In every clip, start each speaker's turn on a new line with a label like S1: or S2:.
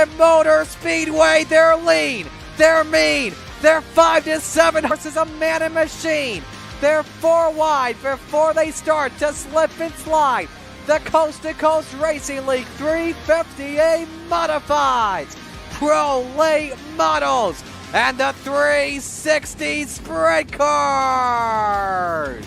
S1: Brooklyn Motor Speedway. They're lean, they're mean, they're 5 to 7 horses, a man and machine. They're 4 wide before they start to slip and slide. The Coast to Coast Racing League 350A Modifieds, Pro Late Models, and the 360 Sprint Cars.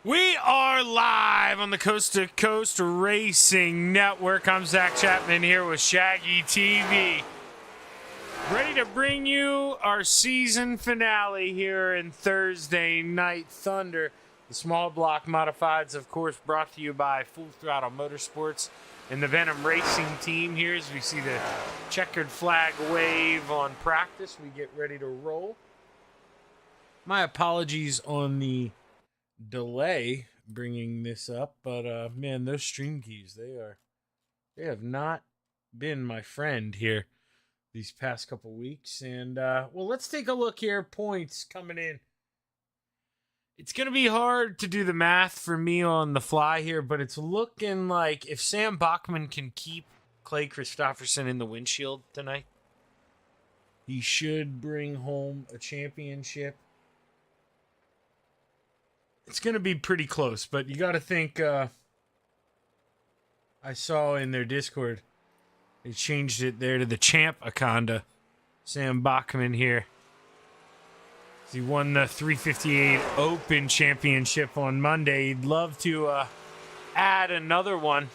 S2: We are live on the Coast to Coast Racing Network. I'm Zach Chapman here with Shaggy TV. Ready to bring you our season finale here in Thursday Night Thunder. The small block modifieds, of course, brought to you by Full Throttle Motorsports and the Venom Racing team here as we see the checkered flag wave on practice. We get ready to roll. My apologies on the delay bringing this up, but man, those stream keys, they have not been my friend here these past couple weeks. And well, let's take a look here. Points coming in. It's gonna be hard to do the math for me on the fly here, but it's looking like if Sam Bachman can keep Clay Christopherson in the windshield tonight, he should bring home a championship. It's going to be pretty close, but you got to think, I saw in their Discord, they changed it there to the Champ Akonda. Sam Bachman here. He won the 358 Open Championship on Monday. He'd love to add another one.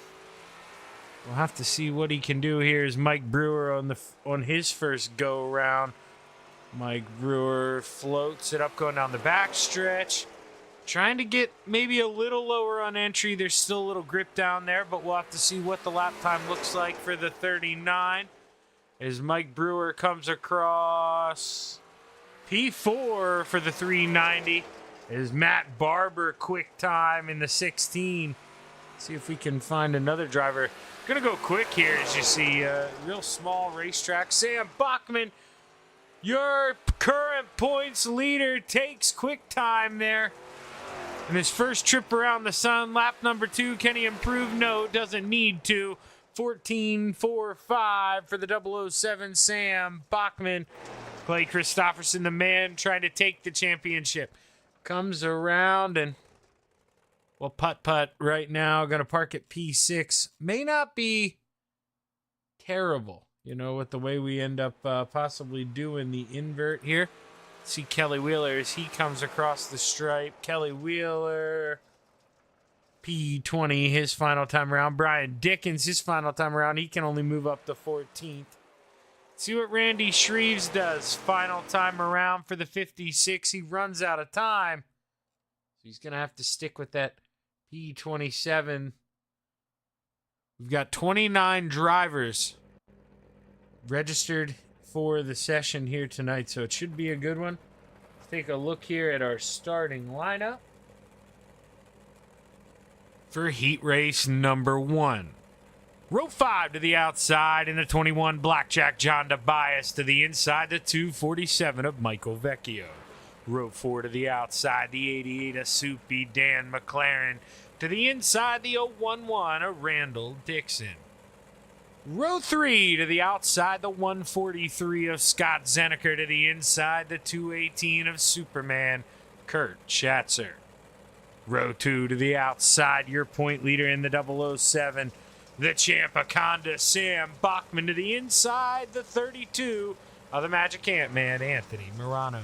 S2: We'll have to see what he can do here. Is Mike Brewer on his first go-around. Mike Brewer floats it up going down the backstretch. Trying to get maybe a little lower on entry. There's still a little grip down there, but we'll have to see what the lap time looks like for the 39. As Mike Brewer comes across P4 for the 390. As Matt Barber quick time in the 16. See if we can find another driver. Gonna go quick here, as you see. Real small racetrack. Sam Bachman, your current points leader, takes quick time there. In his first trip around the sun, lap number 2. Can he improve? No, doesn't need to. 14.45 for the 007 Sam Bachman. Clay Christopherson, the man trying to take the championship, comes around and, well, putt right now. Going to park at P6. May not be terrible, you know, with the way we end up possibly doing the invert here. See Kelly Wheeler as he comes across the stripe. Kelly Wheeler, P20, his final time around. Brian Dickens, his final time around. He can only move up to 14th. See what Randy Shreves does. Final time around for the 56. He runs out of time. So he's going to have to stick with that P27. We've got 29 drivers registered for the session here tonight, so it should be a good one. Let's take a look here at our starting lineup for heat race number 1. Row 5 to the outside in the 21 Blackjack John Tobias, to the inside the 247 of Michael Vecchio. Row 4 to the outside the 88 of Soupy Dan McLaren, to the inside the 011 of Randall Dixon. Row 3 to the outside the 143 of Scott Zeneker, to the inside the 218 of Superman Kurt Schatzer. Row 2 to the outside, your point leader in the 007, the champ Akonda Sam Bachman, to the inside the 32 of the Magic Ant-Man Anthony Morano.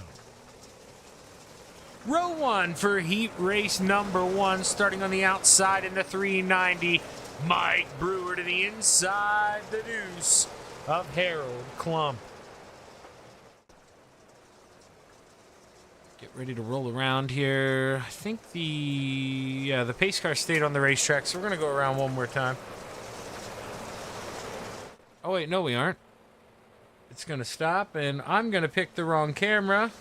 S2: Row 1 for heat race number 1, starting on the outside in the 390, Mike Brewer, to the inside the deuce of Harold Klump. Get ready to roll around here. I think the pace car stayed on the racetrack, so we're going to go around one more time. Oh, wait, no, we aren't. It's going to stop, and I'm going to pick the wrong camera,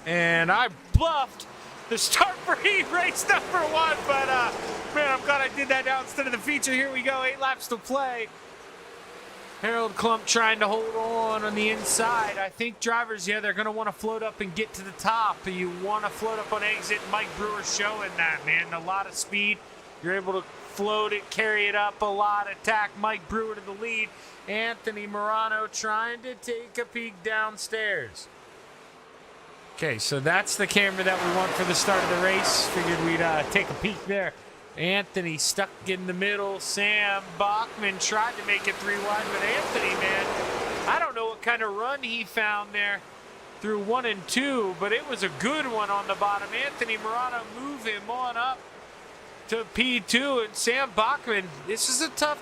S2: and I bluffed the start for heat race number 1, but man, I'm glad I did that now instead of the feature. Here we go, 8 laps to play. Harold Klump trying to hold on the inside. I think drivers, yeah, they're going to want to float up and get to the top. You want to float up on exit. Mike Brewer showing that, man. A lot of speed. You're able to float it, carry it up a lot, attack Mike Brewer to the lead. Anthony Morano trying to take a peek downstairs. Okay, so that's the camera that we want for the start of the race. Figured we'd take a peek there. Anthony stuck in the middle. Sam Bachman tried to make it 3 wide, but Anthony, man, I don't know what kind of run he found there through 1 and 2, but it was a good one on the bottom. Anthony Morano move him on up to P2, and Sam Bachman, this is a tough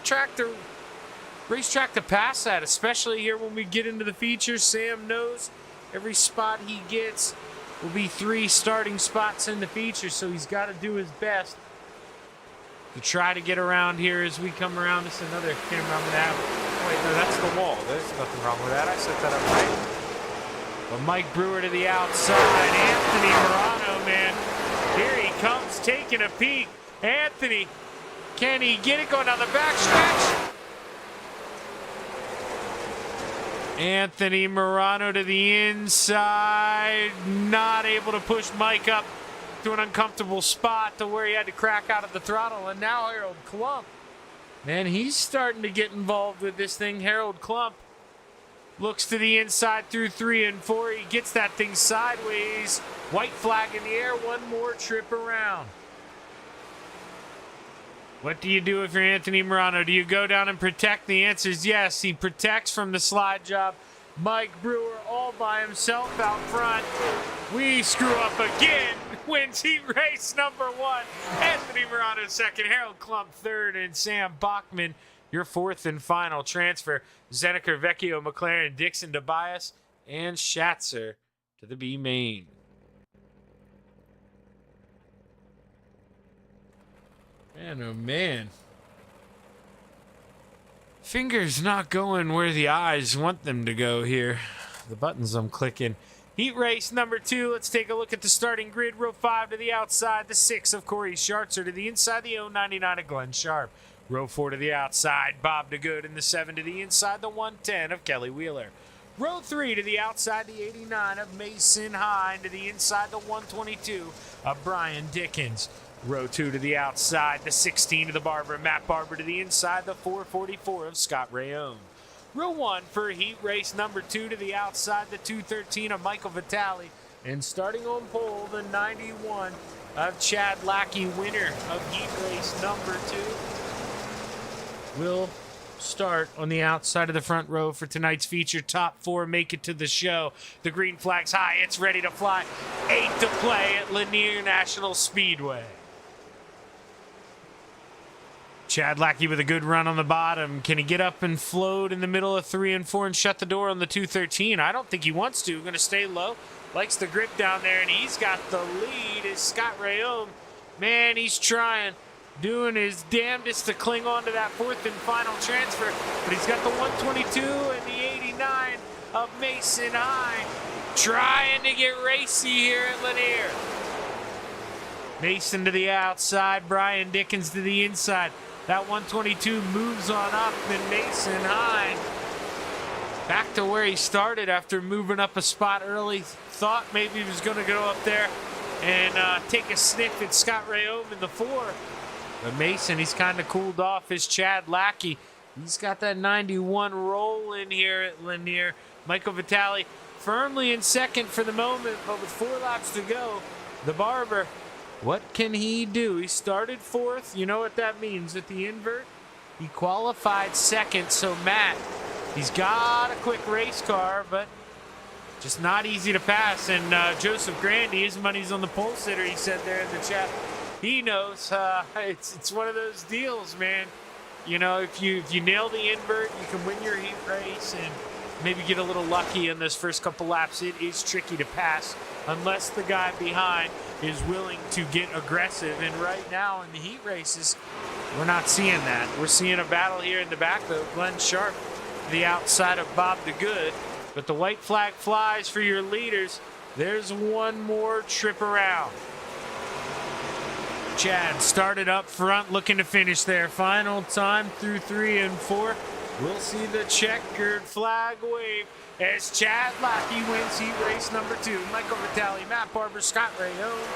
S2: racetrack to pass at, especially here when we get into the features. Sam knows every spot he gets will be 3 starting spots in the feature, so he's got to do his best to try to get around here as we come around. This is another camera I'm going to have. Oh, wait, no, that's the wall. There's nothing wrong with that. I set that up right. But Mike Brewer to the outside. Anthony Morano, man. Here he comes taking a peek. Anthony, can he get it going down the backstretch? Anthony Morano to the inside, not able to push Mike up to an uncomfortable spot to where he had to crack out of the throttle. And now Harold Klump, man, he's starting to get involved with this thing. Harold Klump looks to the inside through 3 and 4. He gets that thing sideways. White flag in the air, 1 more trip around. What do you do if you're Anthony Morano? Do you go down and protect? The answer is yes. He protects from the slide job. Mike Brewer all by himself out front. We screw up again. Wins heat race number 1. Anthony Morano 2nd. Harold Klump 3rd. And Sam Bachman, your 4th and final transfer. Zeneker, Vecchio, McLaren, Dixon, Tobias, and Schatzer to the B main. Man, oh man. Fingers not going where the eyes want them to go here. The buttons I'm clicking. Heat race number 2. Let's take a look at the starting grid. Row 5 to the outside, the 6 of Corey Schartzer. To the inside, the 099 of Glenn Sharp. Row 4 to the outside, Bob DeGood. And the 7 to the inside, the 110 of Kelly Wheeler. Row 3 to the outside, the 89 of Mason Hine. To the inside, the 122 of Brian Dickens. Row 2 to the outside, the 16 of the Barber, Matt Barber. To the inside, the 444 of Scott Rayone. Row 1 for heat race number 2 to the outside, the 213 of Michael Vitale. And starting on pole, the 91 of Chad Lackey, winner of heat race number 2. Will start on the outside of the front row for tonight's feature. Top 4 make it to the show. The green flag's high. It's ready to fly. 8 to play at Lanier National Speedway. Chad Lackey with a good run on the bottom. Can he get up and float in the middle of 3 and 4 and shut the door on the 213? I don't think he wants to. Going to stay low. Likes the grip down there, and he's got the lead. Is Scott Rayone. Man, he's trying. Doing his damnedest to cling on to that 4th and final transfer. But he's got the 122 and the 89 of Mason Hine. Trying to get racy here at Lanier. Mason to the outside. Brian Dickens to the inside. That 122 moves on up, and Mason Hine back to where he started after moving up a spot early. Thought maybe he was going to go up there and take a sniff at Scott Rayome in the 4. But Mason, he's kind of cooled off his Chad Lackey. He's got that 91 roll in here at Lanier. Michael Vitale firmly in second for the moment, but with 4 laps to go, the Barber, what can he do? He started 4th. You know what that means at the invert? He qualified 2nd, so Matt, he's got a quick race car, but just not easy to pass. And Joseph Grandy, his money's on the pole sitter, he said there in the chat. He knows it's one of those deals, man. You know, if you nail the invert, you can win your heat race and maybe get a little lucky in those first couple laps. It is tricky to pass unless the guy behind is willing to get aggressive. And right now in the heat races, we're not seeing that. We're seeing a battle here in the back, though. Glenn Sharp to the outside of Bob DeGood. But the white flag flies for your leaders. There's one more trip around. Chad started up front, looking to finish there. Final time through 3 and 4. We'll see the checkered flag wave as Chad Lackey wins heat race number 2. Michael Vitale, Matt Barber, Scott Rayone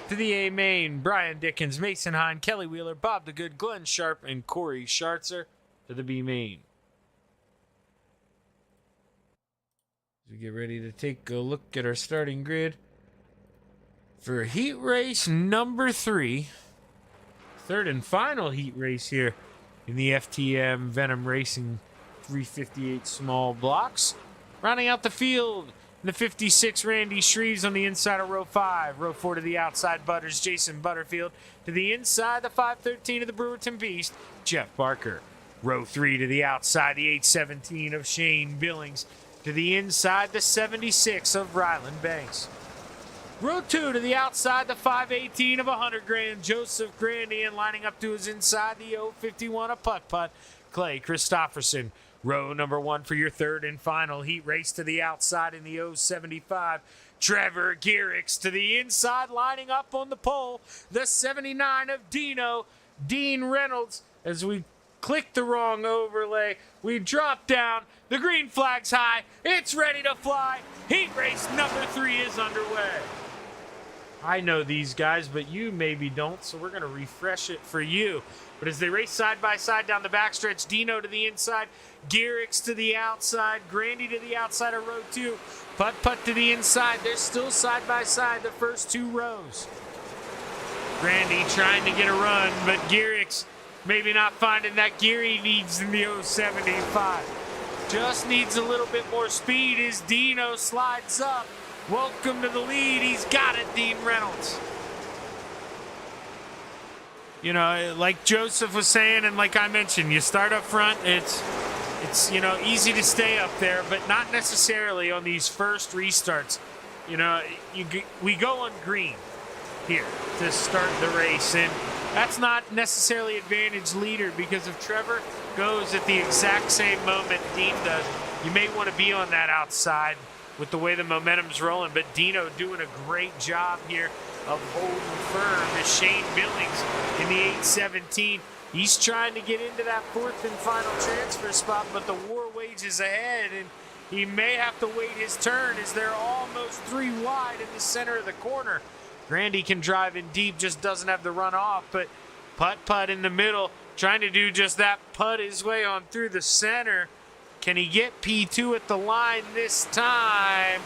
S2: to the A main. Brian Dickens, Mason Hine, Kelly Wheeler, Bob DeGood, Glenn Sharp, and Corey Schartzer to the B main. As we get ready to take a look at our starting grid for heat race number 3. 3rd and final heat race here in the FTM Venom Racing 358 small blocks. Rounding out the field, the 56 Randy Shreves on the inside of row 5. Row 4 to the outside, Butters, Jason Butterfield. To the inside, the 513 of the Brewerton Beast, Jeff Barker. Row 3 to the outside, the 817 of Shane Billings. To the inside, the 76 of Ryland Banks. Row 2 to the outside, the 518 of 100 grand, Joseph Grandy, and lining up to his inside, the 051 of Putt Putt, Clay Christopherson. Row number 1 for your 3rd and final heat race to the outside in the 075. Trevor Gearix to the inside, lining up on the pole, the 79 of Dean Reynolds. As we click the wrong overlay, we drop down, the green flag's high, it's ready to fly. Heat race number 3 is underway. I know these guys, but you maybe don't, so we're going to refresh it for you. But as they race side by side down the backstretch, Dino to the inside, Gearix to the outside, Grandy to the outside of row 2, Putt Putt to the inside. They're still side by side the first 2 rows. Grandy trying to get a run, but Gearix maybe not finding that gear he needs in the 075. Just needs a little bit more speed as Dino slides up. Welcome to the lead. He's got it, Dean Reynolds. You know, like Joseph was saying, and like I mentioned, you start up front, it's you know, easy to stay up there, but not necessarily on these first restarts. You know, we go on green here to start the race, and that's not necessarily advantage leader, because if Trevor goes at the exact same moment Dean does, you may want to be on that outside with the way the momentum's rolling. But Dino doing a great job here of holding firm as Shane Billings in the 8:17. He's trying to get into that fourth and final transfer spot, but the war wages ahead, and he may have to wait his turn as they're almost 3 wide in the center of the corner. Grandy can drive in deep, just doesn't have the run off, but putt in the middle, trying to do just that, putt his way on through the center. Can he get P2 at the line this time?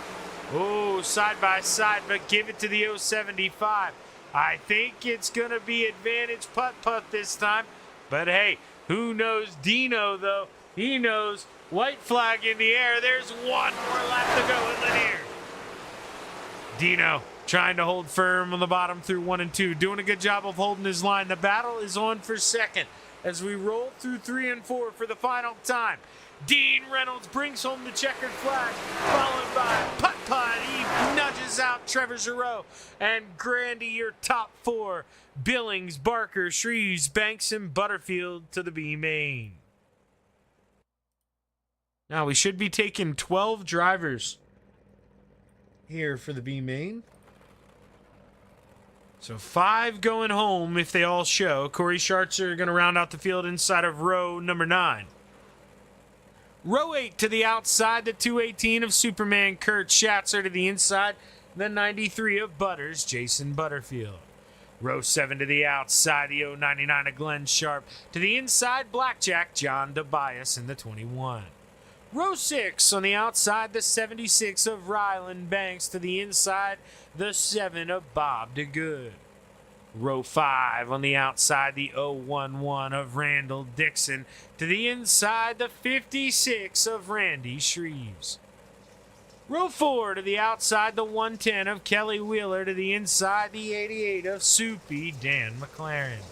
S2: Oh, side by side, but give it to the 075. I think it's going to be advantage putt this time. But hey, who knows Dino, though? He knows. White flag in the air. There's one more lap to go at Lanier. Dino trying to hold firm on the bottom through 1 and 2. Doing a good job of holding his line. The battle is on for second as we roll through 3 and 4 for the final time. Dean Reynolds brings home the checkered flag, followed by putt. He nudges out Trevor Giroux. And Grandy, your top 4. Billings, Barker, Shreves, Banks, and Butterfield to the B main. Now we should be taking 12 drivers here for the B main. So 5 going home if they all show. Corey Schartzer going to round out the field inside of row number 9. Row 8 to the outside, the 218 of Superman Kurt Schatzer to the inside, the 93 of Butters, Jason Butterfield. Row 7 to the outside, the 099 of Glenn Sharp. To the inside, Blackjack, John DeBias in the 21. Row 6 on the outside, the 76 of Ryland Banks. To the inside, the 7 of Bob DeGood. Row 5 on the outside, the 011 of Randall Dixon. To the inside, the 56 of Randy Shreves. Row 4 to the outside, the 110 of Kelly Wheeler. To the inside, the 88 of Soupy Dan McLaren.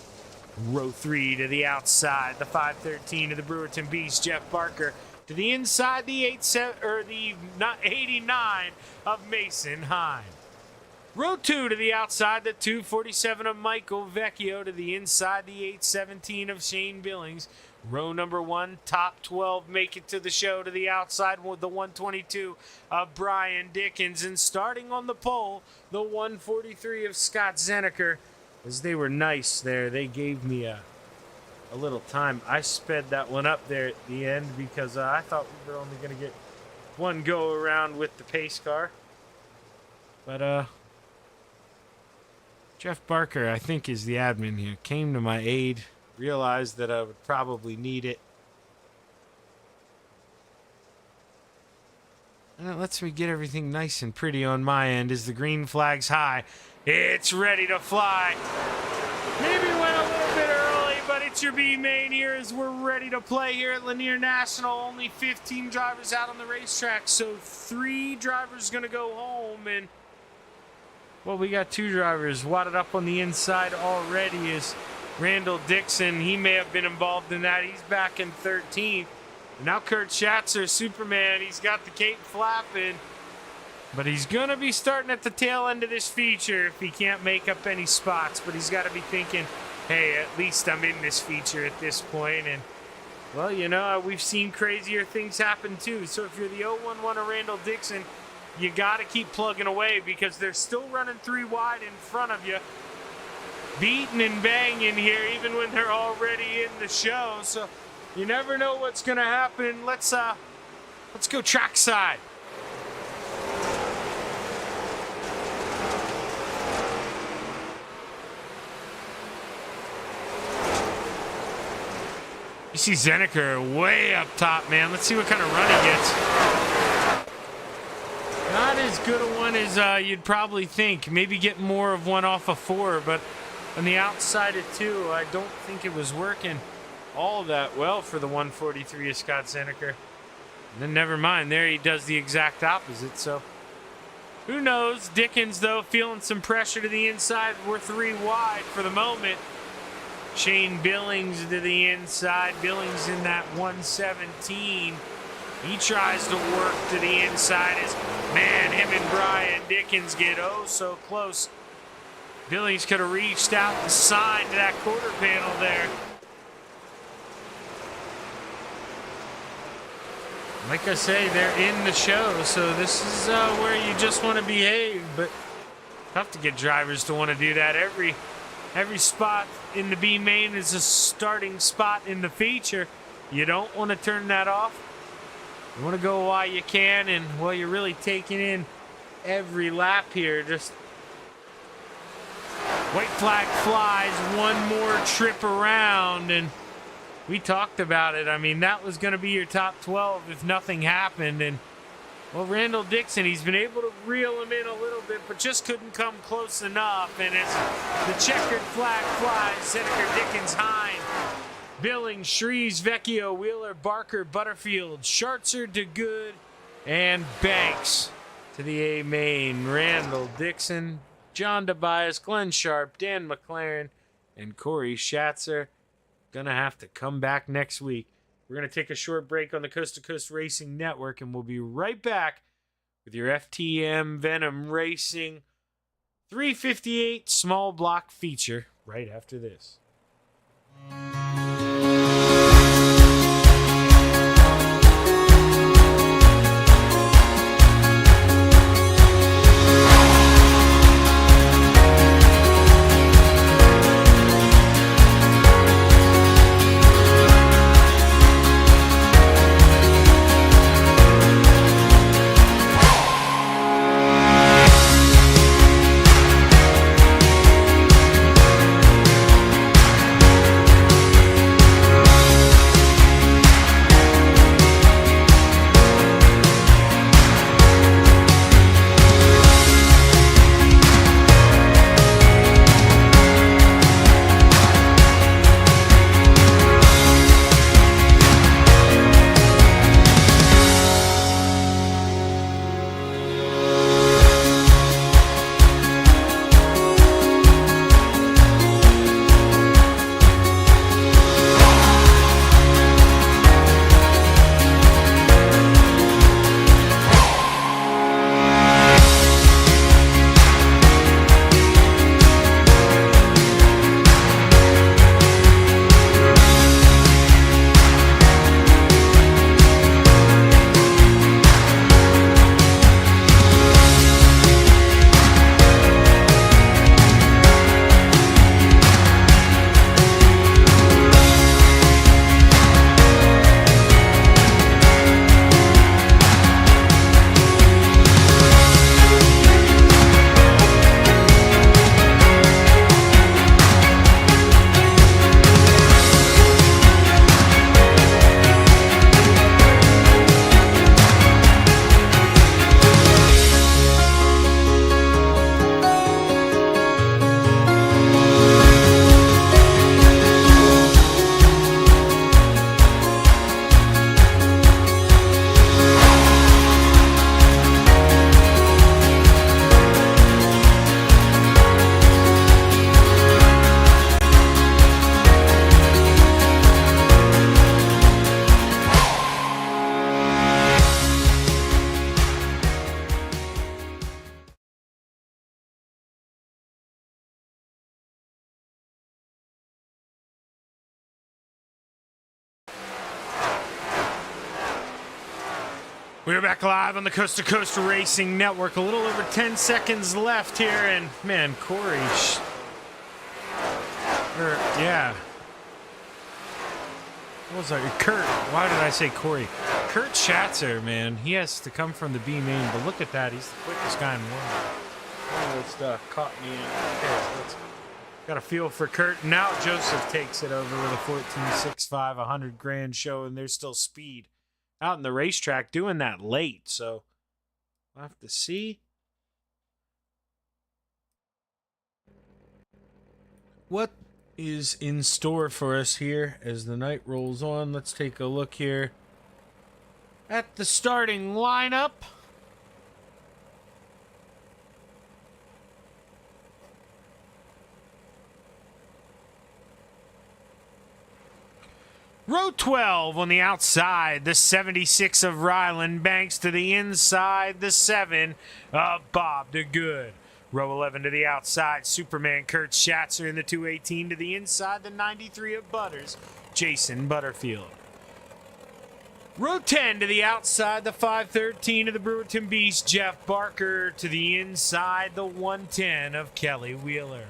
S2: Row 3 to the outside, the 513 of the Brewerton Beast, Jeff Barker. To the inside, the 89 of Mason Hine. Row 2 to the outside, the 247 of Michael Vecchio. To the inside, the 817 of Shane Billings. Row number 1, top 12 make it to the show. To the outside, with the 122 of Brian Dickens. And starting on the pole, the 143 of Scott Zeneker. As they were nice there, they gave me a little time. I sped that one up there at the end because I thought we were only going to get one go around with the pace car. But Jeff Barker, I think, is the admin here. Came to my aid, realized that I would probably need it. And it lets me get everything nice and pretty on my end as the green flag's high. It's ready to fly. Maybe went a little bit early, but it's your B main here as we're ready to play here at Lanier National. Only 15 drivers out on the racetrack, so 3 drivers going to go home. And, well, we got 2 drivers wadded up on the inside already is Randall Dixon. He may have been involved in that. He's back in 13th. Now Kurt Schatzer, Superman, he's got the cape flapping. But he's going to be starting at the tail end of this feature if he can't make up any spots. But he's got to be thinking, hey, at least I'm in this feature at this point. And, well, you know, we've seen crazier things happen too. So if you're the 011 of Randall Dixon, you got to keep plugging away because they're still running 3 wide in front of you. Beating and banging here even when they're already in the show. So you never know what's going to happen. Let's go trackside. You see Zeneker way up top, man. Let's see what kind of run he gets. Not as good a one as you'd probably think. Maybe get more of one off of 4, but on the outside of 2, I don't think it was working all that well for the 143 of Scott Zeneker. And then never mind, there he does the exact opposite. So who knows? Dickens, though, feeling some pressure to the inside. We're 3 wide for the moment. Shane Billings to the inside. Billings in that 117. He tries to work to the inside as, man, him and Brian Dickens get oh so close. Billings could have reached out and signed that quarter panel there. Like I say, they're in the show, so this is where you just want to behave, but tough to get drivers to want to do that. Every spot in the B main is a starting spot in the feature. You don't want to turn that off. You want to go while you can, and while you're really taking in every lap here. Just white flag flies, one more trip around, and we talked about it. I mean, that was going to be your top 12 if nothing happened. And, well, Randall Dixon, he's been able to reel him in a little bit, but just couldn't come close enough. And as the checkered flag flies, Seneca, Dickens, Hine, Billings, Shreves, Vecchio, Wheeler, Barker, Butterfield, Schartzer, DeGood, and Banks to the A main. Randall Dixon, John Tobias, Glenn Sharp, Dan McLaren, and Corey Schatzer gonna have to come back next week. We're gonna take a short break on the Coast to Coast Racing Network, and we'll be right back with your FTM Venom Racing 358 small block feature right after this. We're back live on the Coast to Coast Racing Network. A little over 10 seconds left here, and man, Corey. Yeah. What was that? Kurt. Why did I say Corey? Kurt Schatzer, man. He has to come from the B main, but look at that. He's the quickest guy in the world. Oh, it's caught me. Okay, so got a feel for Kurt. Now Joseph takes it over with a 14.65, $100,000 show, and there's still speed out in the racetrack doing that late. So we'll have to see what is in store for us here as the night rolls on. Let's take a look here at the starting lineup. Row 12 on the outside, the 76 of Ryland Banks. To the inside, the 7 of Bob DeGood. Row 11 to the outside, Superman Kurt Schatzer. In the 218 to the inside, the 93 of Butters, Jason Butterfield. Row 10 to the outside, the 513 of the Brewerton Beast, Jeff Barker, to the inside, the 110 of Kelly Wheeler.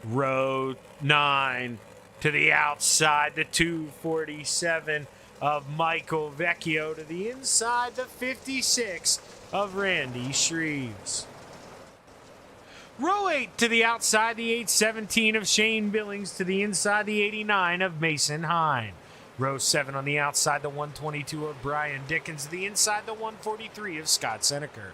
S2: Row 9 to the outside, the 247 of Michael Vecchio, to the inside, the 56 of Randy Shreves. Row 8 to the outside, the 817 of Shane Billings, to the inside, the 89 of Mason Hine. Row 7 on the outside, the 122 of Brian Dickens, to the inside, the 143 of Scott Seneker.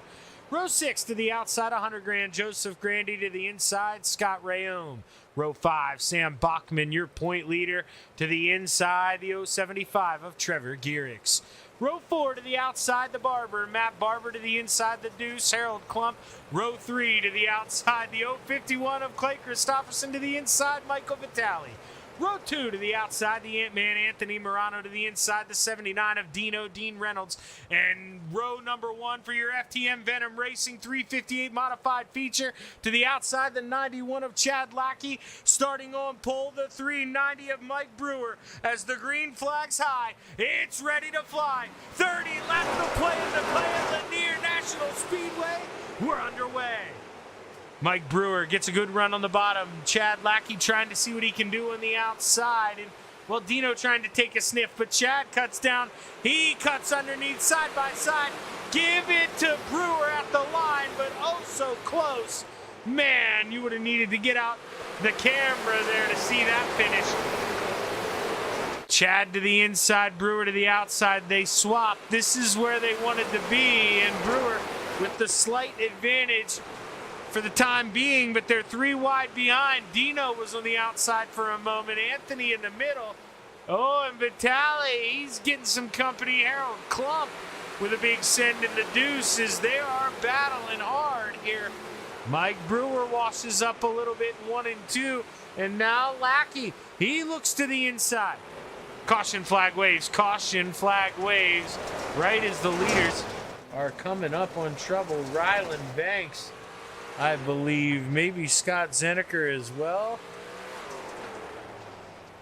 S2: Row 6 to the outside, 100 grand, Joseph Grandy, to the inside, Scott Rayome. Row 5, Sam Bachman, your point leader, to the inside, the 075 of Trevor Gearix. Row 4 to the outside, the Barber, Matt Barber, to the inside, the Deuce, Harold Klump. Row 3 to the outside, the 051 of Clay Christopherson, to the inside, Michael Vitale. Row 2 to the outside, the Ant-Man, Anthony Morano, to the inside, the 79 of Dean Reynolds. And row number 1 for your FTM Venom Racing 358 modified feature, to the outside, the 91 of Chad Lackey. Starting on pole, the 390 of Mike Brewer. As the green flag's high, it's ready to fly. 30 laps to play in the Lanier National Speedway. We're underway. Mike Brewer gets a good run on the bottom. Chad Lackey trying to see what he can do on the outside. And, well, Dino trying to take a sniff, but Chad cuts down. He cuts underneath side by side. Give it to Brewer at the line, but oh so close. Man, you would have needed to get out the camera there to see that finish. Chad to the inside, Brewer to the outside. They swap. This is where they wanted to be, and Brewer with the slight advantage for the time being, but they're 3 wide behind. Dino was on the outside for a moment. Anthony in the middle. Oh, and Vitale, he's getting some company. Harold Klump with a big send in the deuces. They are battling hard here. Mike Brewer washes up a little bit in 1 and 2. And now Lackey, he looks to the inside. Caution flag waves. Caution flag waves. Right as the leaders are coming up on trouble. Ryland Banks, I believe, maybe Scott Seneker as well.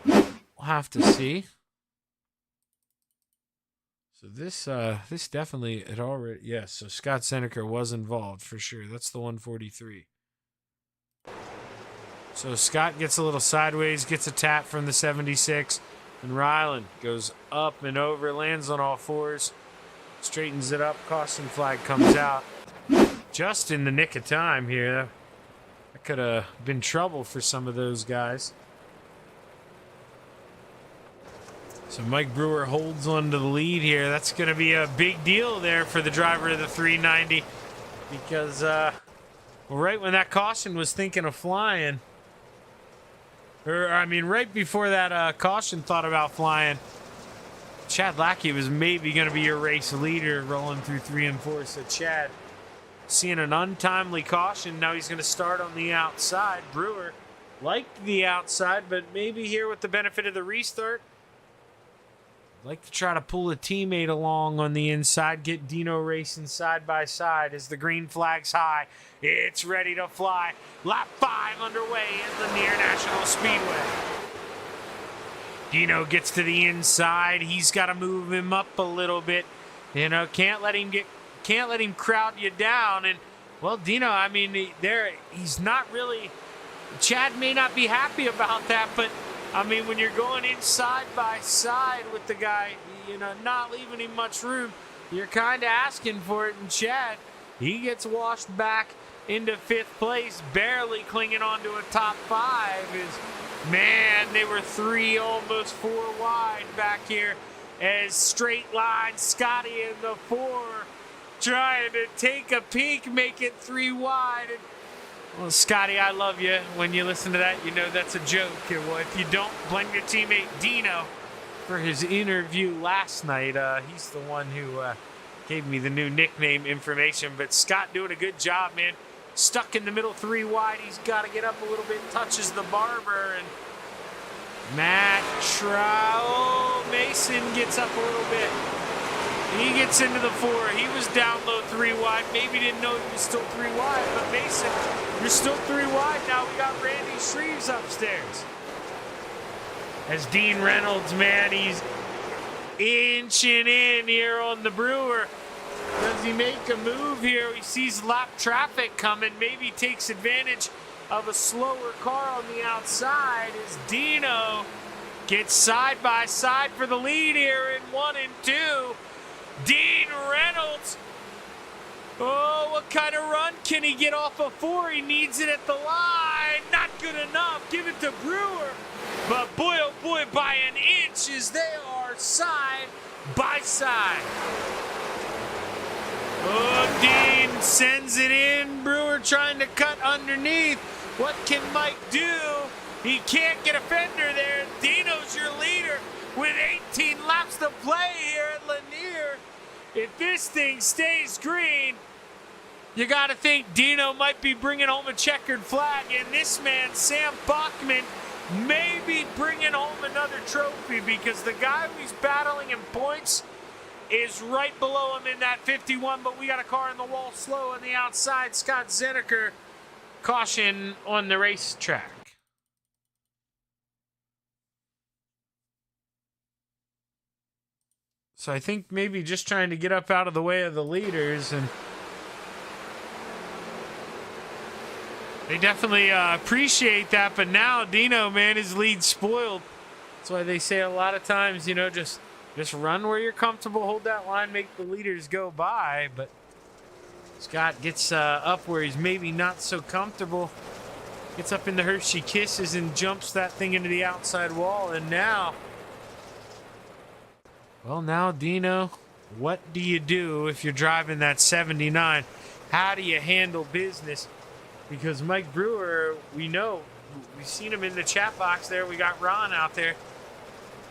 S2: We'll have to see. So this definitely had already, yes, so Scott Seneker was involved for sure. That's the 143. So Scott gets a little sideways, gets a tap from the 76, and Ryland goes up and over, lands on all fours, straightens it up, caution flag comes out. Just in the nick of time here. That could have been trouble for some of those guys. So Mike Brewer holds on to the lead here. That's going to be a big deal there for the driver of the 390. Because, right when that caution was thinking of flying, right before that caution thought about flying, Chad Lackey was maybe going to be your race leader rolling through 3 and 4. So Chad seeing an untimely caution. Now he's going to start on the outside. Brewer liked the outside, but maybe here with the benefit of the restart, like to try to pull a teammate along on the inside, get Dino racing side by side as the green flag's high. It's ready to fly. Lap 5 underway in the Lanier National Speedway. Dino gets to the inside. He's got to move him up a little bit. You know, can't let him crowd you down. And, well, Dino, he's not really, Chad may not be happy about that, but, when you're going in side by side with the guy, not leaving him much room, you're kind of asking for it. And Chad, he gets washed back into 5th place, barely clinging on to a top 5. Man, they were 3, almost 4 wide back here as straight line Scotty in the 4 trying to take a peek, make it 3 wide. And, well, Scotty, I love you. When you listen to that, you know that's a joke. Well, if you don't, blame your teammate Dino for his interview last night. He's the one who gave me the new nickname information. But Scott doing a good job, man. Stuck in the middle 3 wide. He's got to get up a little bit, touches the Barber. And Matt Mason gets up a little bit. He gets into the 4. He was down low 3 wide. Maybe didn't know he was still 3 wide. But Mason, you're still 3 wide now. We got Randy Shreves upstairs. As Dean Reynolds, man, inching in here on the Brewer. Does he make a move here? He sees lap traffic coming, maybe takes advantage of a slower car on the outside as Dino gets side by side for the lead here in 1 and 2. Dean Reynolds. Oh, what kind of run can he get off of 4? He needs it at the line. Not good enough. Give it to Brewer. But boy, oh boy, by an inch as they are side by side. Oh, Dean sends it in. Brewer trying to cut underneath. What can Mike do? He can't get a fender there. Dino's your leader with 18 laps to play here at Lanier. If this thing stays green, you got to think Dino might be bringing home a checkered flag. And this man, Sam Bachman, may be bringing home another trophy because the guy who he's battling in points is right below him in that 51. But we got a car in the wall slow on the outside. Scott Zeneker, caution on the racetrack. So I think maybe just trying to get up out of the way of the leaders, and they definitely appreciate that. But now Dino, man, his lead spoiled. That's why they say a lot of times, you know, just run where you're comfortable, hold that line, make the leaders go by. But Scott gets up where he's maybe not so comfortable, gets up in the Hershey Kisses and jumps that thing into the outside wall. And now, well, now, Dino, what do you do if you're driving that 79? How do you handle business? Because Mike Brewer, we know, we've seen him in the chat box there. We got Ron out there.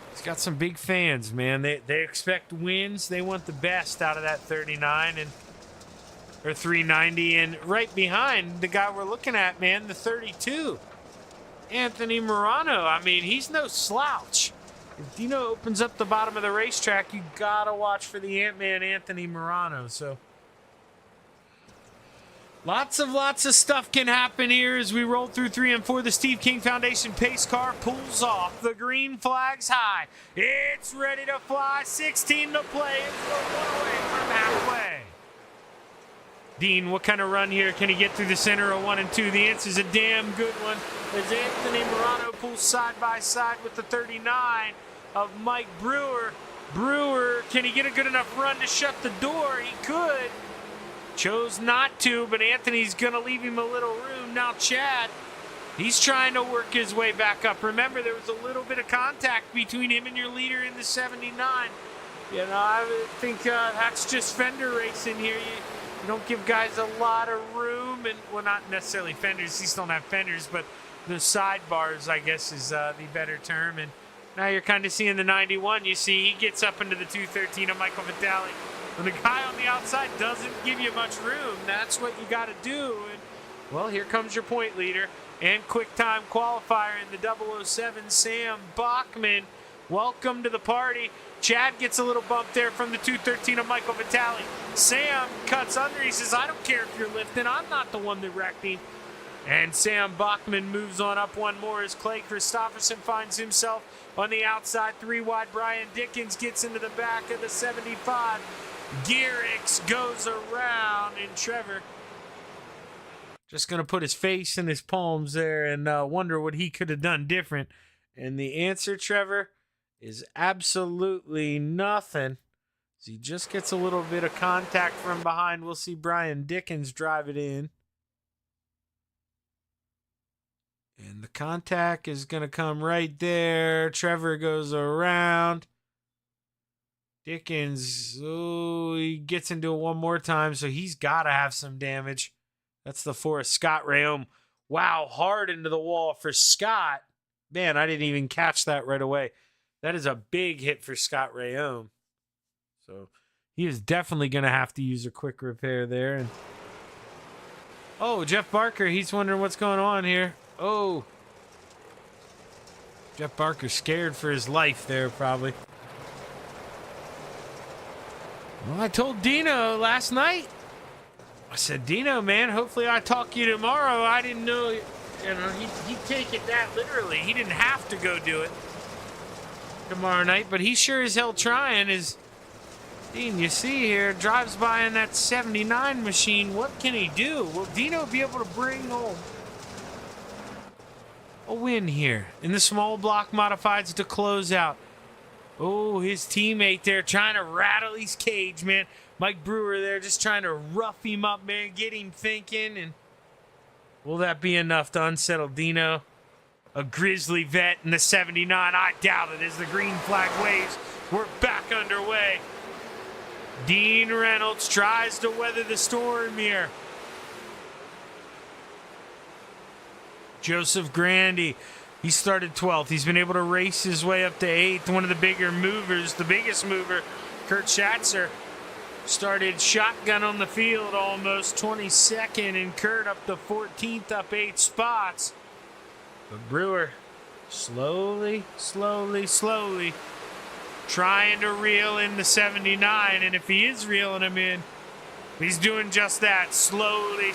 S2: He's got some big fans, man. They expect wins. They want the best out of that 39 or 390. And right behind the guy we're looking at, man, the 32, Anthony Morano. I mean, he's no slouch. If Dino opens up the bottom of the racetrack, you gotta watch for the Ant-Man, Anthony Morano. So lots of stuff can happen here as we roll through 3 and 4. The Steve King Foundation pace car pulls off. The green flag's high. It's ready to fly. 16 to play. It's one away from halfway. Dean, what kind of run here? Can he get through the center of 1 and 2? The answer's a damn good one as Anthony Morano pulls side by side with the 39 of Mike Brewer. Brewer, can he get a good enough run to shut the door? He could. Chose not to, but Anthony's going to leave him a little room. Now Chad, he's trying to work his way back up. Remember, there was a little bit of contact between him and your leader in the 79. You know, I think that's just fender racing here. You don't give guys a lot of room, and well, not necessarily fenders. These don't have fenders, but the sidebars, I guess, is the better term. And now you're kind of seeing the 91. You see, he gets up into the 213 of Michael Vitale. When the guy on the outside doesn't give you much room, that's what you got to do. And well, here comes your point leader and quick time qualifier in the 007, Sam Bachman. Welcome to the party. Chad gets a little bump there from the 213 of Michael Vitale. Sam cuts under. He says, I don't care if you're lifting. I'm not the one that wrecked him. And Sam Bachman moves on up one more as Clay Christopherson finds himself on the outside. 3 wide. Brian Dickens gets into the back of the 75. Gearix goes around, and Trevor just going to put his face in his palms there and wonder what he could have done different. And the answer, Trevor, is absolutely nothing. He just gets a little bit of contact from behind. We'll see Brian Dickens drive it in. And the contact is going to come right there. Trevor goes around. Dickens, he gets into it one more time, so he's got to have some damage. That's the 4 of Scott Rayome. Wow, hard into the wall for Scott. Man, I didn't even catch that right away. That is a big hit for Scott Rayome. So he is definitely going to have to use a quick repair there. And oh, Jeff Barker, he's wondering what's going on here. Oh, Jeff Barker scared for his life there, probably. Well, I told Dino last night. I said, Dino, man, hopefully I talk to you tomorrow. I didn't know, he'd take it that literally. He didn't have to go do it. tomorrow night, but he sure as hell trying. Is Dean, you see here, drives by in that 79 machine. What can he do? Will Dino be able to bring home a win here in the small block modifieds to close out? Oh, his teammate there trying to rattle his cage, man. Mike Brewer there just trying to rough him up, man, get him thinking. And will that be enough to unsettle Dino? A Grizzly vet in the 79. I doubt it as the green flag waves. We're back underway. Dean Reynolds tries to weather the storm here. Joseph Grandy, he started 12th. He's been able to race his way up to 8th. One of the bigger movers, the biggest mover, Kurt Schatzer, started shotgun on the field almost 22nd, and Kurt up to 14th, up 8 spots. But Brewer slowly trying to reel in the 79, and if he is reeling him in, he's doing just that, slowly.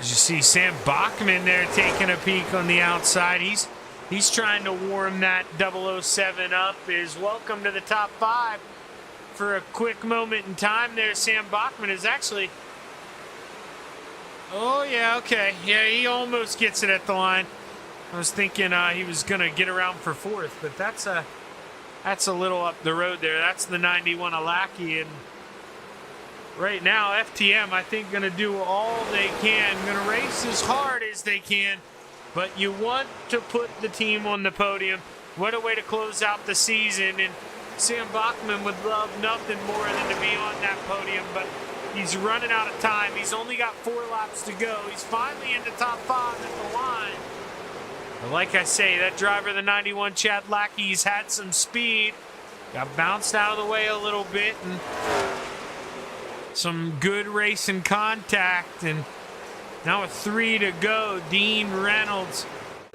S2: As you see Sam Bachman there taking a peek on the outside, he's trying to warm that 007 up. Is welcome to the top 5 for a quick moment in time there. Sam Bachman is actually... Oh, yeah, okay. Yeah, he almost gets it at the line. I was thinking he was going to get around for 4th, but that's a little up the road there. That's the 91 Alaki, and right now, FTM, I think, going to do all they can. Going to race as hard as they can, but you want to put the team on the podium. What a way to close out the season, and Sam Bachman would love nothing more than to be on that podium, but he's running out of time. He's only got 4 laps to go. He's finally in the top 5 at the line. But like I say, that driver, the 91 Chad Lackey, he's had some speed. Got bounced out of the way a little bit, and some good racing contact. And now with 3 to go, Dean Reynolds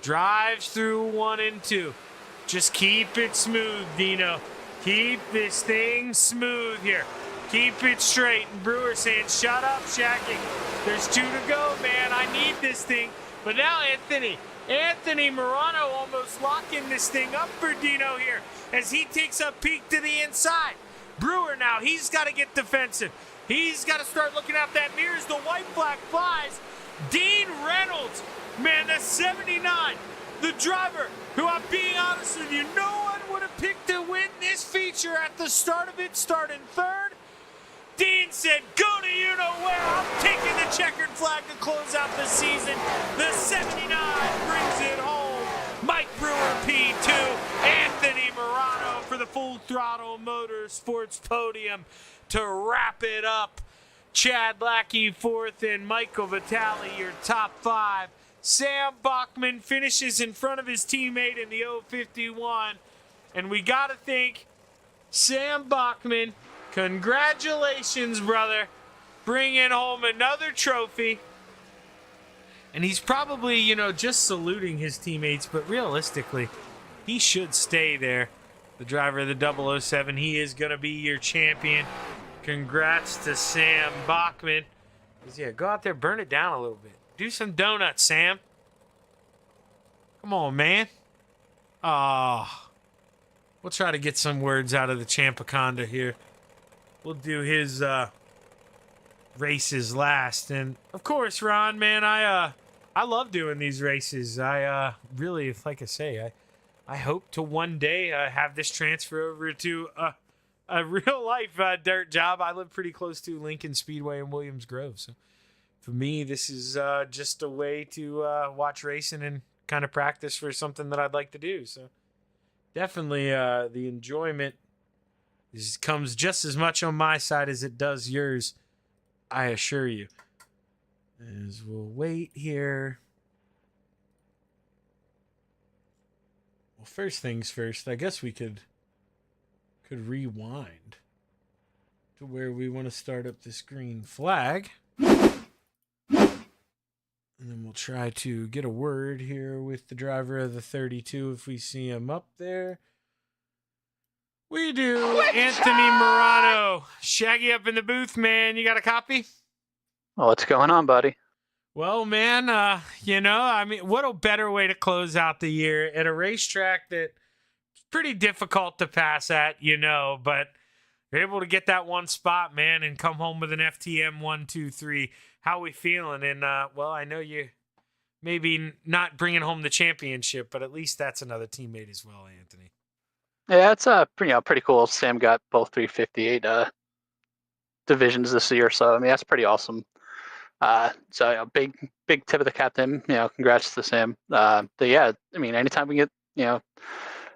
S2: drives through 1 and 2. Just keep it smooth, Dino. Keep this thing smooth here. Keep it straight. And Brewer saying, shut up, Shaggy. There's 2 to go, man. I need this thing. But now Anthony Morano almost locking this thing up for Dino here as he takes a peek to the inside. Brewer now, he's got to get defensive. He's got to start looking out that mirror as the white flag flies. Dean Reynolds, man, that's 79. The driver who, I'm being honest with you, no one would have picked to win this feature at the start of it, starting 3rd. Dean said, go to you-know-where. I'm taking the checkered flag to close out the season. The 79 brings it home. Mike Brewer, P2. Anthony Morano for the Full Throttle Motorsports podium to wrap it up. Chad Lackey 4th and Michael Vitale, your top 5. Sam Bachman finishes in front of his teammate in the 051. And we got to think, Sam Bachman, congratulations, brother. Bringing home another trophy. And he's probably, just saluting his teammates, but realistically, he should stay there. The driver of the 007, he is going to be your champion. Congrats to Sam Bachman. Yeah, go out there, burn it down a little bit. Do some donuts, Sam. Come on, man. We'll try to get some words out of the Champaconda here. We'll do his races last. And, of course, Ron, man, I love doing these races. I really, like I say, I hope to one day have this transfer over to a real-life dirt job. I live pretty close to Lincoln Speedway in Williams Grove. So, for me, this is just a way to watch racing and kind of practice for something that I'd like to do. So, definitely the enjoyment comes just as much on my side as it does yours, I assure you. As we'll wait here. Well, first things first, I guess we could rewind to where we want to start up this green flag. And then we'll try to get a word here with the driver of the 32 if we see him up there. We do. Anthony Morano. Shaggy up in the booth, man. You got a copy?
S3: Well, what's going on, buddy?
S2: Well, man, I mean, what a better way to close out the year at a racetrack that's pretty difficult to pass at, but you're able to get that one spot, man, and come home with an FTM 1, 2, 3. How we feeling? And, well, I know you maybe not bringing home the championship, but at least that's another teammate as well, Anthony.
S3: Yeah, it's pretty cool. Sam got both 358 divisions this year, so I mean that's pretty awesome. Big tip of the captain. Congrats to Sam. But yeah, I mean, anytime we get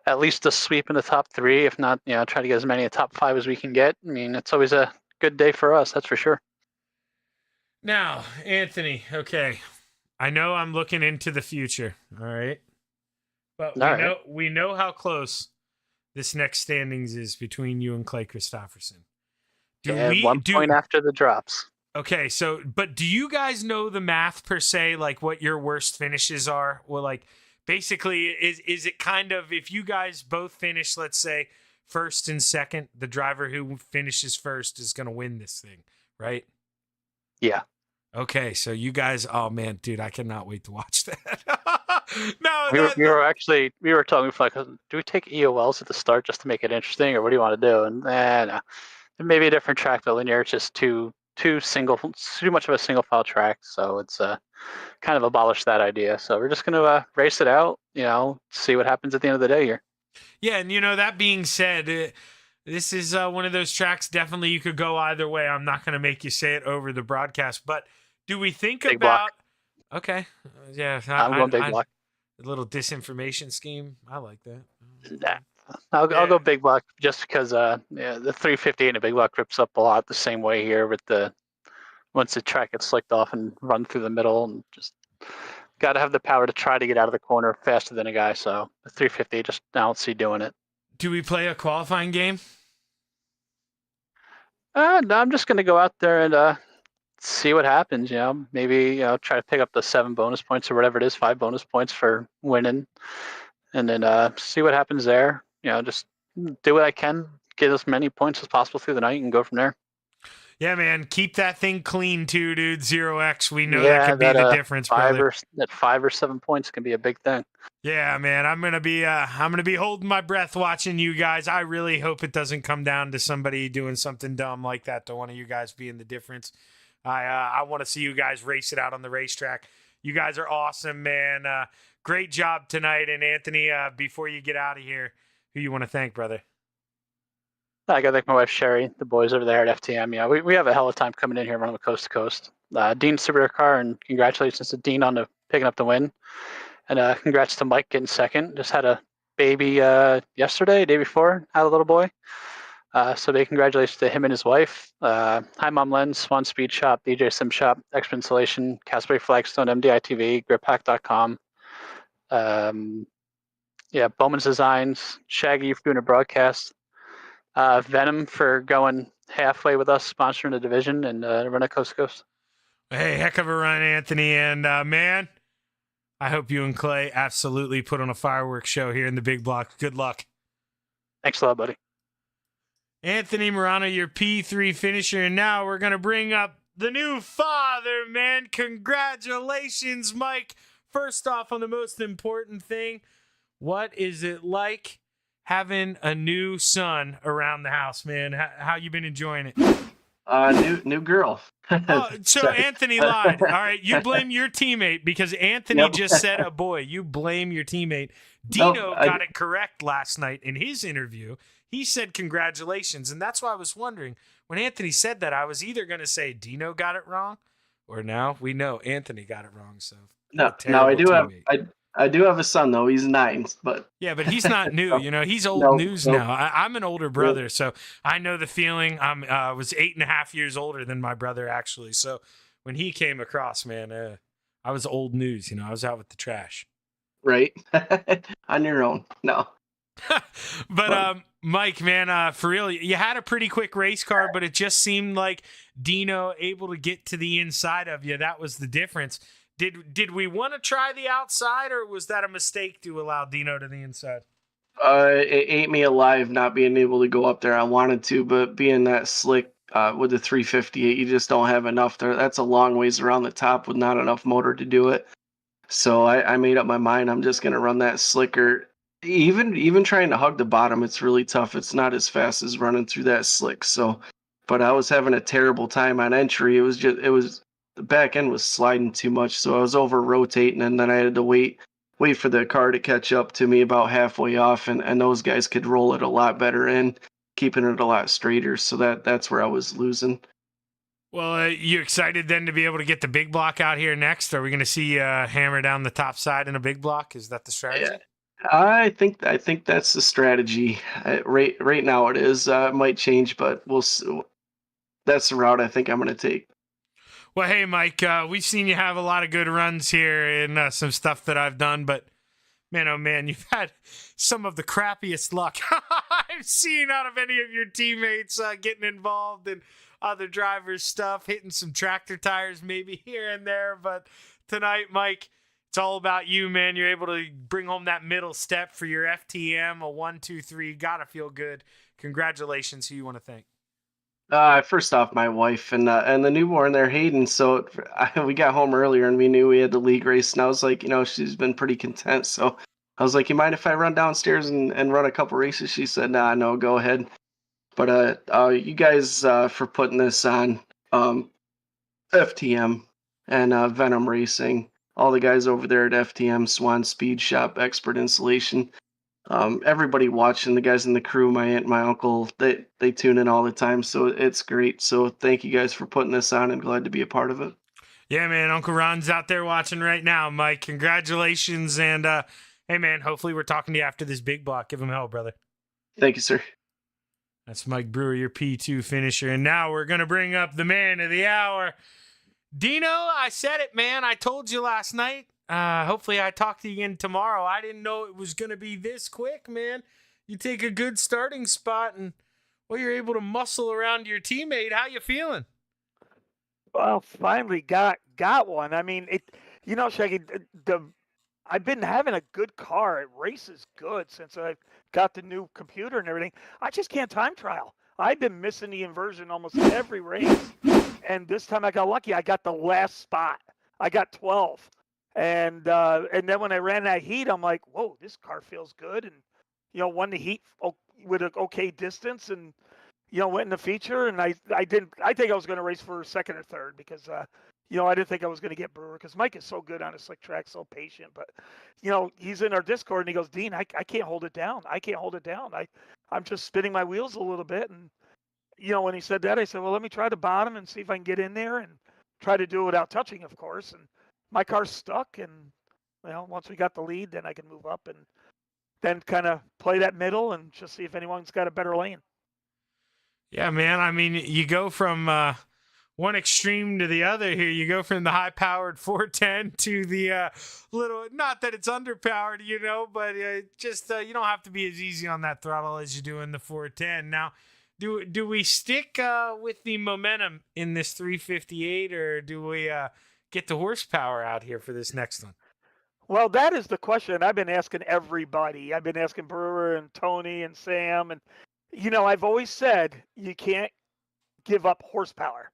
S3: at least a sweep in the top three, if not try to get as many in the top five as we can get. I mean, it's always a good day for us. That's for sure.
S2: Now, Anthony, okay, I know I'm looking into the future. All right, but we know how close this next standings is between you and Clay Christopherson.
S3: One point after the drops.
S2: Okay, so, but do you guys know the math per se, like what your worst finishes are? Well, like, basically, is it kind of, if you guys both finish, let's say, first and second, the driver who finishes first is going to win this thing, right?
S3: Yeah.
S2: Okay, so you guys, oh man, dude, I cannot wait to watch that. No,
S3: we were talking for like, do we take EOLs at the start just to make it interesting, or what do you want to do? And no. Maybe a different track, but linear, it's just too much of a single file track, so it's kind of abolished that idea. So we're just gonna race it out, see what happens at the end of the day here.
S2: Yeah, and that being said, this is one of those tracks. Definitely, you could go either way. I'm not gonna make you say it over the broadcast, but do we think
S3: big
S2: about?
S3: Block.
S2: Okay, yeah,
S3: I'm going big block.
S2: A little disinformation scheme. I like that.
S3: Nah. I'll go big block just because the 358 in a big block rips up a lot the same way here with once the track gets slicked off and run through the middle, and just got to have the power to try to get out of the corner faster than a guy. So the 350 just I don't see doing it.
S2: Do we play a qualifying game?
S3: No, I'm just gonna go out there and see what happens. Maybe try to pick up the 7 bonus points or whatever it is, 5 bonus points for winning, and then see what happens there. Just do what I can, get as many points as possible through the night, and go from there.
S2: Yeah, man, keep that thing clean too, dude. 0x, we know that could be the difference.
S3: 5 or 7 points can be a big thing.
S2: Yeah, man, I'm gonna be holding my breath watching you guys. I really hope it doesn't come down to somebody doing something dumb like that, to one of you guys being the difference. I want to see you guys race it out on the racetrack. You guys are awesome, man. Great job tonight. And Anthony, before you get out of here, who you want to thank, brother?
S3: I got to thank my wife, Sherry, the boys over there at FTM. We have a hell of a time coming in here running the coast to coast. Dean Super Car, and congratulations to Dean on picking up the win. And congrats to Mike getting second. Just had a baby yesterday, day before, had a little boy. So big congratulations to him and his wife. Hi Mom Lens, Swan Speed Shop, DJ Sim Shop, Expert Installation, Casper Flagstone, MDI-TV, GripHack.com. Bowman's Designs, Shaggy for doing a broadcast, Venom for going halfway with us, sponsoring the division, and running coast to coast.
S2: Hey, heck of a run, Anthony. And man, I hope you and Clay absolutely put on a fireworks show here in the big block. Good luck.
S3: Thanks a lot, buddy.
S2: Anthony Morano, your P3 finisher. And now we're going to bring up the new father, man. Congratulations, Mike. First off, on the most important thing, what is it like having a new son around the house, man? How you been enjoying it?
S4: New girl.
S2: So Anthony lied. All right, you blame your teammate because Anthony just said a boy. You blame your teammate. Dino got it correct last night in his interview. He said congratulations, and that's why I was wondering. When Anthony said that, I was either going to say Dino got it wrong, or now we know Anthony got it wrong. So
S4: no, I do have a son though. He's 9, but
S2: yeah, but he's not new. He's old news now. I'm an older brother, so I know the feeling. I was 8.5 years older than my brother actually. So when he came across, man, I was old news. I was out with the trash.
S4: Right on your own. No.
S2: But Mike, man, for real, you had a pretty quick race car, but it just seemed like Dino able to get to the inside of you. That was the difference. Did we want to try the outside, or was that a mistake to allow Dino to the inside?
S4: It ate me alive not being able to go up there. I wanted to, but being that slick with the 358. You just don't have enough there. That's a long ways around the top with not enough motor to do it. So I made up my mind. I'm just gonna run that slicker. Even trying to hug the bottom, it's really tough. It's not as fast as running through that slick. So, but I was having a terrible time on entry. It was the back end was sliding too much, so I was over rotating, and then I had to wait for the car to catch up to me about halfway off, and those guys could roll it a lot better in, keeping it a lot straighter. So that's where I was losing.
S2: Well, you excited then to be able to get the big block out here next? Are we going to see hammer down the top side in a big block? Is that the strategy?
S4: Yeah. I think that's the strategy. Right now it is. It might change, but we'll see. That's the route I think I'm going to take.
S2: Well, hey, Mike, we've seen you have a lot of good runs here and some stuff that I've done, but man, oh man, you've had some of the crappiest luck I've seen out of any of your teammates getting involved in other drivers' stuff, hitting some tractor tires maybe here and there. But tonight, Mike, it's all about you, man. You're able to bring home that middle step for your FTM, a 1, 2, 3. Gotta feel good. Congratulations. Who you want to thank?
S4: First off, my wife and the newborn there, Hayden. So we got home earlier and we knew we had the league race, and I was like, she's been pretty content. So I was like, you mind if I run downstairs and run a couple races? She said, nah, no, go ahead. But you guys for putting this on, FTM and Venom Racing, all the guys over there at FTM, Swan Speed Shop, Expert Installation, everybody watching, the guys in the crew, my aunt, my uncle, they tune in all the time, so it's great. So thank you guys for putting this on, and glad to be a part of it.
S2: Yeah, man, Uncle Ron's out there watching right now, Mike. Congratulations, and hey, man, hopefully we're talking to you after this big block. Give him hell, brother.
S4: Thank you, sir.
S2: That's Mike Brewer, your P2 finisher. And now we're going to bring up the man of the hour. Dino, I said it, man. I told you last night. Hopefully I talk to you again tomorrow. I didn't know it was going to be this quick, man. You take a good starting spot and, well, you're able to muscle around your teammate. How you feeling?
S5: Well, finally got one. I mean, Shaggy, I've been having a good car. It races good since I got the new computer and everything. I just can't time trial. I've been missing the inversion almost every race. And this time I got lucky. I got the last spot. I got 12. And then when I ran that heat, I'm like, whoa, this car feels good. And, won the heat with an okay distance and, went in the feature. And I think I was going to race for second or third because, I didn't think I was going to get Brewer because Mike is so good on a slick track, so patient. But, he's in our Discord and he goes, Dean, I can't hold it down. I'm just spinning my wheels a little bit. And, when he said that, I said, well, let me try the bottom and see if I can get in there and try to do it without touching, of course. And my car's stuck. And, once we got the lead, then I can move up and then kind of play that middle and just see if anyone's got a better lane.
S2: Yeah, man. I mean, you go from one extreme to the other here. You go from the high-powered 410 to the little, not that it's underpowered, but just you don't have to be as easy on that throttle as you do in the 410. Now, do we stick with the momentum in this 358, or do we get the horsepower out here for this next one?
S5: Well, that is the question I've been asking everybody. I've been asking Brewer and Tony and Sam. And, I've always said you can't give up horsepower.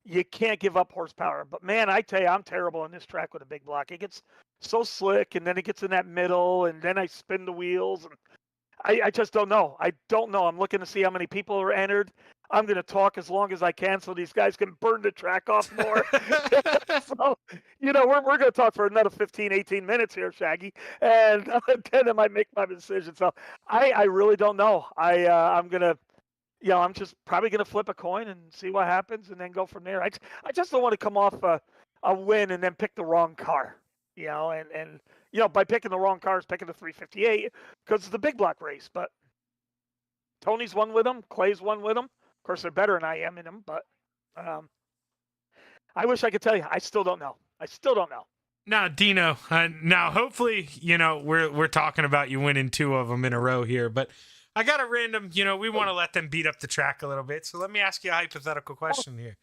S5: You can't give up horsepower. But, man, I tell you, I'm terrible on this track with a big block. It gets so slick, and then it gets in that middle, and then I spin the wheels. And I just don't know. I don't know. I'm looking to see how many people are entered. I'm going to talk as long as I can so these guys can burn the track off more. So, we're going to talk for another 15, 18 minutes here, Shaggy. And then I might make my decision. So I really don't know. I'm going to, I'm just probably going to flip a coin and see what happens and then go from there. I just don't want to come off a win and then pick the wrong car, and by picking the wrong cars, picking the 358 because it's the big block race. But Tony's won with them. Clay's won with them. Of course, they're better than I am in them, but I wish I could tell you. I still don't know. Now,
S2: Dino, now hopefully, we're talking about you winning 2 of them in a row here, but I got a random, we want to let them beat up the track a little bit. So let me ask you a hypothetical question here.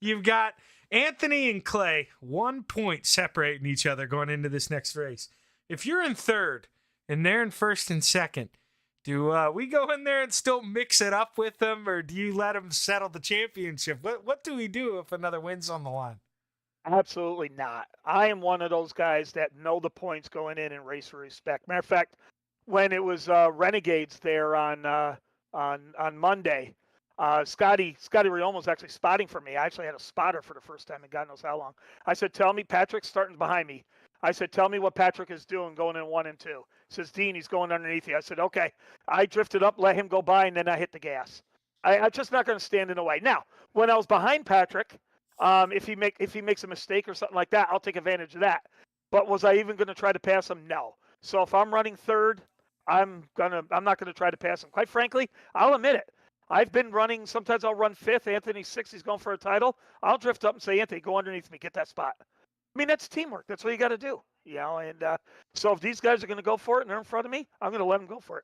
S2: You've got Anthony and Clay, 1 point separating each other going into this next race. If you're in third and they're in first and second, Do we go in there and still mix it up with them, or do you let them settle the championship? What do we do if another win's on the line?
S5: Absolutely not. I am one of those guys that know the points going in and race for respect. Matter of fact, when it was Renegades there on Monday, Scotty Riom was actually spotting for me. I actually had a spotter for the first time in God knows how long. I said, "Tell me, Patrick's starting behind me." I said, "Tell me what Patrick is doing going in 1 and 2." He says, "Dean, he's going underneath you." I said, "Okay." I drifted up, let him go by, and then I hit the gas. I'm just not going to stand in the way. Now, when I was behind Patrick, if he makes a mistake or something like that, I'll take advantage of that. But was I even going to try to pass him? No. So if I'm running third, I'm not gonna try to pass him. Quite frankly, I'll admit it. I've been running. Sometimes I'll run fifth. Anthony's sixth. He's going for a title. I'll drift up and say, "Anthony, go underneath me. Get that spot." I mean, that's teamwork. That's what you got to do. And so if these guys are going to go for it and they're in front of me, I'm going to let them go for it.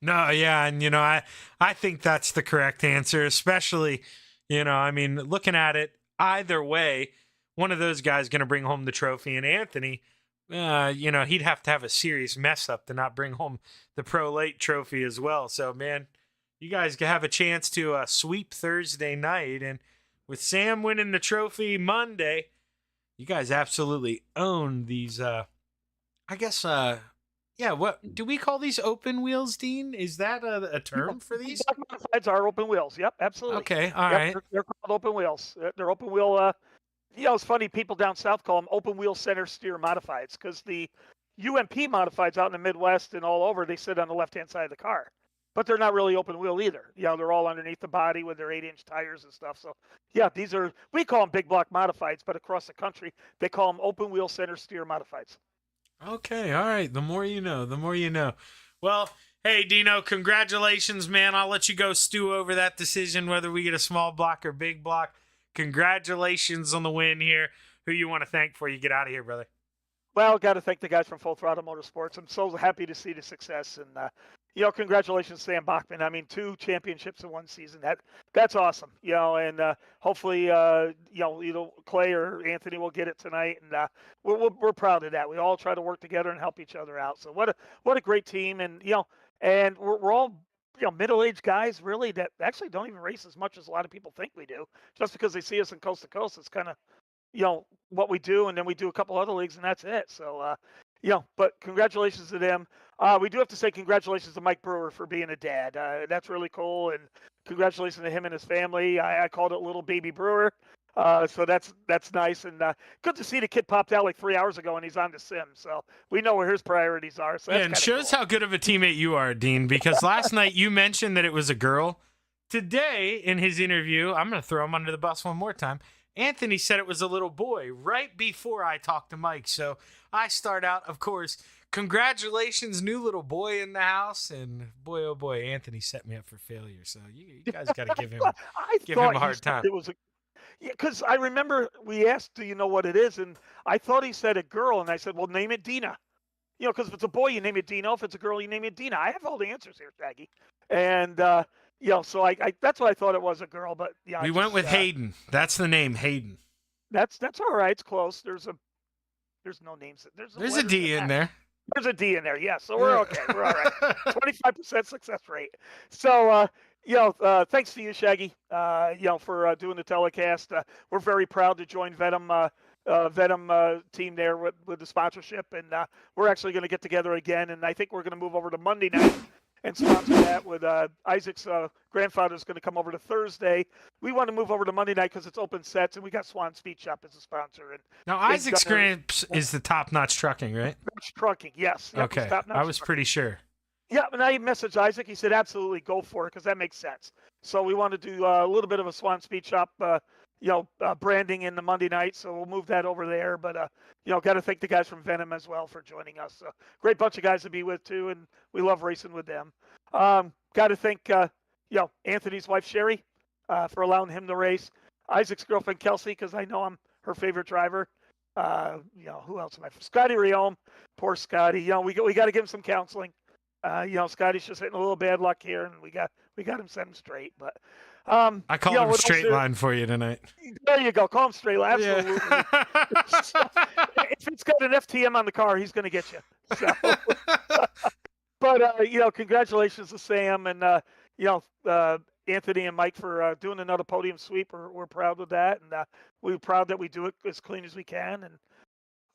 S2: No, yeah, and I think that's the correct answer, especially, I mean, looking at it either way, one of those guys going to bring home the trophy, and Anthony, he'd have to have a serious mess up to not bring home the Pro Late trophy as well. So, man, you guys have a chance to sweep Thursday night, and with Sam winning the trophy Monday, you guys absolutely own these. What do we call these open wheels, Dean? Is that a term for these?
S5: Modifieds are open wheels. Yep, absolutely.
S2: Okay, all right.
S5: They're called open wheels. They're open wheel. It's funny. People down south call them open wheel center steer modifieds because the UMP modifieds out in the Midwest and all over, they sit on the left-hand side of the car. But they're not really open wheel either. They're all underneath the body with their 8-inch tires and stuff. So, these are, we call them big block modifieds, but across the country, they call them open wheel center steer modifieds.
S2: Okay, all right. The more you know. Well, hey, Dino, congratulations, man. I'll let you go stew over that decision, whether we get a small block or big block. Congratulations on the win here. Who you want to thank before you get out of here, brother?
S5: Well, got to thank the guys from Full Throttle Motorsports. I'm so happy to see the success. And, congratulations, Sam Bachman. I mean, 2 championships in one season. That's awesome. And hopefully, either Clay or Anthony will get it tonight. And we're proud of that. We all try to work together and help each other out. So what a great team. And, and we're all, middle-aged guys really that actually don't even race as much as a lot of people think we do. Just because they see us in coast to coast, it's kind of, what we do, and then we do a couple other leagues, and that's it. So, but congratulations to them. We do have to say congratulations to Mike Brewer for being a dad. That's really cool, and congratulations to him and his family. I called it Little Baby Brewer, so that's nice, and good to see the kid popped out like 3 hours ago, and he's on the sim. So we know where his priorities are. So that's
S2: and shows cool. How good of a teammate you are, Dean, because last night you mentioned that it was a girl. Today, in his interview, I'm going to throw him under the bus one more time. Anthony said it was a little boy right before I talked to Mike. So I start out, of course, congratulations, new little boy in the house. And boy, oh boy, Anthony set me up for failure. So you guys got to give him a hard time.
S5: Because I remember we asked, do you know what it is? And I thought he said a girl. And I said, well, name it Dina. Because if it's a boy, you name it Dino. If it's a girl, you name it Dina. I have all the answers here, Shaggy. And, so I that's what I thought it was, a girl, but
S2: we went with Hayden. That's the name, Hayden.
S5: That's all right. It's close. There's no names.
S2: There's a D in there.
S5: There's a D in there. Yeah, so we're okay. We're all right. 25% success rate. So thanks to you, Shaggy. For doing the telecast. We're very proud to join Venom team there with the sponsorship, and we're actually going to get together again, and I think we're going to move over to Monday night and sponsor that with Isaac's grandfather is going to come over to Thursday. We want to move over to Monday night because it's open sets, and we got Swan Speed Shop as a sponsor. And
S2: now Isaac's Gramps is the Top Notch Trucking, right?
S5: Trucking, yes. Yep,
S2: okay, I was pretty sure.
S5: Yeah, and I messaged Isaac. He said, absolutely, go for it, because that makes sense. So we want to do a little bit of a Swan Speed Shop branding in the Monday night, so we'll move that over there. But got to thank the guys from Venom as well for joining us. Great bunch of guys to be with too, and we love racing with them. Got to thank Anthony's wife Sherry for allowing him to race. Isaac's girlfriend Kelsey, because I know I'm her favorite driver. Who else am I? Scotty Riom, poor Scotty. We got to give him some counseling. Scotty's just hitting a little bad luck here, and we got him set him straight. But
S2: I called him straight line for you tonight.
S5: There you go. Call him straight line. Absolutely. Yeah. If it's got an FTM on the car, he's going to get you. So. But congratulations to Sam and Anthony and Mike for doing another podium sweep. We're proud of that, and we're proud that we do it as clean as we can. And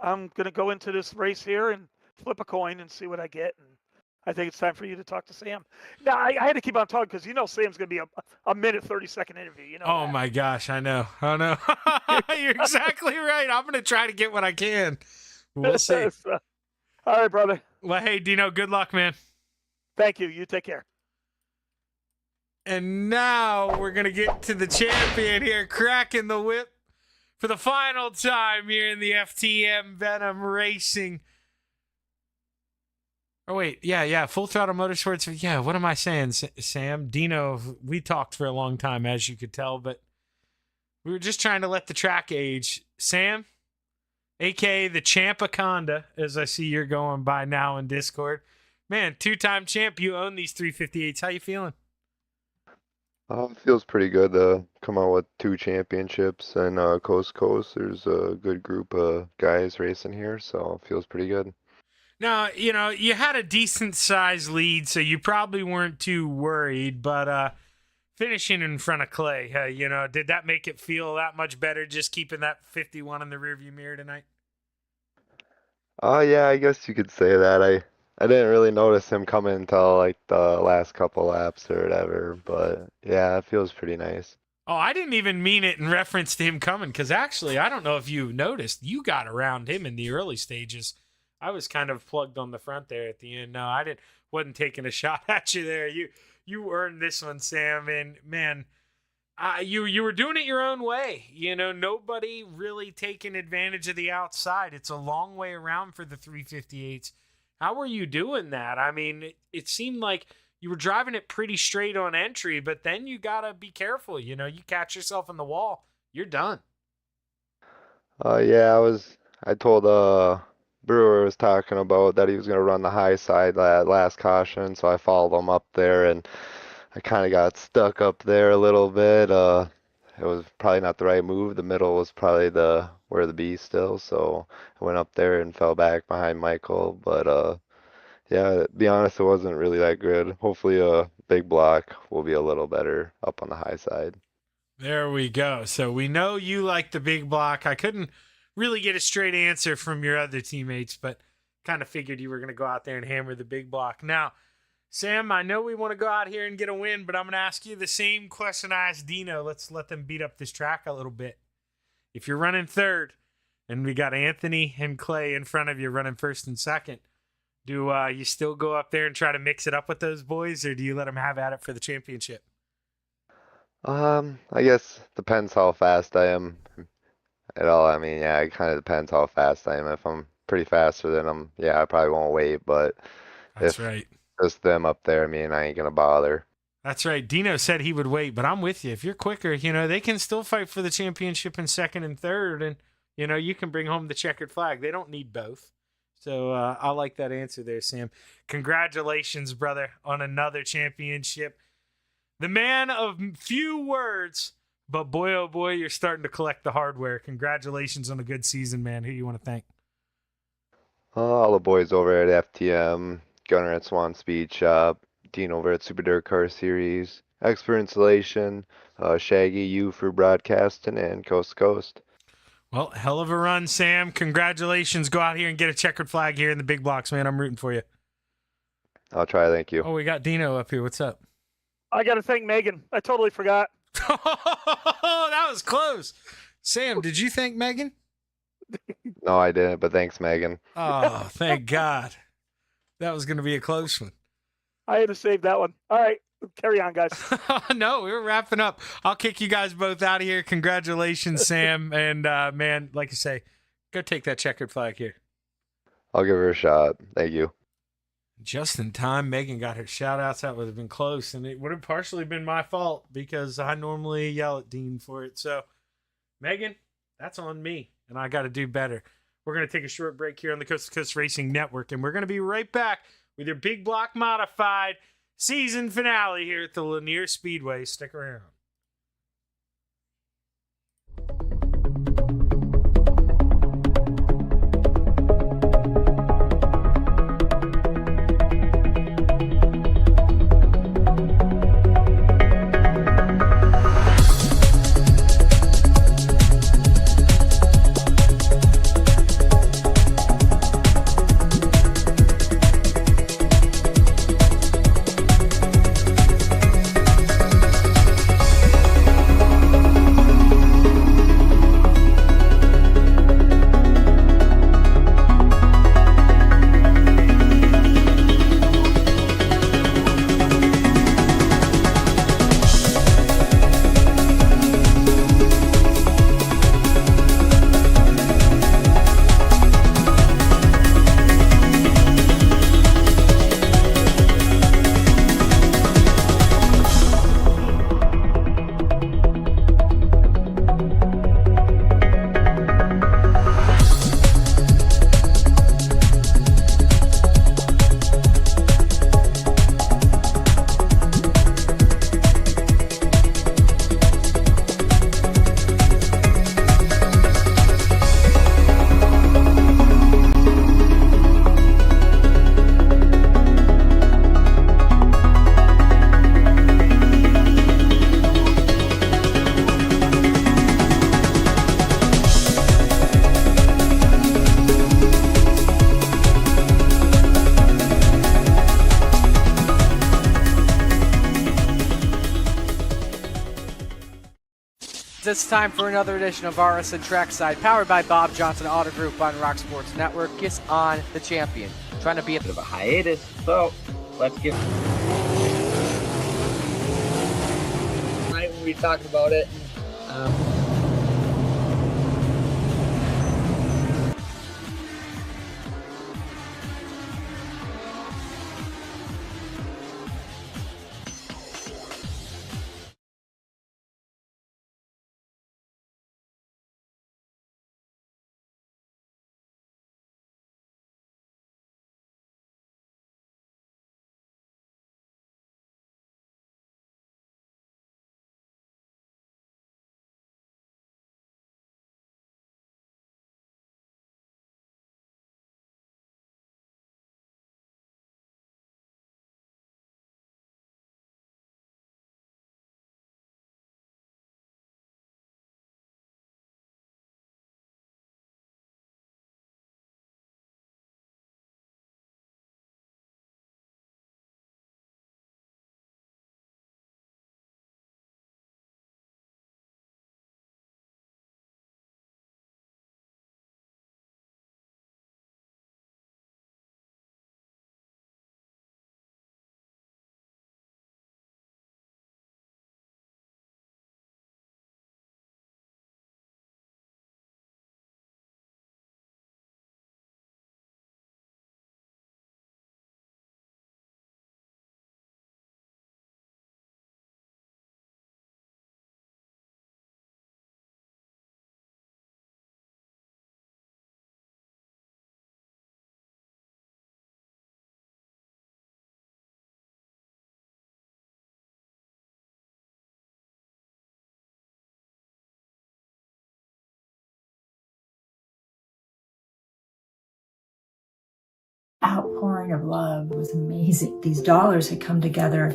S5: I'm gonna go into this race here and flip a coin and see what I get. And I think it's time for you to talk to Sam. Now I had to keep on talking because Sam's gonna be a minute 30-second interview.
S2: Oh my gosh, I know. You're exactly right. I'm gonna try to get what I can. We'll see.
S5: All right, brother.
S2: Well, hey, Dino, good luck, man.
S5: Thank you. You take care.
S2: And now we're going to get to the champion here, cracking the whip for the final time here in the FTM Venom Racing. Oh, wait. Yeah. Full Throttle Motorsports. Yeah, what am I saying, Sam? Dino, we talked for a long time, as you could tell, but we were just trying to let the track age. Sam, a.k.a. the Champaconda, as I see you're going by now in Discord. Man, two-time champ, you own these 358s. How you feeling?
S6: It feels pretty good to come out with 2 championships and coast to coast. There's a good group of guys racing here, so it feels pretty good.
S2: Now, you had a decent-sized lead, so you probably weren't too worried, but finishing in front of Clay, did that make it feel that much better just keeping that 51 in the rearview mirror tonight?
S6: Yeah, I guess you could say that. I didn't really notice him coming until like the last couple laps or whatever, but yeah, it feels pretty nice.
S2: Oh, I didn't even mean it in reference to him coming, because actually, I don't know if you noticed, you got around him in the early stages. I was kind of plugged on the front there at the end. No, I wasn't taking a shot at you there. You earned this one, Sam, and man, you were doing it your own way. Nobody really taking advantage of the outside. It's a long way around for the 358s. How were you doing that? I mean, it seemed like you were driving it pretty straight on entry, but then you got to be careful. You catch yourself in the wall, you're done.
S6: Yeah, I told Brewer was talking about that he was going to run the high side that last caution, so I followed him up there, and I kind of got stuck up there a little bit. It was probably not the right move. The middle was probably where the B still, so I went up there and fell back behind Michael. But yeah, to be honest, it wasn't really that good. Hopefully a big block will be a little better up on the high side.
S2: There we go. So we know you like the big block. I couldn't really get a straight answer from your other teammates, but kind of figured you were going to go out there and hammer the big block. Now, Sam, I know we want to go out here and get a win, but I'm going to ask you the same question I asked Dino. Let's let them beat up this track a little bit. If you're running third and we got Anthony and Clay in front of you running first and second, do you still go up there and try to mix it up with those boys, or do you let them have at it for the championship?
S6: I guess depends how fast I am at all. I mean, yeah, it kind of depends how fast I am. If I'm pretty faster than them, yeah, I probably won't wait, but
S2: That's right.
S6: Just them up there, I ain't gonna bother.
S2: That's right. Dino said he would wait, but I'm with you. If you're quicker, they can still fight for the championship in second and third, and you can bring home the checkered flag. They don't need both. So I like that answer there, Sam. Congratulations, brother, on another championship. The man of few words, but boy, oh boy, you're starting to collect the hardware. Congratulations on a good season, man. Who you want to thank?
S6: All the boys over at FTM, Gunner at Swan Speed Shop, Dean over at Super Dirt Car Series, Expert Installation, Shaggy, you for broadcasting, and Coast to Coast.
S2: Well, hell of a run, Sam. Congratulations. Go out here and get a checkered flag here in the big blocks, man. I'm rooting for you.
S6: I'll try, thank you.
S2: Oh, we got Dino up here. What's up?
S5: I got to thank Megan. I totally forgot.
S2: Oh, that was close. Sam, did you thank Megan?
S6: No, I didn't, but thanks, Megan.
S2: Oh, thank God. That was going to be a close one.
S5: I had to save that one. All right, carry on, guys.
S2: No, we're wrapping up. I'll kick you guys both out of here. Congratulations, Sam. And, man, like you say, go take that checkered flag here.
S6: I'll give her a shot. Thank you.
S2: Just in time, Megan got her shout-outs. That would have been close, and it would have partially been my fault because I normally yell at Dean for it. So, Megan, that's on me, and I got to do better. We're going to take a short break here on the Coast to Coast Racing Network, and we're going to be right back with your Big Block Modified season finale here at the Lanier Speedway. Stick around.
S1: It's time for another edition of RSN Trackside, powered by Bob Johnson Auto Group on Rock Sports Network. Kiss on the champion. Trying to be a
S7: bit of a hiatus, so let's get. Tonight when we talked about it.
S8: Outpouring of love was amazing. These dollars had come together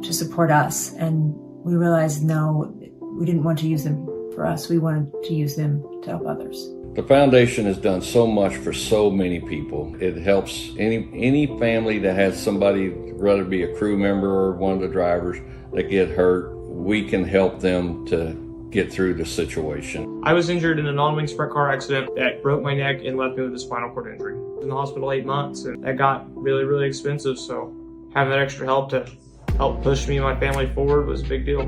S8: to support us, and we realized no, we didn't want to use them for us. We wanted to use them to help others.
S9: The foundation has done so much for so many people. It helps any family that has somebody, whether it be a crew member or one of the drivers, that get hurt. We can help them to get through the situation.
S10: I was injured in a non-wing sprint car accident that broke my neck and left me with a spinal cord injury. I was in the hospital 8 months, and that got really, really expensive, so having that extra help to help push me and my family forward was a big deal.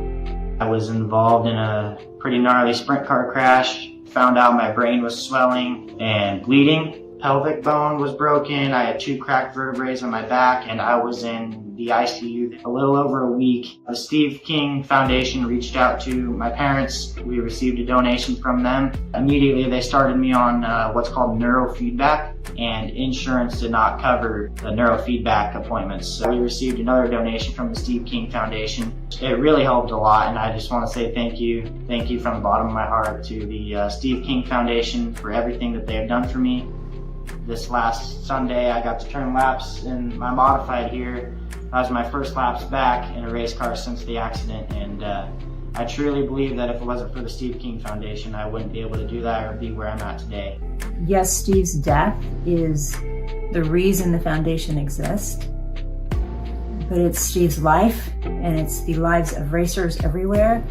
S11: I was involved in a pretty gnarly sprint car crash, found out my brain was swelling and bleeding. Pelvic bone was broken, I had 2 cracked vertebrae on my back, and I was in the ICU a little over a week. The Steve King Foundation reached out to my parents. We received a donation from them. Immediately they started me on what's called neurofeedback, and insurance did not cover the neurofeedback appointments. So we received another donation from the Steve King Foundation. It really helped a lot, and I just want to say thank you. Thank you from the bottom of my heart to the Steve King Foundation for everything that they have done for me. This last Sunday, I got to turn laps in my modified here. That was my first laps back in a race car since the accident, and I truly believe that if it wasn't for the Steve King Foundation, I wouldn't be able to do that or be where I'm at today.
S8: Yes, Steve's death is the reason the foundation exists, but it's Steve's life, and it's the lives of racers everywhere,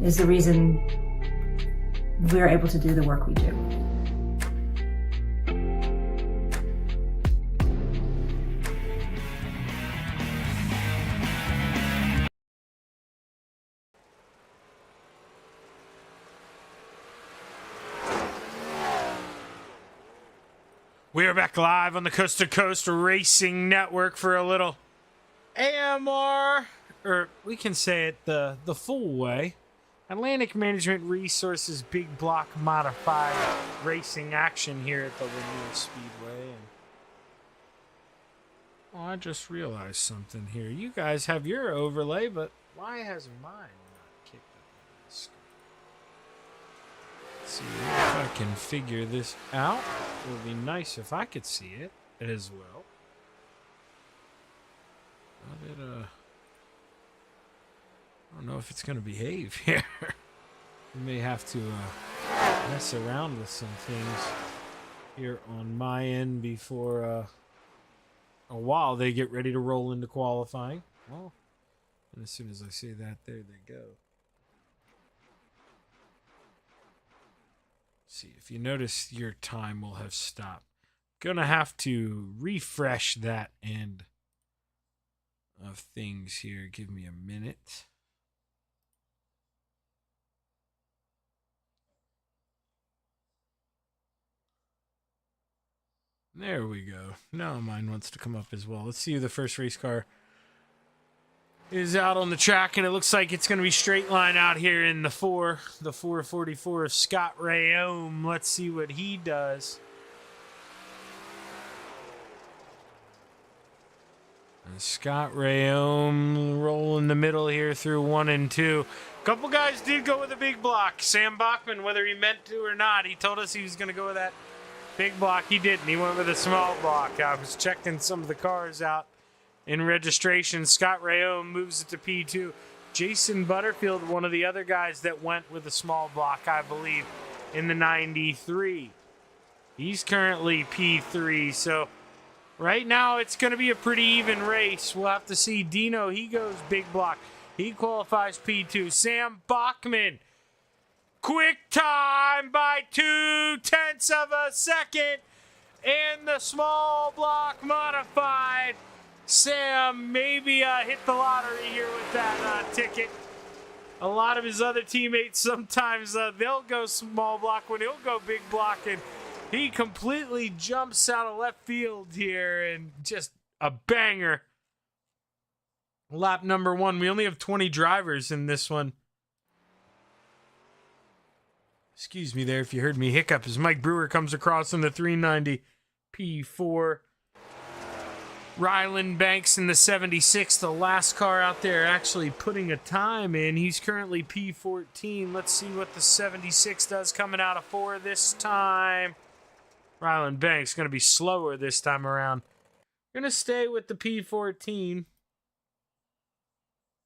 S8: is the reason we're able to do the work we do.
S2: We are back live on the Coast to Coast Racing Network for a little AMR, or we can say it the full way. Atlantic Management Resources Big Block Modified Racing action here at the Lanier Speedway. And oh, I just realized something here. You guys have your overlay, but why has mine not kicked up on the screen? See if I can figure this out. It would be nice if I could see it as well. But I don't know if it's going to behave here. We may have to mess around with some things here on my end before a while they get ready to roll into qualifying. Well, and as soon as I say that, there they go. See, if you notice, your time will have stopped. Gonna have to refresh that end of things here. Give me a minute. There we go. Now mine wants to come up as well. Let's see who the first race car is out on the track, and it looks like it's going to be straight line out here in the 444 of Scott Rayome. Let's see what he does. And Scott Rayome rolling the middle here through 1 and 2. A couple guys did go with a big block. Sam Bachman, whether he meant to or not, he told us he was going to go with that big block. He didn't. He went with a small block. I was checking some of the cars out in registration. Scott Rayome moves it to P2. Jason Butterfield, one of the other guys that went with a small block, I believe, in the 93. He's currently P3. So right now it's going to be a pretty even race. We'll have to see. Dino, he goes big block. He qualifies P2. Sam Bachman, quick time by 0.2 of a second. And the small block modified. Sam maybe hit the lottery here with that ticket. A lot of his other teammates, sometimes they'll go small block when he'll go big block. And he completely jumps out of left field here and just a banger. Lap number 1. We only have 20 drivers in this one. Excuse me there if you heard me hiccup as Mike Brewer comes across in the 390 P4. Ryland Banks in the 76, the last car out there actually putting a time in. He's currently P14. Let's see what the 76 does coming out of 4 this time. Ryland Banks going to be slower this time around. Going to stay with the P14.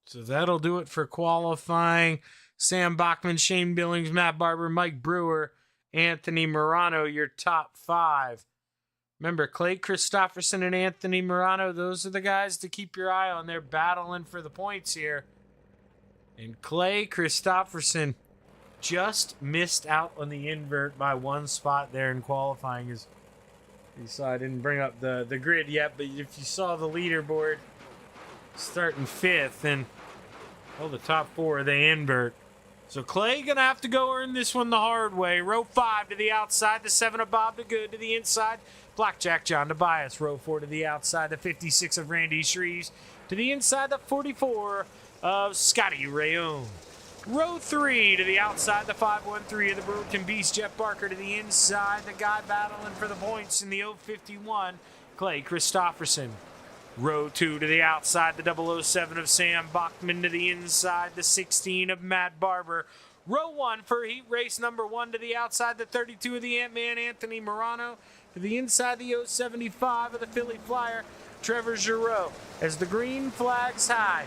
S2: So that'll do it for qualifying. Sam Bachman, Shane Billings, Matt Barber, Mike Brewer, Anthony Morano, your top 5. Remember, Clay Christopherson and Anthony Morano, those are the guys to keep your eye on. They're battling for the points here. And Clay Christopherson just missed out on the invert by 1 spot there in qualifying. You saw I didn't bring up the grid yet, but if you saw the leaderboard, starting 5th, and the top 4, they invert. So Clay going to have to go earn this one the hard way. Row 5 to the outside, the 7 of Bob to Good to the inside. Blackjack John Tobias. Row 4 to the outside, the 56 of Randy Shreves. To the inside, the 44 of Scotty Rayome. Row 3 to the outside, the 513 of the Broken Beast. Jeff Barker to the inside, the guy battling for the points in the 051, Clay Christopherson. Row 2 to the outside, the 007 of Sam Bachman to the inside, the 16 of Matt Barber. Row 1 for heat race number 1 to the outside, the 32 of the Ant-Man, Anthony Morano. To the inside, the 075 of the Philly Flyer, Trevor Giroux. As the green flag's high,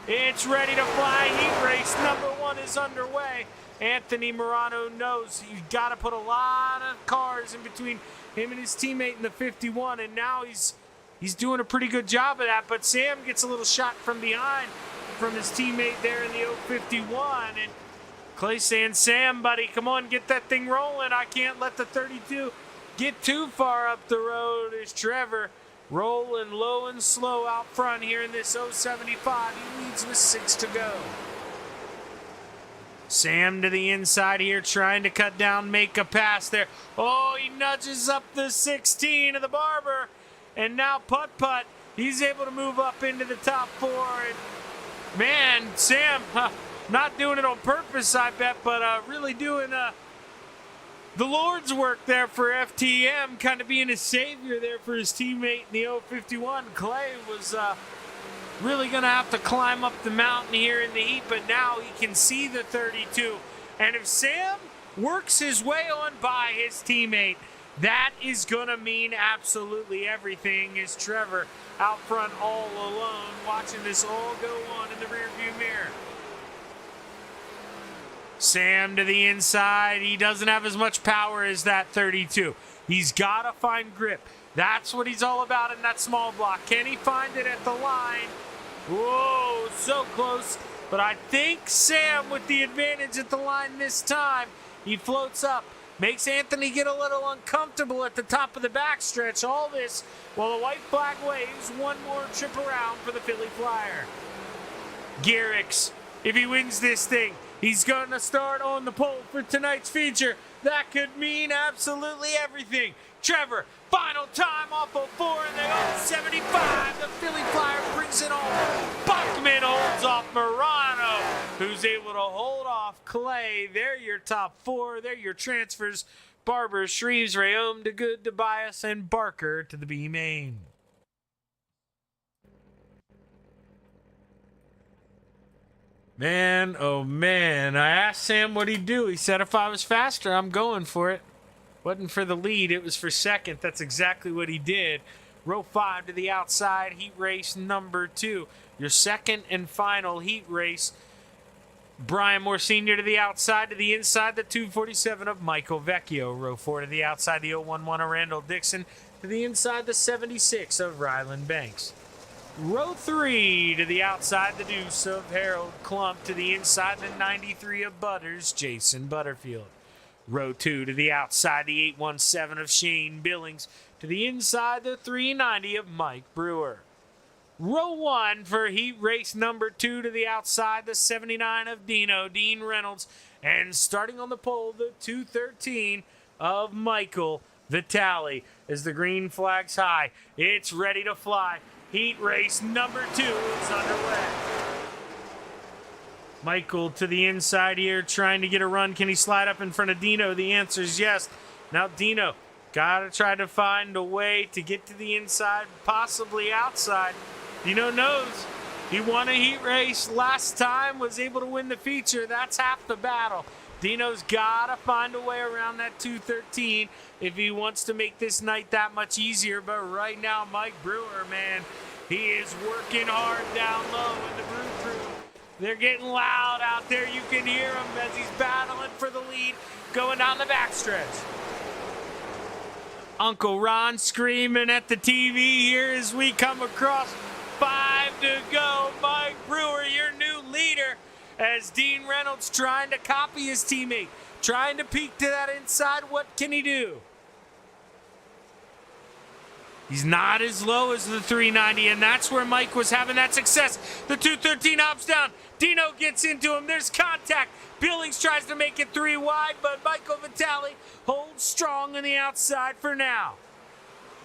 S2: it's ready to fly. Heat race number 1 is underway. Anthony Morano knows you've got to put a lot of cars in between him and his teammate in the 51, and now he's doing a pretty good job of that, but Sam gets a little shot from behind from his teammate there in the 051, and Clay saying, Sam, buddy, come on, get that thing rolling. I can't let the 32 get too far up the road. As Trevor rolling low and slow out front here in this 075. He leads with 6 to go. Sam to the inside here, trying to cut down, make a pass there. Oh, he nudges up the 16 of the Barber. And now Putt-Putt, he's able to move up into the top 4. And man, Sam, not doing it on purpose, I bet, but really doing the Lord's work there for FTM, kind of being a savior there for his teammate in the 051. Clay was really going to have to climb up the mountain here in the heat, but now he can see the 32. And if Sam works his way on by his teammate, that is going to mean absolutely everything. As Trevor out front all alone, watching this all go on in the rearview mirror. Sam to the inside. He doesn't have as much power as that 32. He's got to find grip. That's what he's all about in that small block. Can he find it at the line? Whoa, so close. But I think Sam with the advantage at the line this time. He floats up. makes Anthony get a little uncomfortable at the top of the backstretch. All this while the white flag waves, one more trip around for the Philly Flyer. Garrix, if he wins this thing, he's going to start on the pole for tonight's feature. That could mean absolutely everything. Trevor, final time off of 4, and they go 75. The Philly Flyer brings it home. Buckman holds off Morano, who's able to hold off Clay. They're your top 4. They're your transfers. Barber, Shreves, Rayom, DeGood, Tobias, and Barker to the B main. Man, oh man, I asked Sam what he'd do. He said if I was faster, I'm going for it. Wasn't for the lead, it was for second. That's exactly what he did. Row 5 to the outside, heat race number 2. Your second and final heat race. Brian Moore Sr. to the outside, to the inside, the 247 of Michael Vecchio. Row 4 to the outside, the 011 of Randall Dixon. To the inside, the 76 of Ryland Banks. Row 3 to the outside, the deuce of Harold Klump. To the inside, the 93 of Butters, Jason Butterfield. Row 2 to the outside, the 817 of Shane Billings. To the inside, the 390 of Mike Brewer. Row 1 for heat race number 2 to the outside, the 79 of Dean Reynolds. And starting on the pole, the 213 of Michael Vitale. As the green flag's high, it's ready to fly. Heat race number 2 is underway. Michael to the inside here, trying to get a run. Can he slide up in front of Dino? The answer is yes. Now Dino got to try to find a way to get to the inside, possibly outside. Dino knows he won a heat race last time, was able to win the feature. That's half the battle. Dino's got to find a way around that 213 if he wants to make this night that much easier. But right now, Mike Brewer, man, he is working hard down low in the Brew Crew. They're getting loud out there. You can hear him as he's battling for the lead going down the backstretch. Uncle Ron screaming at the TV here as we come across. 5 to go. Mike Brewer, your new leader, as Dean Reynolds trying to copy his teammate, trying to peek to that inside. What can he do? He's not as low as the 390, and that's where Mike was having that success. The 213 hops down. Dino gets into him. There's contact. Billings tries to make it 3 wide, but Michael Vitale holds strong on the outside for now.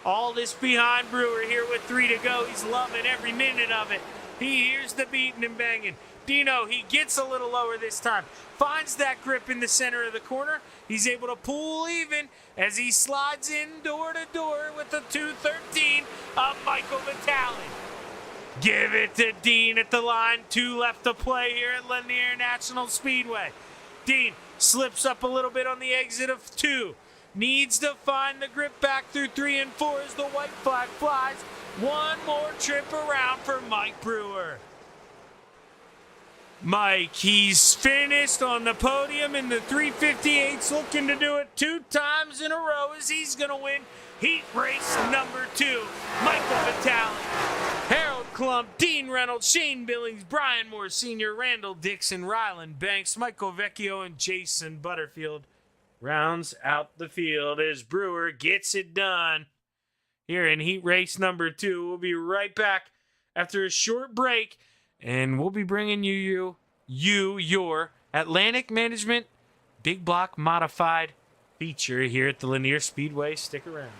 S2: All this behind Brewer here with 3 to go. He's loving every minute of it. He hears the beating and banging. Dino, he gets a little lower this time. Finds that grip in the center of the corner. He's able to pull even as he slides in door to door with the 213 of Michael Vitale. Give it to Dean at the line. 2 left to play here at Lanier National Speedway. Dean slips up a little bit on the exit of 2. Needs to find the grip back through 3 and 4 as the white flag flies. One more trip around for Mike Brewer. Mike, he's finished on the podium in the 358s, looking to do it 2 times in a row as he's going to win heat race number 2. Michael Vitale, Harold Klump, Dean Reynolds, Shane Billings, Brian Moore Sr., Randall Dixon, Ryland Banks, Michael Vecchio, and Jason Butterfield rounds out the field as Brewer gets it done here in heat race number 2. We'll be right back after a short break, and we'll be bringing you your Atlantic Management Big Block Modified feature here at the Lanier Speedway. Stick around.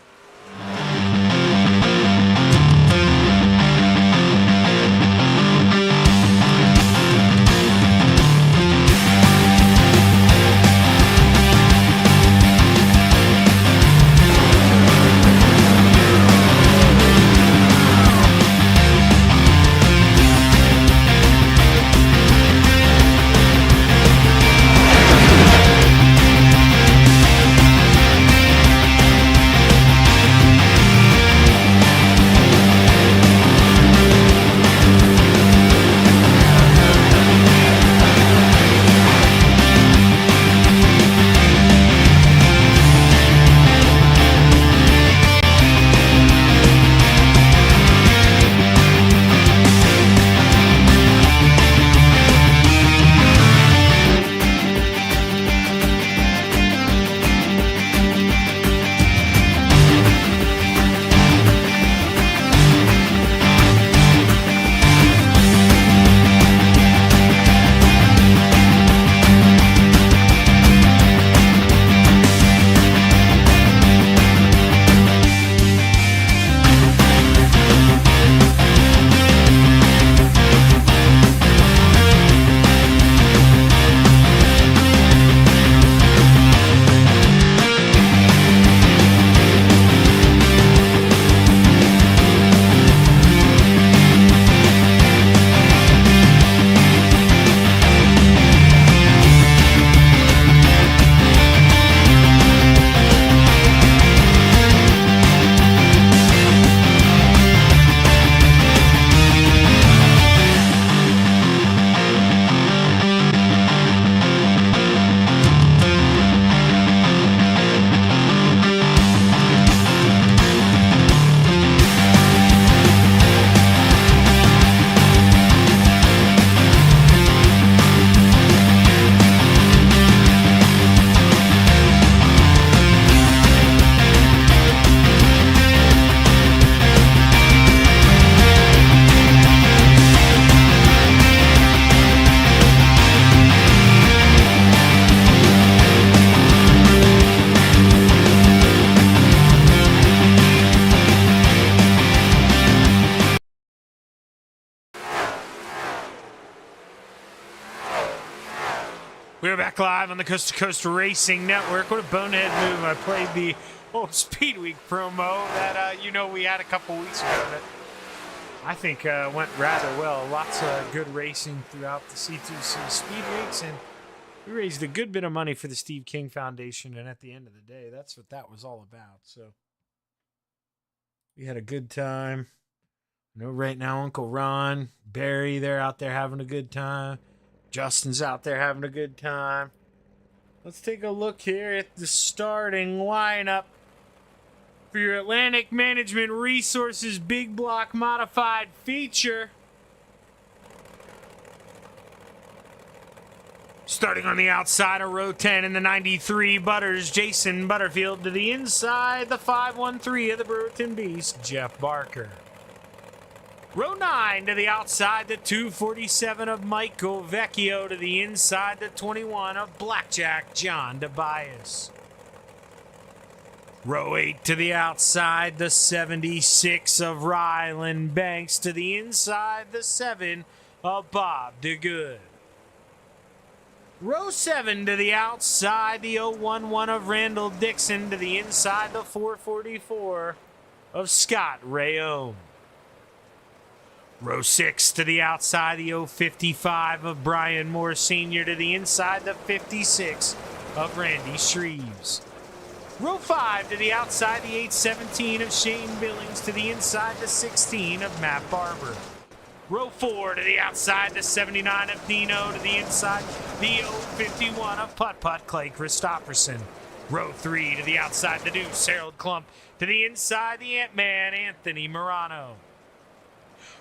S2: We're back live on the Coast to Coast Racing Network. What a bonehead move. I played the old Speed Week promo that, we had a couple weeks ago that I think went rather well. Lots of good racing throughout the C2C Speed Weeks, and we raised a good bit of money for the Steve King Foundation, and at the end of the day, that's what that was all about. So we had a good time. I know right now Uncle Ron, Barry, they're out there having a good time. Justin's out there having a good time. Let's take a look here at the starting lineup for your Atlantic Management Resources Big Block Modified feature. Starting on the outside of row 10 in the 93 Butters, Jason Butterfield. To the inside, the 513 of the Brewerton Beast, Jeff Barker. Row 9 to the outside, the 247 of Michael Vecchio. To the inside, the 21 of Blackjack, John DeBias. Row 8 to the outside, the 76 of Ryland Banks. To the inside, the 7 of Bob DeGood. Row 7 to the outside, the 011 of Randall Dixon. To the inside, the 444 of Scott Rayone. Row 6 to the outside, the 055 of Brian Moore Sr. To the inside, the 56 of Randy Shreves. Row 5 to the outside, the 817 of Shane Billings. To the inside, the 16 of Matt Barber. Row 4 to the outside, the 79 of Dino. To the inside, the 051 of Putt Putt Clay Christopherson. Row 3 to the outside, the Deuce Harold Klump. To the inside, the Ant-Man Anthony Morano.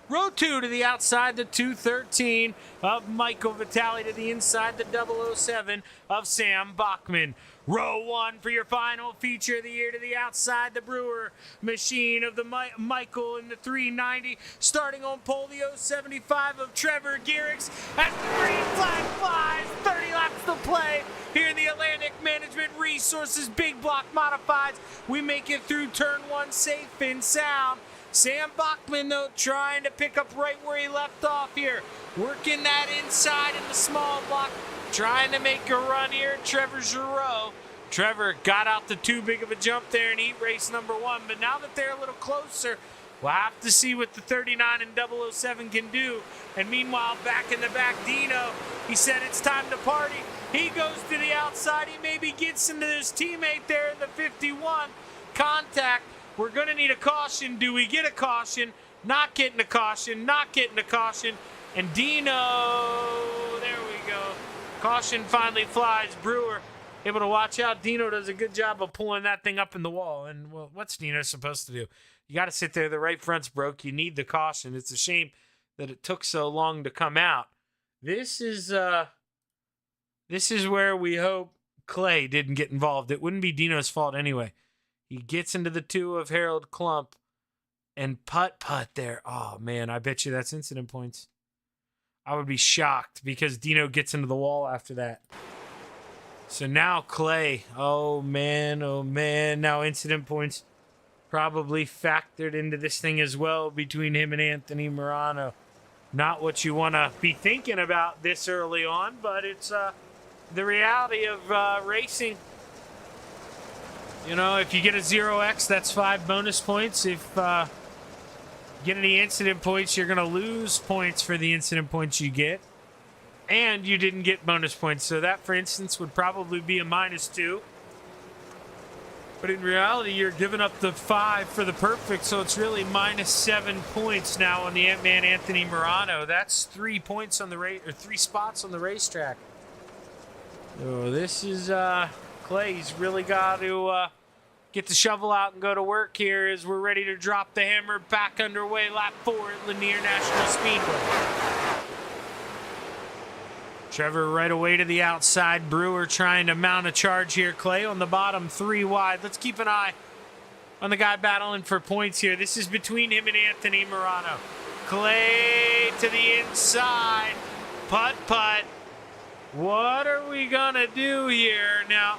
S2: Row 2 to the outside, the 213 of Michael Vitale. To the inside, the 007 of Sam Bachman. Row 1 for your final feature of the year. To the outside, the Brewer machine of the Michael in the 390. Starting on pole, the 075 of Trevor Gearix. As the green flag flies, 30 laps to play here in the Atlantic Management Resources Big Block Modifieds. We make it through turn 1 safe and sound. Sam Bachman, though, trying to pick up right where he left off here. Working that inside in the small block. Trying to make a run here. Trevor Giroux. Trevor got out the too big of a jump there in heat race number 1. But now that they're a little closer, we'll have to see what the 39 and 007 can do. And meanwhile, back in the back, Dino, he said it's time to party. He goes to the outside. He maybe gets into his teammate there in the 51. Contact. We're going to need a caution. Do we get a caution? Not getting a caution. Not getting a caution. And Dino, there we go. Caution finally flies. Brewer able to watch out. Dino does a good job of pulling that thing up in the wall. And, well, what's Dino supposed to do? You got to sit there. The right front's broke. You need the caution. It's a shame that it took so long to come out. This is where we hope Clay didn't get involved. It wouldn't be Dino's fault anyway. He gets into the 2 of Harold Klump and putt there. Oh, man, I bet you that's incident points. I would be shocked because Dino gets into the wall after that. So now Clay, oh, man, now incident points probably factored into this thing as well between him and Anthony Morano. Not what you want to be thinking about this early on, but it's the reality of racing. You know, if you get a 0x, that's 5 bonus points. If you get any incident points, you're going to lose points for the incident points you get. And you didn't get bonus points. So that, for instance, would probably be a -2. But in reality, you're giving up the 5 for the perfect. So it's really -7 points now on the Ant-Man Anthony Morano. That's 3 points on the race, or 3 spots on the racetrack. So this is Clay's really got to get the shovel out and go to work here as we're ready to drop the hammer. Back underway, lap 4 at Lanier National Speedway. Trevor right away to the outside. Brewer trying to mount a charge here. Clay on the bottom, 3 wide. Let's keep an eye on the guy battling for points here. This is between him and Anthony Morano. Clay to the inside. Putt. What are we gonna do here now?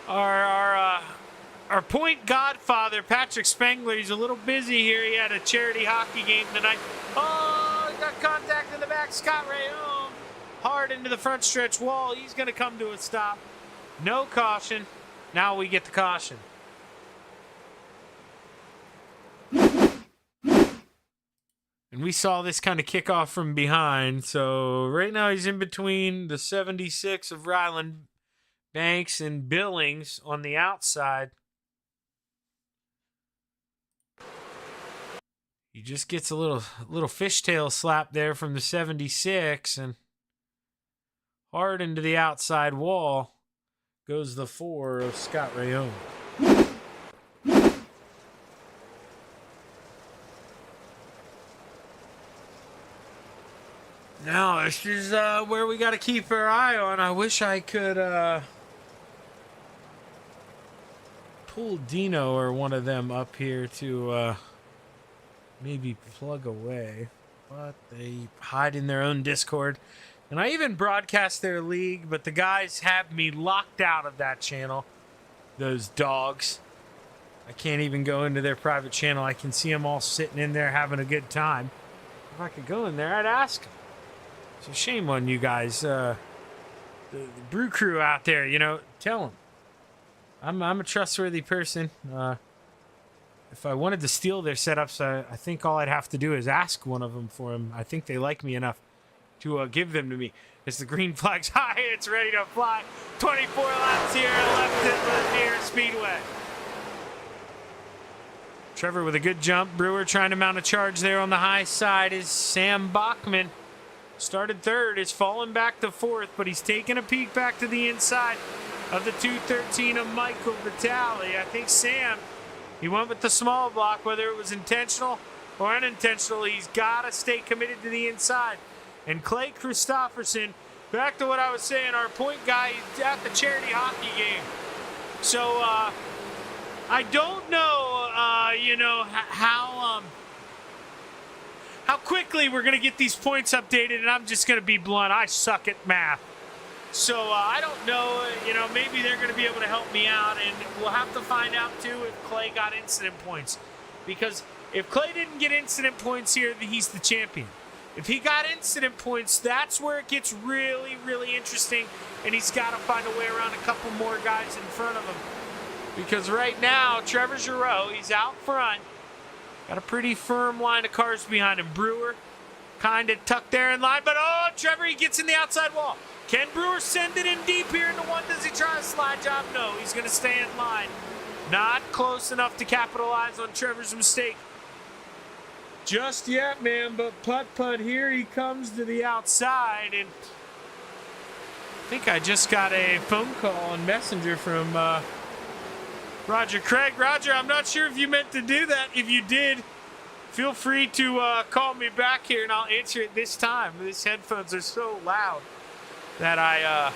S2: Our point godfather, Patrick Spangler, he's a little busy here. He had a charity hockey game tonight. Oh, he got contact in the back. Scott Rayone. Hard hard into the front stretch wall. He's going to come to a stop. No caution. Now we get the caution. And we saw this kind of kick off from behind. So right now he's in between the 76 of Ryland Banks and Billings on the outside. He just gets a little fishtail slap there from the 76, and hard into the outside wall goes the 4 of Scott Rayone. Now, this is where we got to keep our eye on. I wish I could pull Dino or one of them up here to maybe plug away. But they hide in their own Discord. And I even broadcast their league, but the guys have me locked out of that channel. Those dogs. I can't even go into their private channel. I can see them all sitting in there having a good time. If I could go in there, I'd ask them. So shame on you guys, the brew crew out there, you know, tell them. I'm a trustworthy person. If I wanted to steal their setups, I think all I'd have to do is ask one of them for them. I think they like me enough to give them to me. As the green flag's high, it's ready to fly. 24 laps here, left it for the near speedway. Trevor with a good jump. Brewer trying to mount a charge there on the high side is Sam Bachman. Started third, is falling back to fourth, but he's taking a peek back to the inside of the 213 of Michael Vitale. I think Sam, he went with the small block, whether it was intentional or unintentional. He's got to stay committed to the inside. And Clay Christopherson, back to what I was saying, our point guy is at the charity hockey game. So I don't know, you know, how quickly we're going to get these points updated, and I'm just going to be blunt. I suck at math. So I don't know, you know, maybe they're going to be able to help me out, and we'll have to find out, too, if Clay got incident points. Because if Clay didn't get incident points here, he's the champion. If he got incident points, that's where it gets really, really interesting, and he's got to find a way around a couple more guys in front of him. Because right now, Trevor Giroux, he's out front. Got a pretty firm line of cars behind him. Brewer kind of tucked there in line, but oh, Trevor, he gets in the outside wall. Can Brewer send it in deep here into one? Does he try a slide job? No, he's going to stay in line. Not close enough to capitalize on Trevor's mistake just yet, man, but putt here he comes to the outside, and I think I just got a phone call on Messenger from Roger Craig. Roger, I'm not sure if you meant to do that. If you did, feel free to call me back here, and I'll answer it this time. These headphones are so loud that I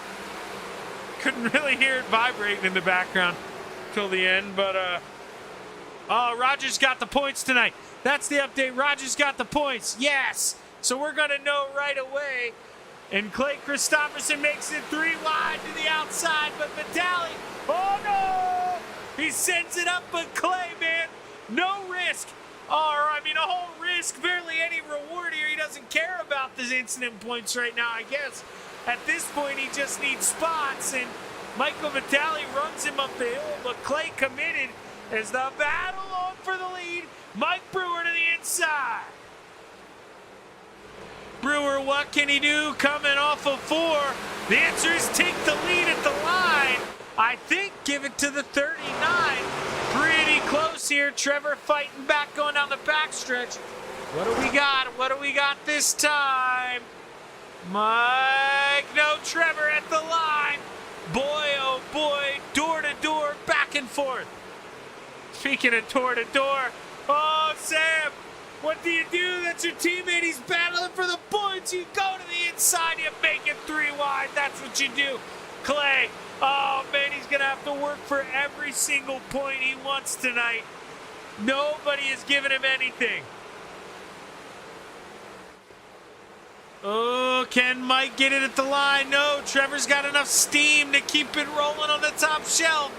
S2: couldn't really hear it vibrating in the background till the end. But Roger's got the points tonight. That's the update. Roger's got the points. Yes. So we're going to know right away. And Clay Christopherson makes it 3 wide to the outside, but Vitale, oh no! He sends it up, but Clay, man, no risk. Or, I mean, a whole risk, barely any reward here. He doesn't care about the incident points right now, I guess. At this point, he just needs spots, and Michael Vitale runs him up the hill, but Clay committed as the battle on for the lead. Mike Brewer to the inside. Brewer, what can he do coming off of 4? The answer is take the lead at the line. I think give it to the 39. Pretty close here. Trevor fighting back, going down the backstretch. What do we got? What do we got this time? Mike, no, Trevor at the line. Boy, oh boy, door to door, back and forth. Speaking of door to door, oh, Sam, what do you do? That's your teammate. He's battling for the points. You go to the inside, you make it 3 wide. That's what you do. Clay, oh, man, he's going to have to work for every single point he wants tonight. Nobody is giving him anything. Oh, can Mike get it at the line? No, Trevor's got enough steam to keep it rolling on the top shelf.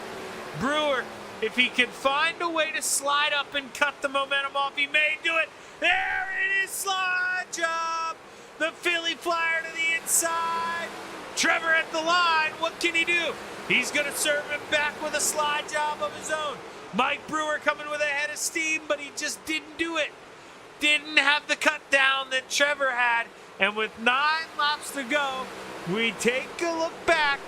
S2: Brewer, if he can find a way to slide up and cut the momentum off, he may do it. There it is, slide job. The Philly Flyer to the inside. Trevor at the line. What can he do? He's going to serve him back with a slide job of his own. Mike Brewer coming with a head of steam, but he just didn't do it. Didn't have the cut down that Trevor had. And with 9 laps to go, we take a look back.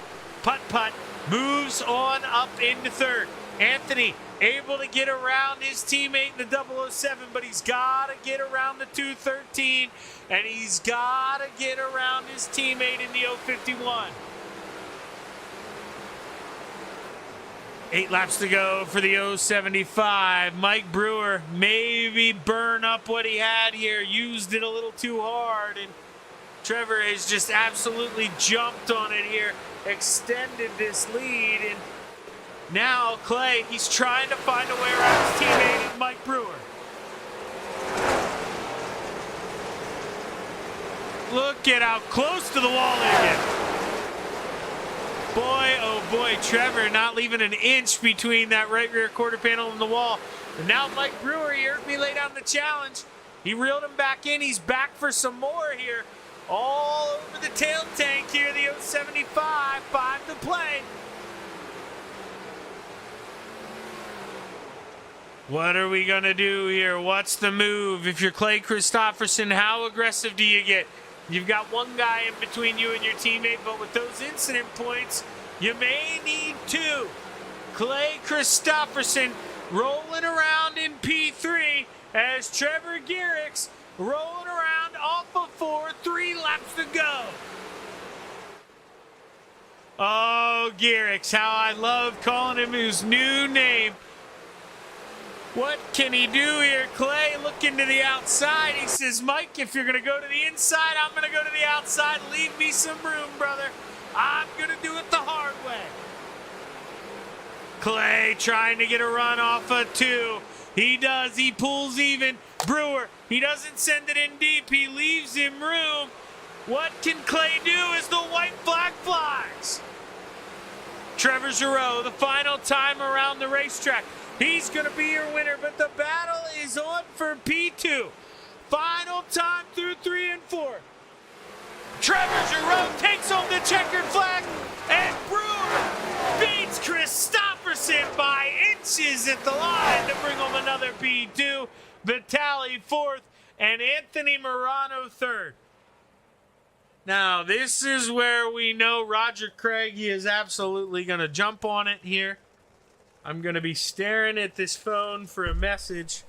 S2: Putt-putt moves on up into third. Anthony able to get around his teammate in the 007, but he's got to get around the 213, and he's got to get around his teammate in the 051. 8 laps to go for the 075. Mike Brewer maybe burn up what he had here, used it a little too hard, and Trevor has just absolutely jumped on it here, extended this lead, and now Clay, he's trying to find a way around his teammate and Mike Brewer. Look at how close to the wall they get. Boy, oh boy, Trevor not leaving an inch between that right rear quarter panel and the wall. And now Mike Brewer, he heard me lay down the challenge. He reeled him back in. He's back for some more here. All over the tail tank here, the 075, 5 to play. What are we going to do here? What's the move? If you're Clay Christopherson, how aggressive do you get? You've got one guy in between you and your teammate, but with those incident points, you may need 2. Clay Christopherson rolling around in P3 as Trevor Garrix rolling around off of 4, 3 laps to go. Oh, Garrix, how I love calling him his new name. What can he do here? Clay looking to the outside. He says, Mike, if you're going to go to the inside, I'm going to go to the outside. Leave me some room, brother. I'm going to do it the hard way. Clay trying to get a run off of 2. He does. He pulls even. Brewer, he doesn't send it in deep. He leaves him room. What can Clay do as the white flag flies? Trevor Giroux, the final time around the racetrack. He's going to be your winner, but the battle is on for P2. Final time through 3 and 4. Trevor Giroux takes home the checkered flag, and Brewer beats Christopherson by inches at the line to bring home another P2. Vitali 4th, and Anthony Morano 3rd. Now, this is where we know Roger Craig, he is absolutely going to jump on it here. I'm going to be staring at this phone for a message.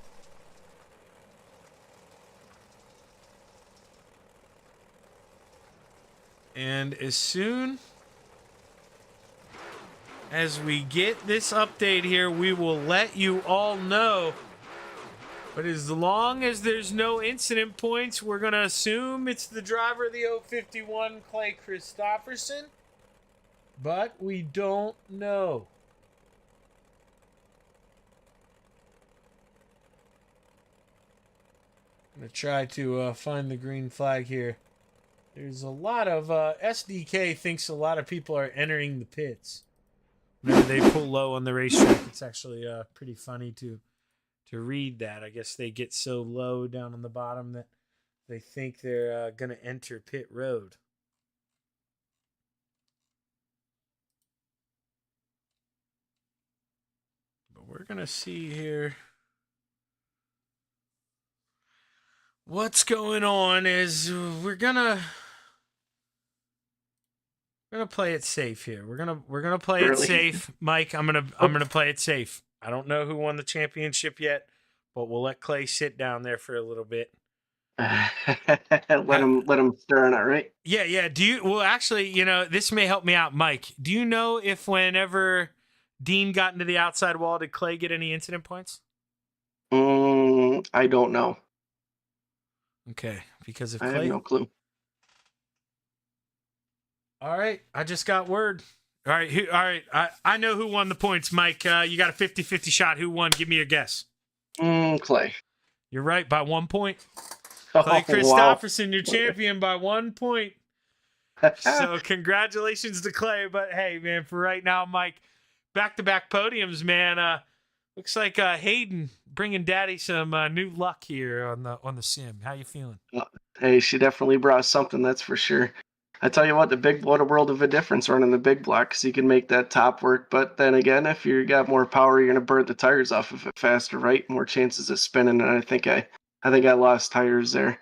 S2: And as soon as we get this update here, we will let you all know. But as long as there's no incident points, we're going to assume it's the driver of the 051, Clay Christopherson. But we don't know. I'm going to try to find the green flag here. There's a lot of... SDK thinks a lot of people are entering the pits. Whenever they pull low on the racetrack, it's actually pretty funny to read that. I guess they get so low down on the bottom that they think they're going to enter pit road. But we're going to see here what's going on. Is we're gonna play it safe here. We're gonna play it safe, Mike. I'm gonna play it safe. I don't know who won the championship yet, but we'll let Clay sit down there for a little bit.
S4: let him stir on it, right?
S2: Yeah. Do you? Well, actually, this may help me out, Mike. Do you know if whenever Dean got into the outside wall, did Clay get any incident points?
S4: I don't know.
S2: Okay, because if
S4: I
S2: Clay...
S4: have no clue.
S2: All right, I just got word. All right, I know who won the points, Mike. You got a 50-50 shot. Who won? Give me your guess.
S4: Clay.
S2: You're right, by 1 point. Clay Christopherson, your champion by 1 point. So congratulations to Clay. But hey, man, for right now, Mike, back-to-back podiums, man. Looks like Hayden bringing Daddy some new luck here on the sim. How you feeling?
S4: Hey, she definitely brought something, that's for sure. I tell you what a world of a difference running the big block, because you can make that top work. But then again, if you got more power, you're gonna burn the tires off of it faster, right? More chances of spinning. And I think I lost tires there.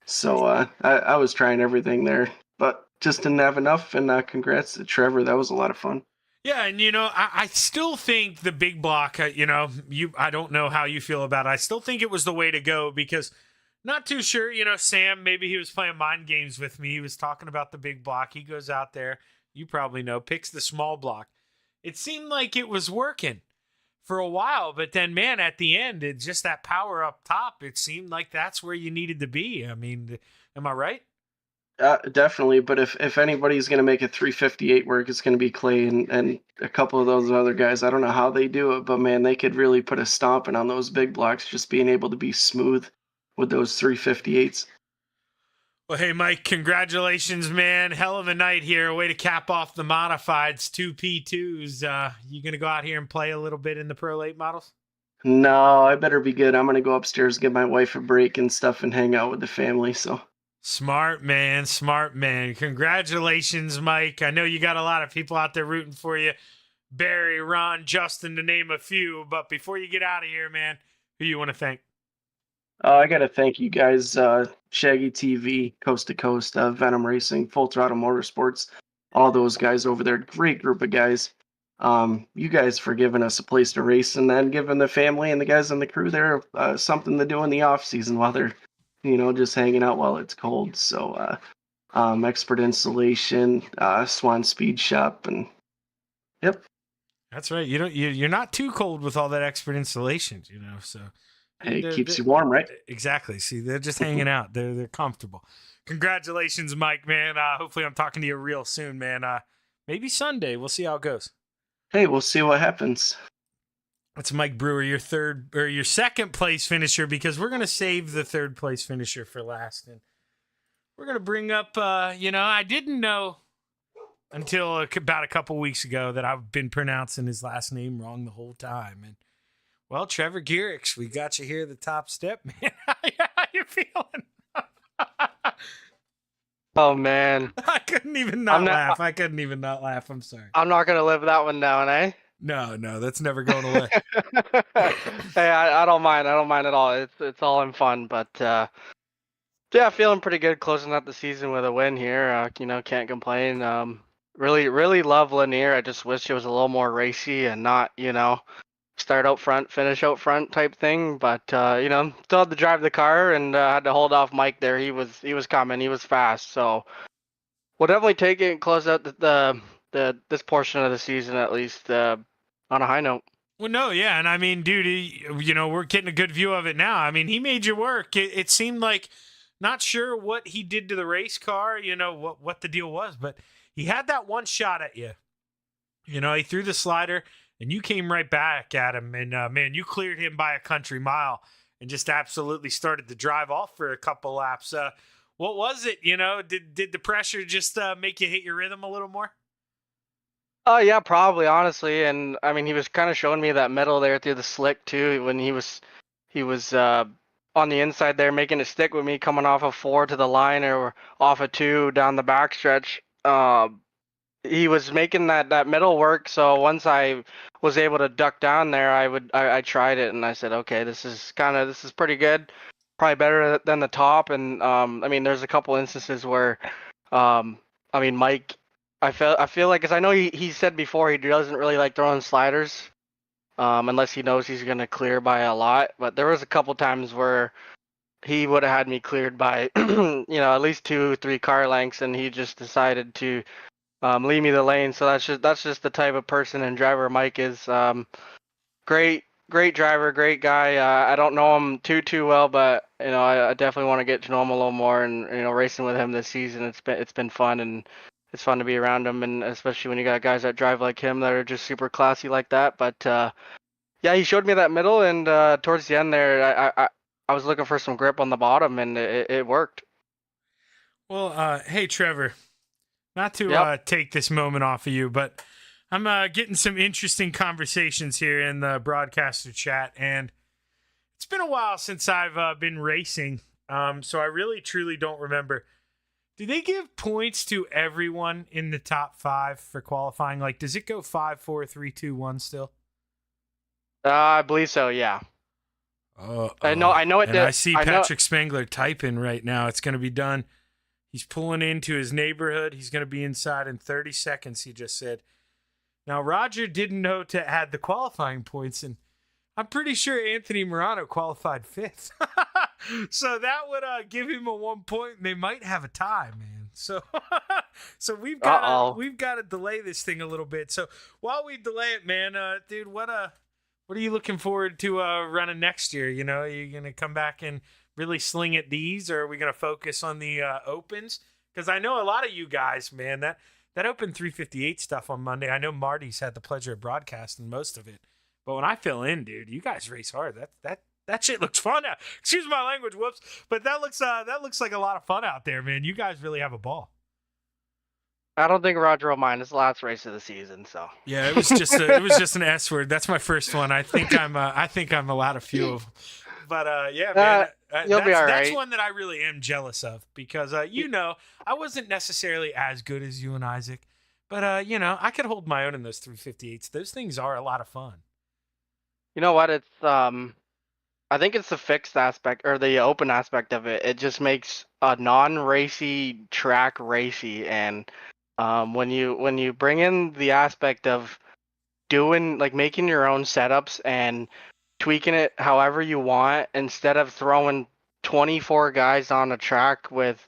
S4: So I was trying everything there, but just didn't have enough. And congrats to Trevor. That was a lot of fun.
S2: Yeah, and I still think the big block. I don't know how you feel about it. I still think it was the way to go because. Not too sure, Sam, maybe he was playing mind games with me. He was talking about the big block. He goes out there, you probably know, picks the small block. It seemed like it was working for a while, but then, man, at the end, it's just that power up top. It seemed like that's where you needed to be. I mean, am I right?
S4: Definitely, but if anybody's going to make a 358 work, it's going to be Clay and a couple of those other guys. I don't know how they do it, but, man, they could really put a stomping on those big blocks, just being able to be smooth with those 358s.
S2: Well, hey, Mike, congratulations, man. Hell of a night here. Way to cap off the modifieds, 2 P2s. You going to go out here and play a little bit in the Pro Late models?
S4: No, I better be good. I'm going to go upstairs, give my wife a break and stuff, and hang out with the family. So
S2: Smart man, smart man. Congratulations, Mike. I know you got a lot of people out there rooting for you. Barry, Ron, Justin, to name a few. But before you get out of here, man, who you want to thank?
S4: I got to thank you guys, Shaggy TV, Coast to Coast, Venom Racing, Full Throttle Motorsports, all those guys over there. Great group of guys. You guys for giving us a place to race and then giving the family and the guys on the crew there something to do in the off season while they're, just hanging out while it's cold. So, Expert Installation, Swan Speed Shop, and yep.
S2: That's right. You're not too cold with all that Expert Installations, so.
S4: Hey, it keeps you warm, right?
S2: Exactly. See, they're just hanging out. They're comfortable. Congratulations, Mike, man. Hopefully I'm talking to you real soon, man. Maybe Sunday. We'll see how it goes.
S4: Hey, we'll see what happens.
S2: That's Mike Brewer, your second place finisher, because we're going to save the third place finisher for last. And we're going to bring up, I didn't know until about a couple weeks ago that I've been pronouncing his last name wrong the whole time. And well, Trevor Gearix, we got you here at the top step, man. How you feeling?
S12: Oh, man.
S2: I couldn't even not laugh. I couldn't even not laugh. I'm sorry.
S12: I'm not going to live that one down, eh?
S2: No, that's never going away.
S12: Hey, I don't mind. I don't mind at all. It's all in fun, but yeah, feeling pretty good closing out the season with a win here. Can't complain. Really, really love Lanier. I just wish it was a little more racy and not, start out front, finish out front type thing. But still had to drive the car and had to hold off Mike there. He was coming. He was fast. So we'll definitely take it and close out this portion of the season at least on a high note.
S2: Well, no, yeah, and I mean, dude, we're getting a good view of it now. I mean, he made you work. It seemed like not sure what he did to the race car. What the deal was, but he had that one shot at you. He threw the slider. And you came right back at him, and man, you cleared him by a country mile and just absolutely started to drive off for a couple laps. What was it? Did the pressure just make you hit your rhythm a little more?
S12: Oh yeah, probably, honestly. And I mean, he was kind of showing me that middle there through the slick too. When he was on the inside there, making it stick with me, coming off of 4 to the line or off of 2 down the backstretch. He was making that middle work, so once I was able to duck down there, I tried it and I said, okay, this is pretty good, probably better than the top. And I mean, there's a couple instances where, Mike, I feel like, because I know he said before he doesn't really like throwing sliders, unless he knows he's gonna clear by a lot. But there was a couple times where he would have had me cleared by, at least 2-3 car lengths, and he just decided to leave me the lane. So that's just the type of person and driver Mike is. Great driver, great guy. I don't know him too well, but I definitely want to get to know him a little more. And racing with him this season, it's been fun, and it's fun to be around him, and especially when you got guys that drive like him that are just super classy like that. But yeah, he showed me that middle, and towards the end there, I was looking for some grip on the bottom, and it worked.
S2: Well, hey Trevor. Not to take this moment off of you, but I'm getting some interesting conversations here in the broadcaster chat, and it's been a while since I've been racing, so I really, truly don't remember. Do they give points to everyone in the top 5 for qualifying? Like, does it go 5, 4, 3, 2, 1 still?
S12: I believe so. Yeah. I know it
S2: and
S12: did.
S2: I see Patrick Spangler typing right now. It's going to be done. He's pulling into his neighborhood. He's going to be inside in 30 seconds, he just said. Now, Roger didn't know to add the qualifying points, and I'm pretty sure Anthony Morano qualified 5th. So that would give him a 1 point, and they might have a tie, man. So we've got to delay this thing a little bit. So while we delay it, man, dude, what are you looking forward to running next year? You know, are you going to come back and really sling at these, or are we going to focus on the opens? Because I know a lot of you guys, man, that Open 358 stuff on Monday, I know Marty's had the pleasure of broadcasting most of it. But when I fill in, dude, you guys race hard. That shit looks fun out. Excuse my language, whoops. But that looks like a lot of fun out there, man. You guys really have a ball.
S12: I don't think Roger will mind. It's the last race of the season, so.
S2: Yeah, it was just an S word. That's my first one. I think I'm allowed a few of them. But yeah, man,
S12: you'll be all right.
S2: That's one that I really am jealous of because I wasn't necessarily as good as you and Isaac, but I could hold my own in those 358s. Those things are a lot of fun.
S12: You know what? It's I think it's the fixed aspect or the open aspect of it. It just makes a non-racy track racy, and when you bring in the aspect of doing making your own setups and tweaking it however you want instead of throwing 24 guys on a track with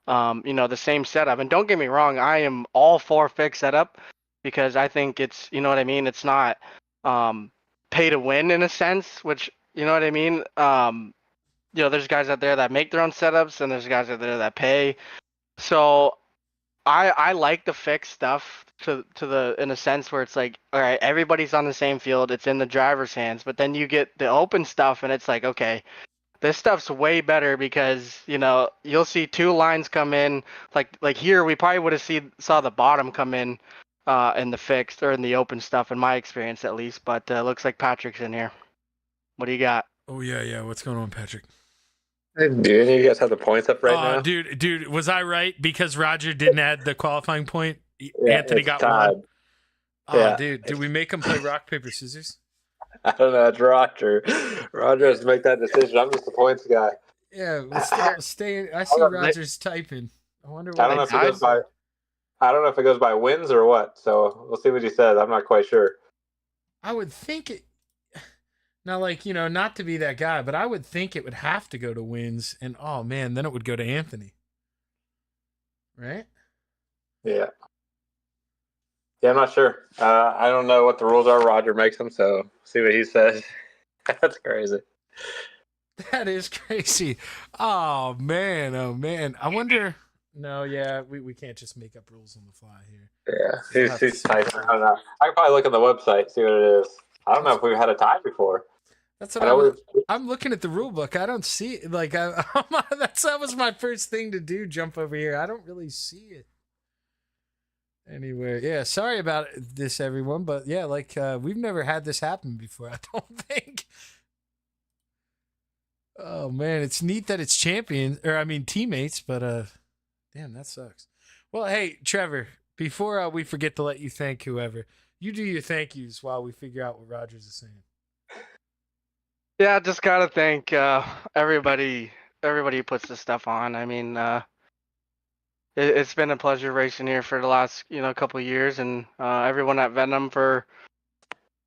S12: the same setup. And don't get me wrong, I am all for fixed setup because I think it's it's not pay to win in a sense, which there's guys out there that make their own setups and there's guys out there that pay. So I like the fixed stuff to the in a sense where it's like, all right, everybody's on the same field, it's in the driver's hands, but then you get the open stuff and it's like, okay, this stuff's way better because you'll see 2 lines come in like here we probably would have saw the bottom come in the fixed or in the open stuff in my experience at least, but looks like Patrick's in here. What do you got?
S2: Oh yeah, what's going on, Patrick?
S13: Hey, do any of you guys have the points up right now?
S2: Dude, was I right? Because Roger didn't add the qualifying point.
S13: Yeah,
S2: Anthony got
S13: tied.
S2: 1. Oh,
S13: Yeah.
S2: dude, did we make him play rock paper scissors?
S13: I don't know. It's Roger. Roger has to make that decision. I'm just the points guy.
S2: Yeah, let's stay. I see Roger's typing. I wonder what
S13: I don't know if it goes by. I don't know if it goes by wins or what. So we'll see what he says. I'm not quite sure.
S2: I would think it. Now, not to be that guy, but I would think it would have to go to wins, and oh man, then it would go to Anthony. Right?
S13: Yeah. Yeah, I'm not sure. I don't know what the rules are. Roger makes them, so see what he says. That's crazy.
S2: That is crazy. Oh man. I wonder. No, yeah, we can't just make up rules on the fly here.
S13: Yeah, he's typing. I don't know. I could probably look on the website, see what it is. I don't know if we've had a tie before.
S2: That's what I'm looking at the rule book. I don't see it. That was my first thing to do. Jump over here. I don't really see it anywhere. Yeah, sorry about this, everyone. But yeah, we've never had this happen before. I don't think. Oh man, it's neat that it's teammates. But damn, that sucks. Well, hey, Trevor. Before we forget to let you thank whoever, you do your thank yous while we figure out what Rogers is saying.
S12: Yeah, just gotta thank everybody who puts this stuff on. I mean, it's been a pleasure racing here for the last couple of years, and everyone at Venom for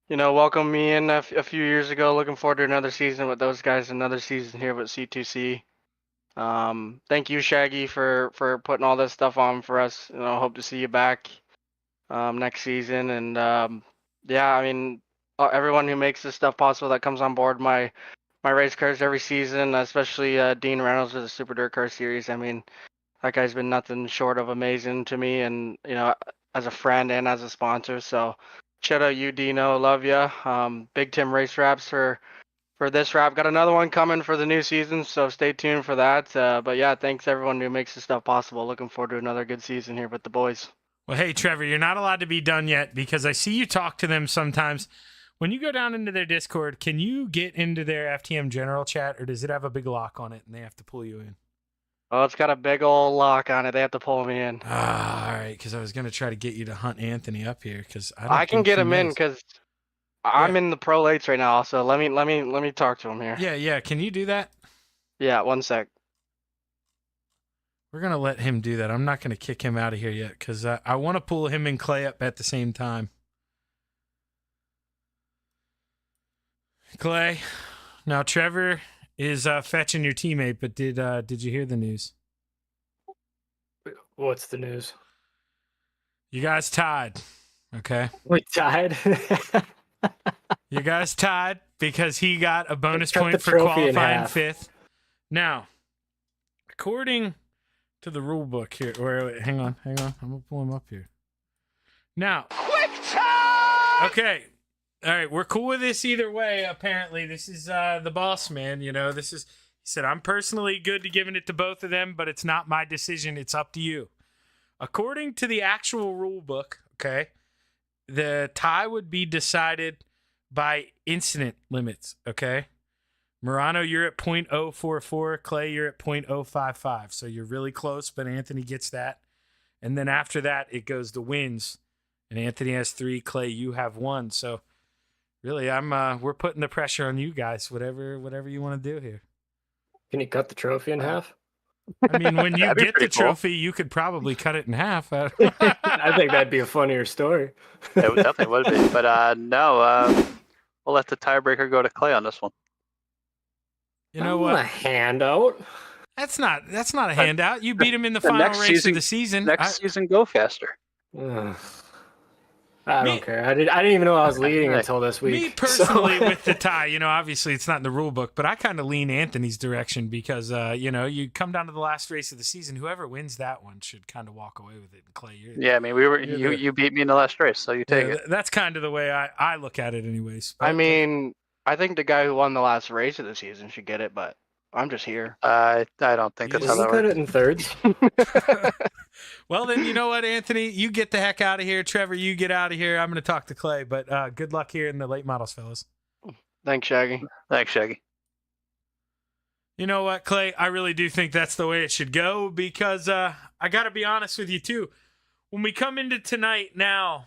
S12: welcoming me in a few years ago. Looking forward to another season with those guys, another season here with C2C. Thank you, Shaggy, for putting all this stuff on for us. Hope to see you back next season, and everyone who makes this stuff possible that comes on board my race cars every season, especially Dean Reynolds with the Super Dirt Car Series. I mean, that guy's been nothing short of amazing to me, and as a friend and as a sponsor. So shout out you, Dino, love ya. Big Tim Race Wraps for this wrap. Got another one coming for the new season, so stay tuned for that. But yeah, thanks everyone who makes this stuff possible. Looking forward to another good season here with the boys.
S2: Well, hey, Trevor, you're not allowed to be done yet because I see you talk to them sometimes. When you go down into their Discord, can you get into their FTM general chat, or does it have a big lock on it and they have to pull you in?
S12: Oh, it's got a big old lock on it. They have to pull me in.
S2: All right, because I was gonna try to get you to hunt Anthony up here because
S12: I can get him in because I'm in the pro lates right now. So let me talk to him here.
S2: Yeah. Can you do that?
S12: Yeah, 1 sec.
S2: We're gonna let him do that. I'm not gonna kick him out of here yet because I want to pull him and Clay up at the same time. Clay, now Trevor is fetching your teammate, but did you hear the news?
S14: What's the news?
S2: You guys tied. Okay.
S14: We tied.
S2: You guys tied because he got a bonus
S14: Cut
S2: point
S14: the
S2: for
S14: trophy in
S2: qualifying
S14: half.
S2: 5th. Now, according to the rule book here, wait, hang on. I'm gonna pull him up here. Now, quick time. Okay. All right, we're cool with this either way. Apparently, this is the boss man. You know, this is. He said, I'm personally good to giving it to both of them, but it's not my decision. It's up to you. According to the actual rule book, okay, the tie would be decided by incident limits, okay? Murano, you're at .044. Clay, you're at .055. So you're really close, but Anthony gets that. And then after that, it goes to wins. And Anthony has 3. Clay, you have 1. So really, we're putting the pressure on you guys, whatever you want to do here.
S14: Can you cut the trophy in half?
S2: I mean, when you
S3: That'd be
S2: get the
S3: pretty cool.
S2: trophy, you could probably cut it in half.
S14: I think that'd be a funnier story.
S3: It definitely would be. But no, we'll let the tiebreaker go to Clay on this one.
S2: You know
S14: A
S2: what?
S14: handout.
S2: That's not a handout. You beat him in the
S3: The
S2: final
S3: next
S2: race of the season.
S3: Next season, go faster.
S14: Ugh. I don't care. I didn't even know I was leading until this week.
S2: Me personally, with the tie, you know, obviously it's not in the rule book, but I kind of lean Anthony's direction because, you know, you come down to the last race of the season. Whoever wins that one should kind of walk away with it. And Clay,
S3: Yeah, I mean, you beat me in the last race, so you take it.
S2: That's kind of the way I look at it, anyways.
S12: I mean, I think the guy who won the last race of the season should get it, but I'm just here.
S3: I don't think that's how that
S14: cut
S3: works.
S14: it in thirds.
S2: Well, then, you know what, Anthony? You get the heck out of here. Trevor, you get out of here. I'm going to talk to Clay, but good luck here in the late models, fellas.
S12: Thanks, Shaggy.
S3: Thanks, Shaggy.
S2: You know what, Clay? I really do think that's the way it should go because I got to be honest with you, too. When we come into tonight now,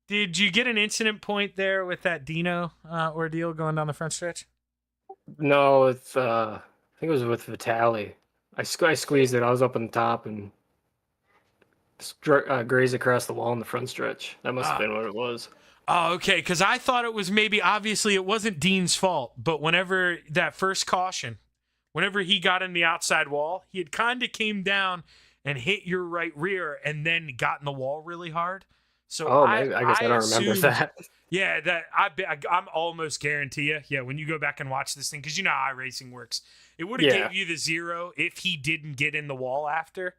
S2: did you get an incident point there with that Dino ordeal going down the front stretch?
S14: No, it's I think it was with Vitali. I squeezed it. I was up on the top and grazed across the wall in the front stretch. That must have been what it was.
S2: Oh, okay, because I thought it was obviously it wasn't Dean's fault, but whenever that first caution, whenever he got in the outside wall, he had kind of came down and hit your right rear and then got in the wall really hard. So
S14: maybe. I guess I don't remember that.
S2: Yeah, I'm almost guarantee you. Yeah, when you go back and watch this thing, because you know how iRacing works, it would have gave you the 0 if he didn't get in the wall after,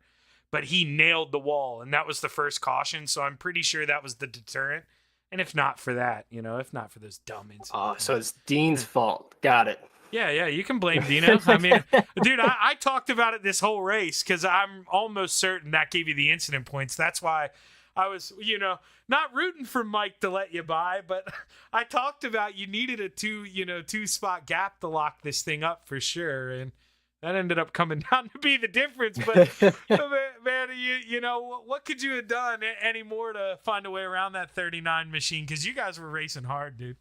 S2: but he nailed the wall, and that was the first caution. So I'm pretty sure that was the deterrent. And if not for that, you know, if not for those dumb incidents.
S14: Oh, so it's Dean's fault. Got it.
S2: Yeah, you can blame Dino. I mean, dude, I talked about it this whole race because I'm almost certain that gave you the incident points. That's why I was, you know, not rooting for Mike to let you by, but I talked about you needed a 2-spot gap to lock this thing up for sure. And that ended up coming down to be the difference. But man, you know, what could you have done any more to find a way around that 39 machine? Because you guys were racing hard, dude.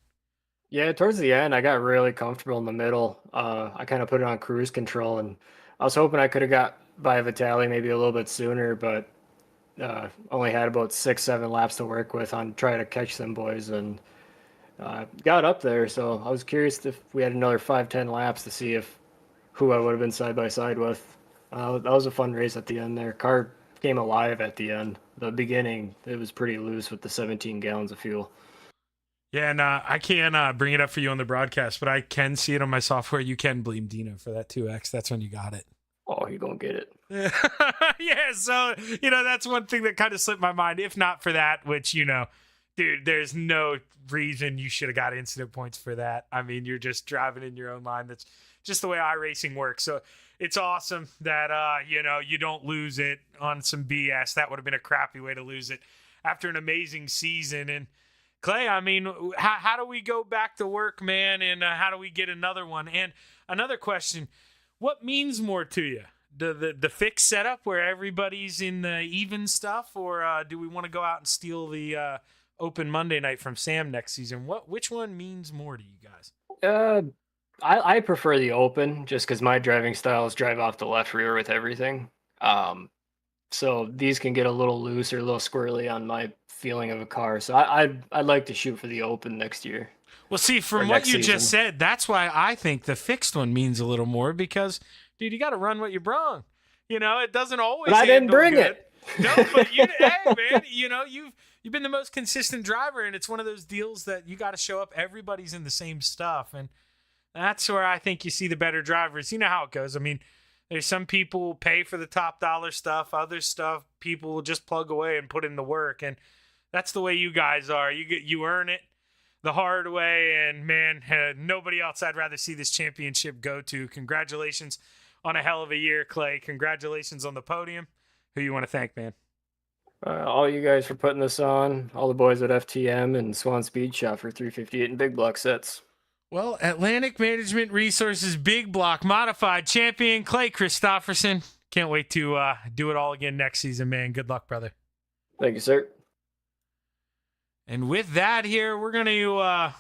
S14: Yeah, towards the end, I got really comfortable in the middle. I kind of put it on cruise control, and I was hoping I could have got by Vitali maybe a little bit sooner, but only had about 6-7 laps to work with on trying to catch them boys, and got up there. So I was curious if we had another 5-10 laps to see who I would have been side by side with. That was a fun race at the end there. Car came alive at the end. The beginning, it was pretty loose with the 17 gallons of fuel.
S2: Yeah, and I can't bring it up for you on the broadcast, but I can see it on my software. You can blame Dino for that 2X. That's when you got it.
S14: Oh, you're going to get it.
S2: Yeah, so, you know, that's one thing that kind of slipped my mind. If not for that, which, you know, dude, there's no reason you should have got incident points for that. I mean, you're just driving in your own line. That's just the way iRacing works. So it's awesome that, you know, you don't lose it on some BS. That would have been a crappy way to lose it after an amazing season. And Clay, I mean, how do we go back to work, man? And how do we get another one? And another question, what means more to you? the fix setup where everybody's in the even stuff, or do we want to go out and steal the open Monday night from Sam next season? Which one means more to you guys?
S14: I prefer the open just because my driving style is drive off the left rear with everything. So these can get a little loose or a little squirrely on my feeling of a car. So I'd like to shoot for the open next year.
S2: Well, see, from what you just said, that's why I think the fixed one means a little more because, dude, you got to run what you brung. You know, it doesn't always.
S14: But I didn't bring it.
S2: No, but hey, man, you know, you've been the most consistent driver, and it's one of those deals that you got to show up. Everybody's in the same stuff, and that's where I think you see the better drivers. You know how it goes. I mean, there's some people who pay for the top dollar stuff. Other stuff, people will just plug away and put in the work, and that's the way you guys are. You earn it the hard way, and man, nobody else I'd rather see this championship go to. Congratulations on a hell of a year, Clay. Congratulations on the podium. Who you want to thank, man?
S14: All you guys for putting this on, all the boys at FTM and Swan Speed Shop for 358 and big block sets.
S2: Well, Atlantic Management Resources Big Block Modified Champion Clay Christopherson. Can't wait to do it all again next season, man. Good luck, brother.
S14: Thank you, sir.
S2: And with that here, we're going to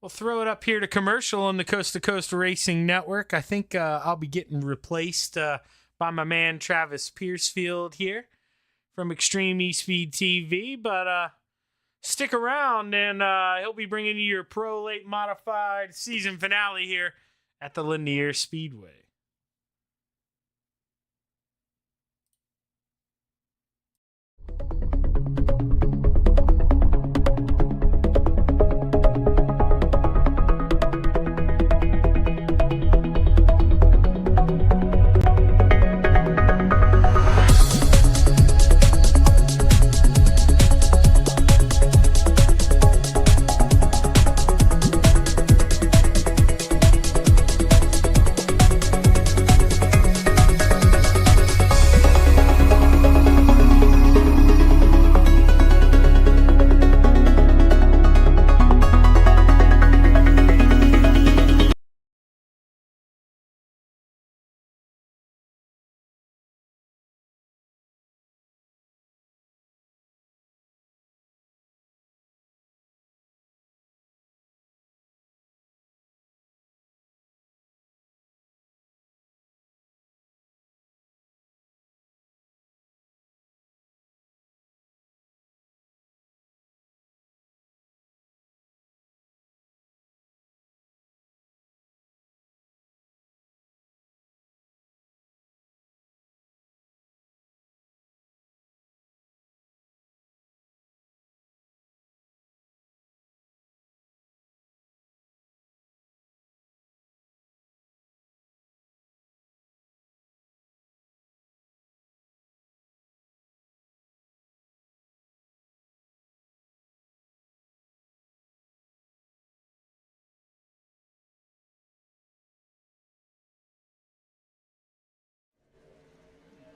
S2: we'll throw it up here to commercial on the Coast to Coast Racing Network. I think I'll be getting replaced by my man Travis Piercefield here from Extreme eSpeed TV, but stick around and he'll be bringing you your Pro Late Modified season finale here at the Lanier Speedway.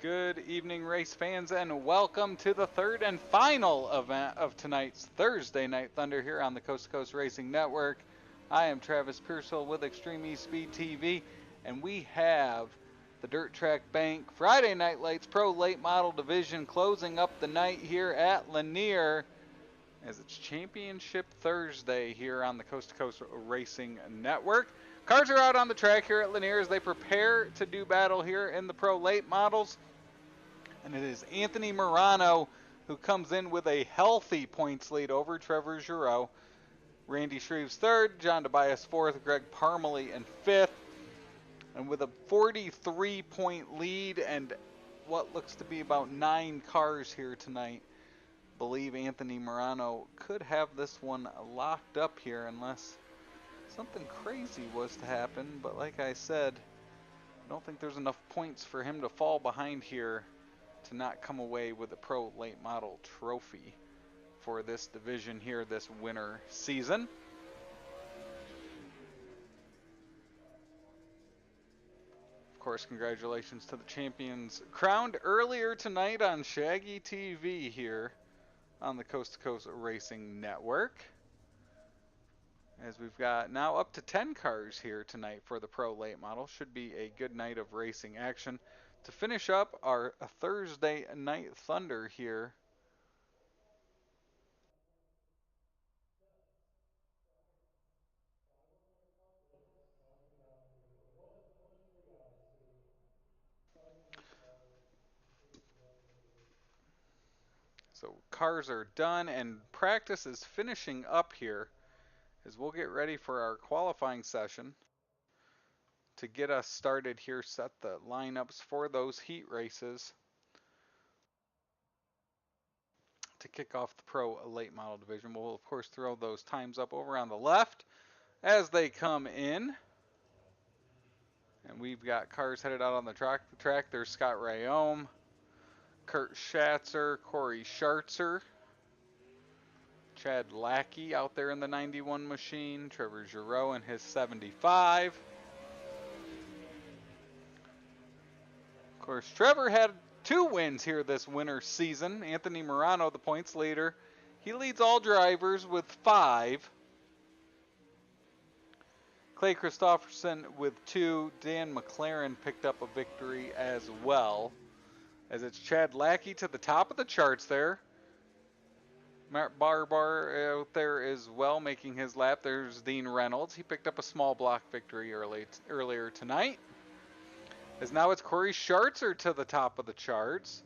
S15: Good evening, race fans, and welcome to the third and final event of tonight's Thursday Night Thunder here on the Coast to Coast Racing Network. I am Travis Piercefield with Extreme eSpeed TV, and we have the Dirt Track Bank Friday Night Lights Pro Late Model Division closing up the night here at Lanier as it's Championship Thursday here on the Coast to Coast Racing Network. Cars are out on the track here at Lanier as they prepare to do battle here in the Pro Late Models. And it is Anthony Morano who comes in with a healthy points lead over Trevor Giroux. Randy Shreves third, John Tobias fourth, Greg Parmalee in fifth. And with a 43-point lead and what looks to be about 9 cars here tonight, I believe Anthony Morano could have this one locked up here unless something crazy was to happen. But like I said, I don't think there's enough points for him to fall behind here to not come away with a Pro Late Model trophy for this division here this winter season. Of course, congratulations to the champions crowned earlier tonight on Shaggy TV here on the Coast to Coast Racing Network. as we've got now up to 10 cars here tonight for the Pro Late Model. Should be a good night of racing action to finish up our Thursday Night Thunder here. So cars are done and practice is finishing up here as we'll get ready for our qualifying session to get us started here, set the lineups for those heat races to kick off the Pro Late Model division. We'll of course throw those times up over on the left as they come in. And we've got cars headed out on the track. There's Scott Rayome, Kurt Schatzer, Corey Schartzer, Chad Lackey out there in the 91 machine, Trevor Giroux in his 75. Of course, Trevor had 2 wins here this winter season. Anthony Morano, the points leader. He leads all drivers with 5. Clay Christopherson with 2. Dan McLaren picked up a victory as well. As it's Chad Lackey to the top of the charts there. Matt Barbar out there as well making his lap. There's Dean Reynolds. He picked up a small block victory earlier tonight. As now it's Corey Schartzer to the top of the charts.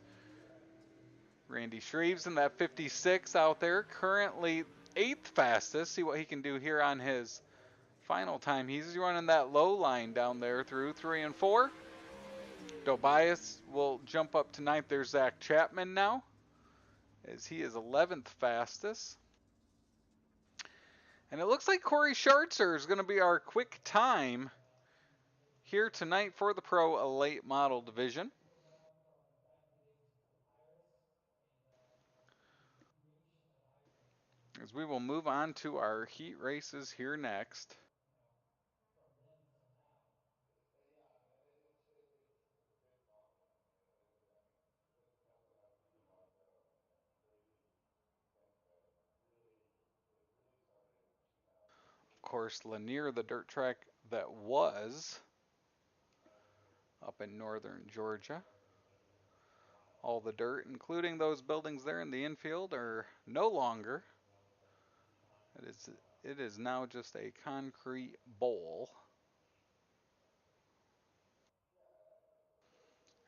S15: Randy Shreves in that 56 out there. Currently 8th fastest. See what he can do here on his final time. He's running that low line down there through 3 and 4. Tobias will jump up to 9th. There's Zach Chapman now, as he is 11th fastest. And it looks like Corey Schartzer is going to be our quick time here tonight for the Pro Late Model division. As we will move on to our heat races here next. Of course, Lanier, the dirt track that was up in northern Georgia. All the dirt, including those buildings there in the infield, are no longer. It is now just a concrete bowl.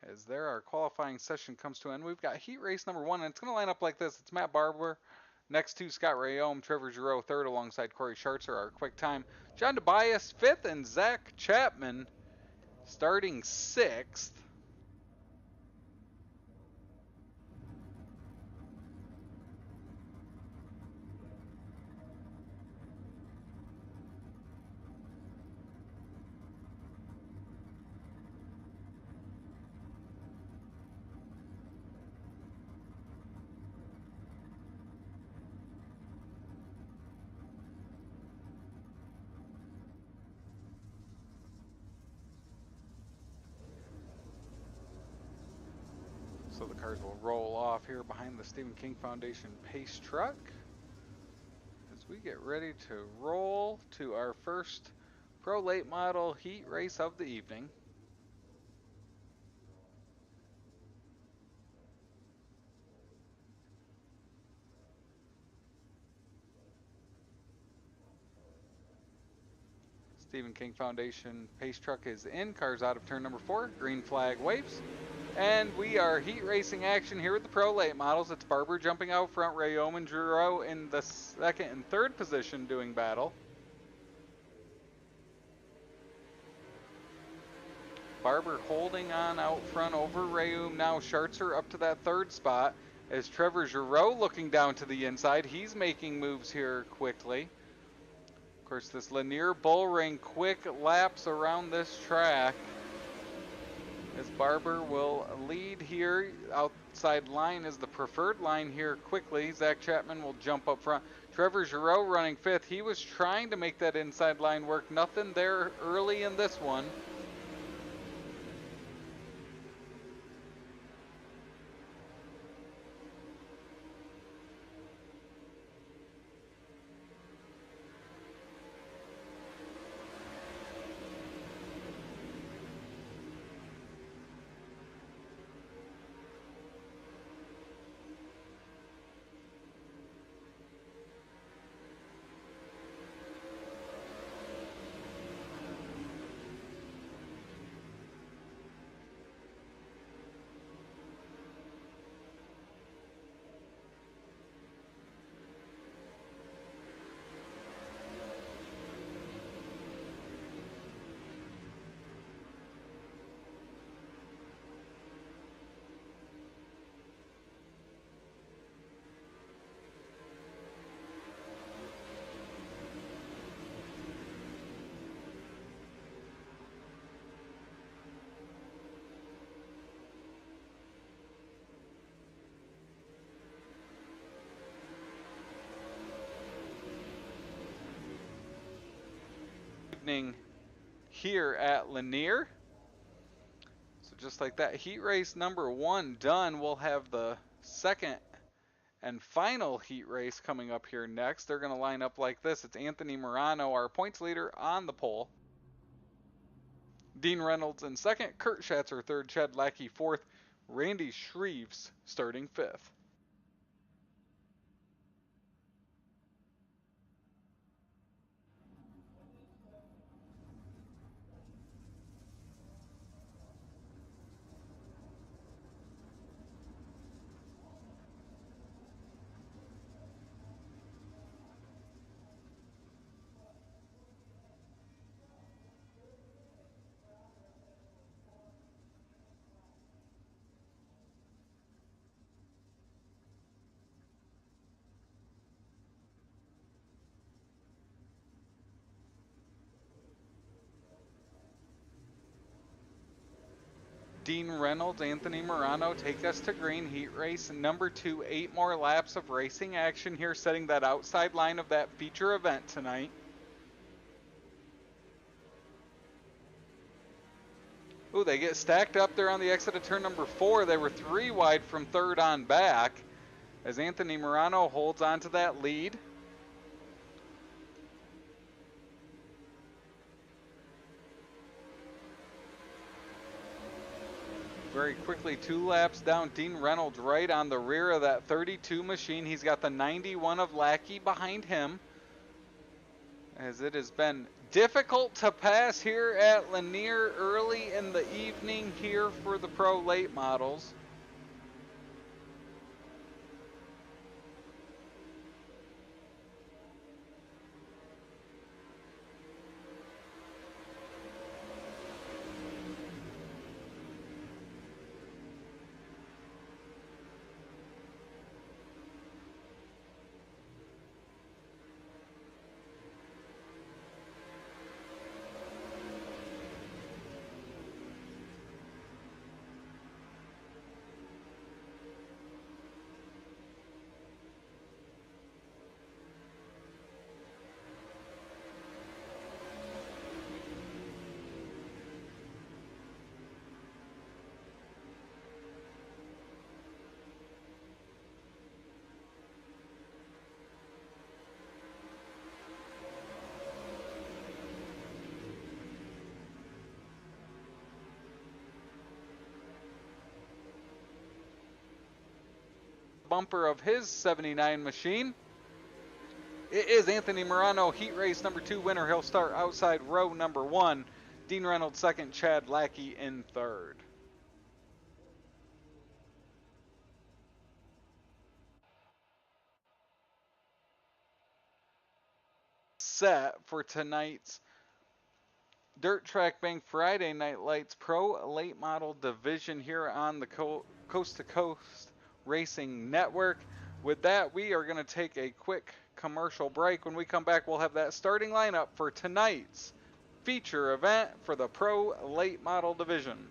S15: As there, our qualifying session comes to an end. We've got heat race number 1, and it's going to line up like this. It's Matt Barber next to Scott Rayome, Trevor Giroux 3rd alongside Corey Schartzer, our quick time. John Tobias 5th, and Zach Chapman starting 6th. So the cars will roll off here behind the Stephen King Foundation pace truck as we get ready to roll to our first Pro Late Model heat race of the evening. Stephen King Foundation pace truck is in. Cars out of turn number 4. Green flag waves. And we are heat racing action here with the Pro Late Models. It's Barber jumping out front. Rayome and Giroux in the 2nd and 3rd position doing battle. Barber holding on out front over Rayome. Now Schartzer up to that 3rd spot. As Trevor Giroux looking down to the inside. He's making moves here quickly. Of course, this Lanier Bullring quick laps around this track. As Barber will lead here. Outside line is the preferred line here quickly. Zach Chapman will jump up front. Trevor Giroux running 5th. He was trying to make that inside line work. Nothing there early in this one. evening here at Lanier. So just like that, heat race number 1 done. We'll have the second and final heat race coming up here next. They're going to line up like this. It's Anthony Morano, our points leader, on the pole. Dean Reynolds in second, Kurt Schatzer third, Chad Lackey fourth, Randy Shreves starting fifth. Dean Reynolds, Anthony Morano take us to green. Heat race number 2, 8 more laps of racing action here, setting that outside line of that feature event tonight. Ooh, they get stacked up there on the exit of turn number 4. They were 3 wide from third on back as Anthony Morano holds on to that lead. Very quickly, 2 laps down, Dean Reynolds right on the rear of that 32 machine. He's got the 91 of Lackey behind him, as it has been difficult to pass here at Lanier early in the evening here for the Pro late models. Bumper of his 79 machine. It is Anthony Morano, heat race number 2 winner. He'll start outside row number 1. Dean Reynolds second, Chad Lackey in third. Set for tonight's Dirt Track Bang Friday Night Lights Pro Late Model Division here on the Coast to Coast Racing Network. With that, we are going to take a quick commercial break. When we come back, we'll have that starting lineup for tonight's feature event for the Pro Late Model Division.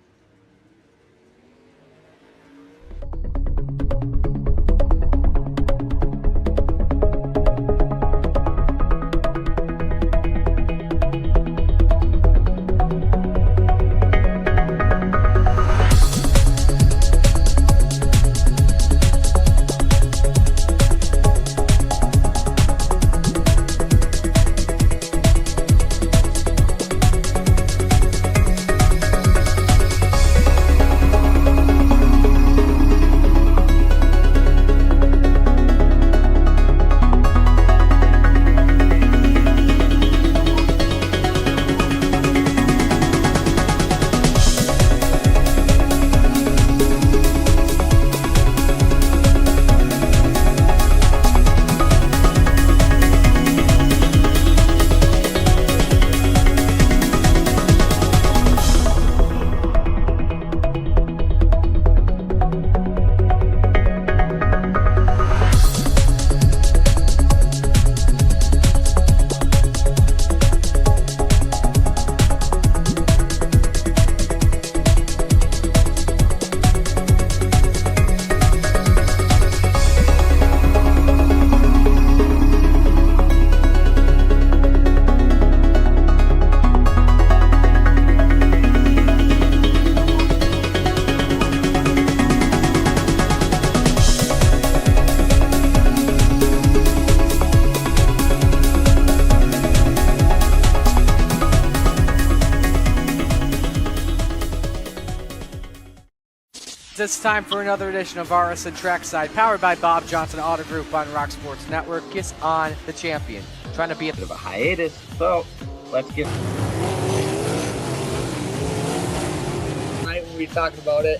S1: it's time for another edition of RSN Trackside, powered by Bob Johnson Auto Group on Rock Sports Network. Kiss on the champion. Trying to be a bit of a
S7: hiatus, so let's get. Tonight we'll be talking about it.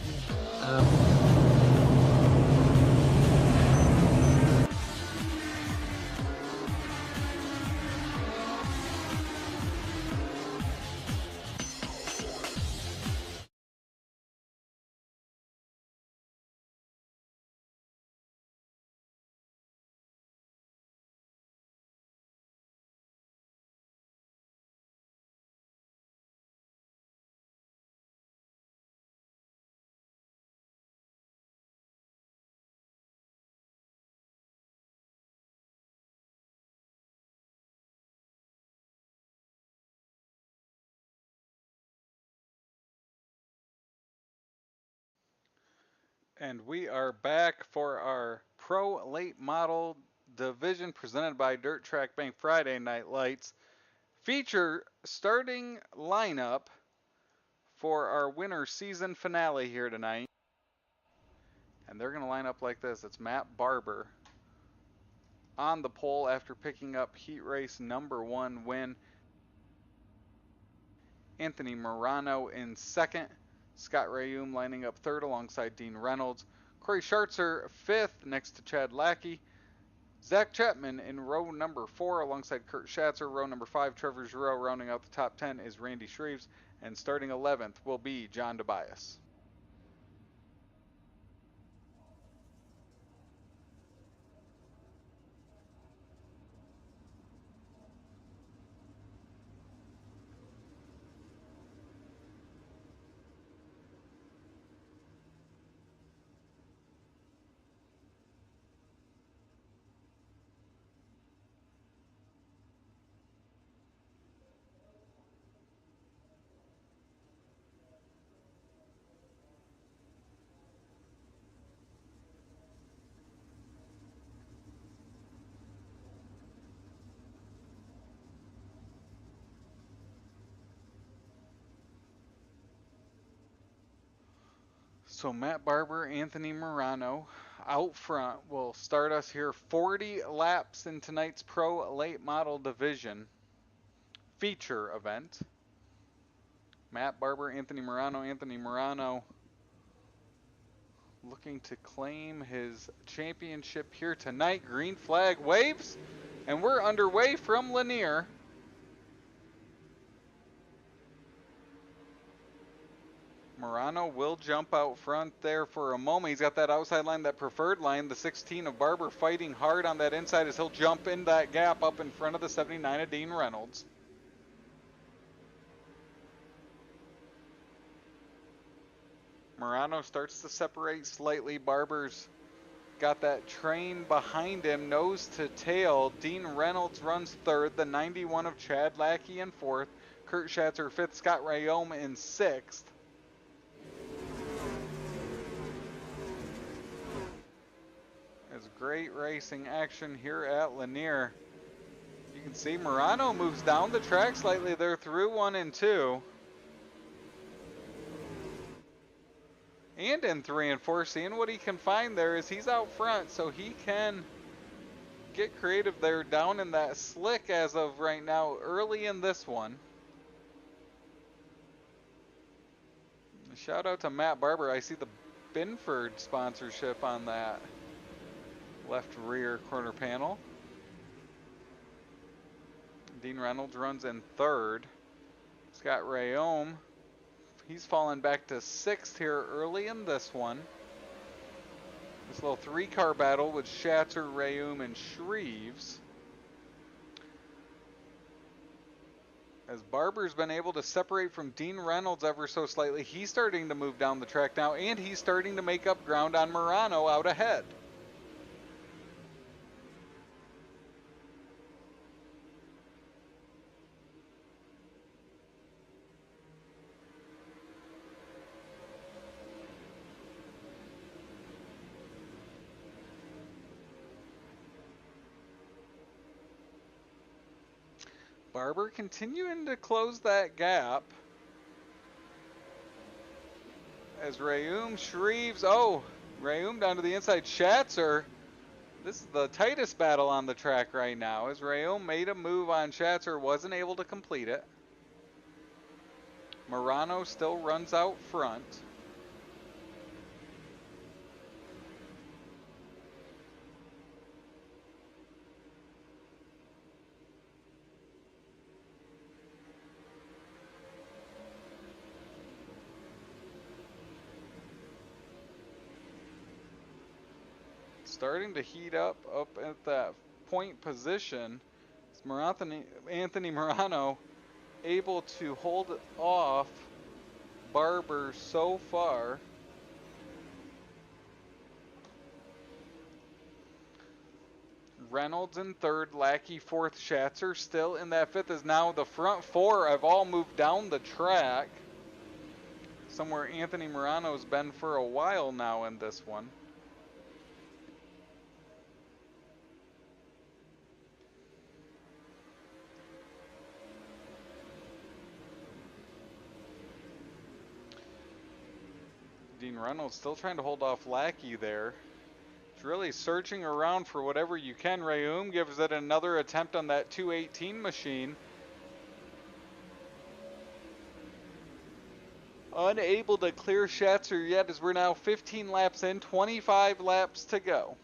S15: And we are back for our Pro Late Model Division presented by Dirt Track Bank Friday Night Lights. Feature starting lineup for our winter season finale here tonight. And they're going to line up like this. It's Matt Barber on the pole after picking up heat race #1 win. Anthony Morano in second. Scott Rayum lining up third alongside Dean Reynolds. Corey Schartzer fifth next to Chad Lackey. Zach Chapman in row number 4 alongside Kurt Schatzer. Row number 5, Trevor Giroux. Rounding out the top 10 is Randy Shreves. And starting 11th will be John Tobias. So Matt Barber, Anthony Morano out front will start us here 40 laps in tonight's Pro Late Model Division feature event. Matt Barber, Anthony Morano looking to claim his championship here tonight. Green flag waves, and we're underway from Lanier. Morano will jump out front there for a moment. He's got that outside line, that preferred line. The 16 of Barber fighting hard on that inside as he'll jump in that gap up in front of the 79 of Dean Reynolds. Morano starts to separate slightly. Barber's got that train behind him, nose to tail. Dean Reynolds runs third. The 91 of Chad Lackey in fourth. Kurt Schatzer fifth. Scott Rayome in sixth. There's great racing action here at Lanier. You can see Morano moves down the track slightly there through 1 and 2. And in 3 and 4, seeing what he can find there is he's out front, so he can get creative there down in that slick as of right now, early in this one. Shout out to Matt Barber. I see the Binford sponsorship on that left rear quarter panel. Dean Reynolds runs in third. Scott Rayome, he's fallen back to sixth here early in this one. This little 3-car battle with Schatzer, Rayome, and Shreves. As Barber's been able to separate from Dean Reynolds ever so slightly, he's starting to move down the track now, and he's starting to make up ground on Morano out ahead. Barber continuing to close that gap as Rayum Shreves. Oh, Rayum down to the inside. Schatzer. This is the tightest battle on the track right now, as Rayum made a move on Schatzer, wasn't able to complete it. Morano still runs out front. Starting to heat up at that point position. It's Anthony Morano able to hold off Barber so far. Reynolds in third, Lackey fourth, Schatzer still in that fifth, as now the front four have all moved down the track. Somewhere Anthony Morano's been for a while now in this one. Dean Reynolds still trying to hold off Lackey there. He's really searching around for whatever you can. Rayum gives it another attempt on that 218 machine. Unable to clear Schatzer yet, as we're now 15 laps in, 25 laps to go.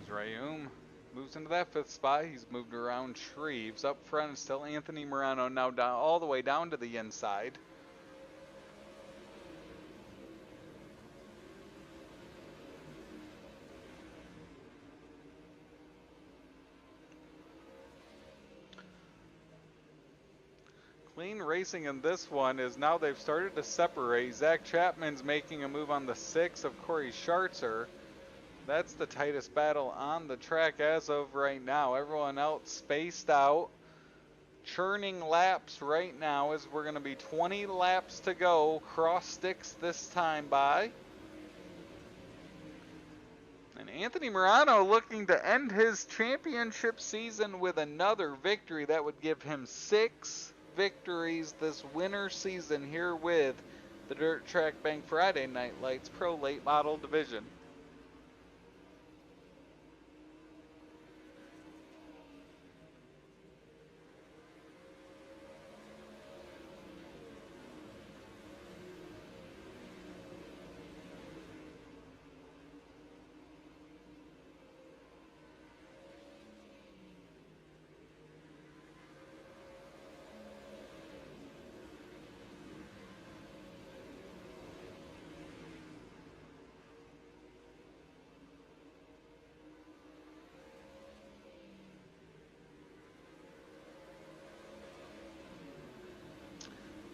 S15: Rayum moves into that fifth spot. He's moved around Shreves. Up front is still Anthony Morano, now down all the way down to the inside. Clean racing in this one is now they've started to separate. Zach Chapman's making a move on the 6 of Corey Schartzer. That's the tightest battle on the track as of right now. Everyone else spaced out. Churning laps right now, as we're going to be 20 laps to go. Cross sticks this time by. And Anthony Morano looking to end his championship season with another victory. That would give him 6 victories this winter season here with the Dirt Track Bank Friday Night Lights Pro Late Model Division.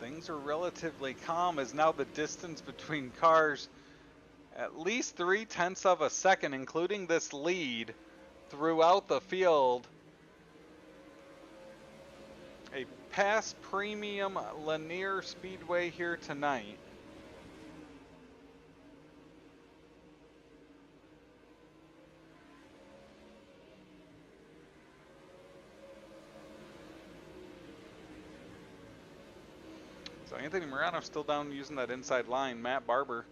S15: Things are relatively calm, as now the distance between cars at least 0.3 of a second, including this lead throughout the field. A Pass Premium Lanier Speedway here tonight. So Anthony Morano still down using that inside line. Matt Barber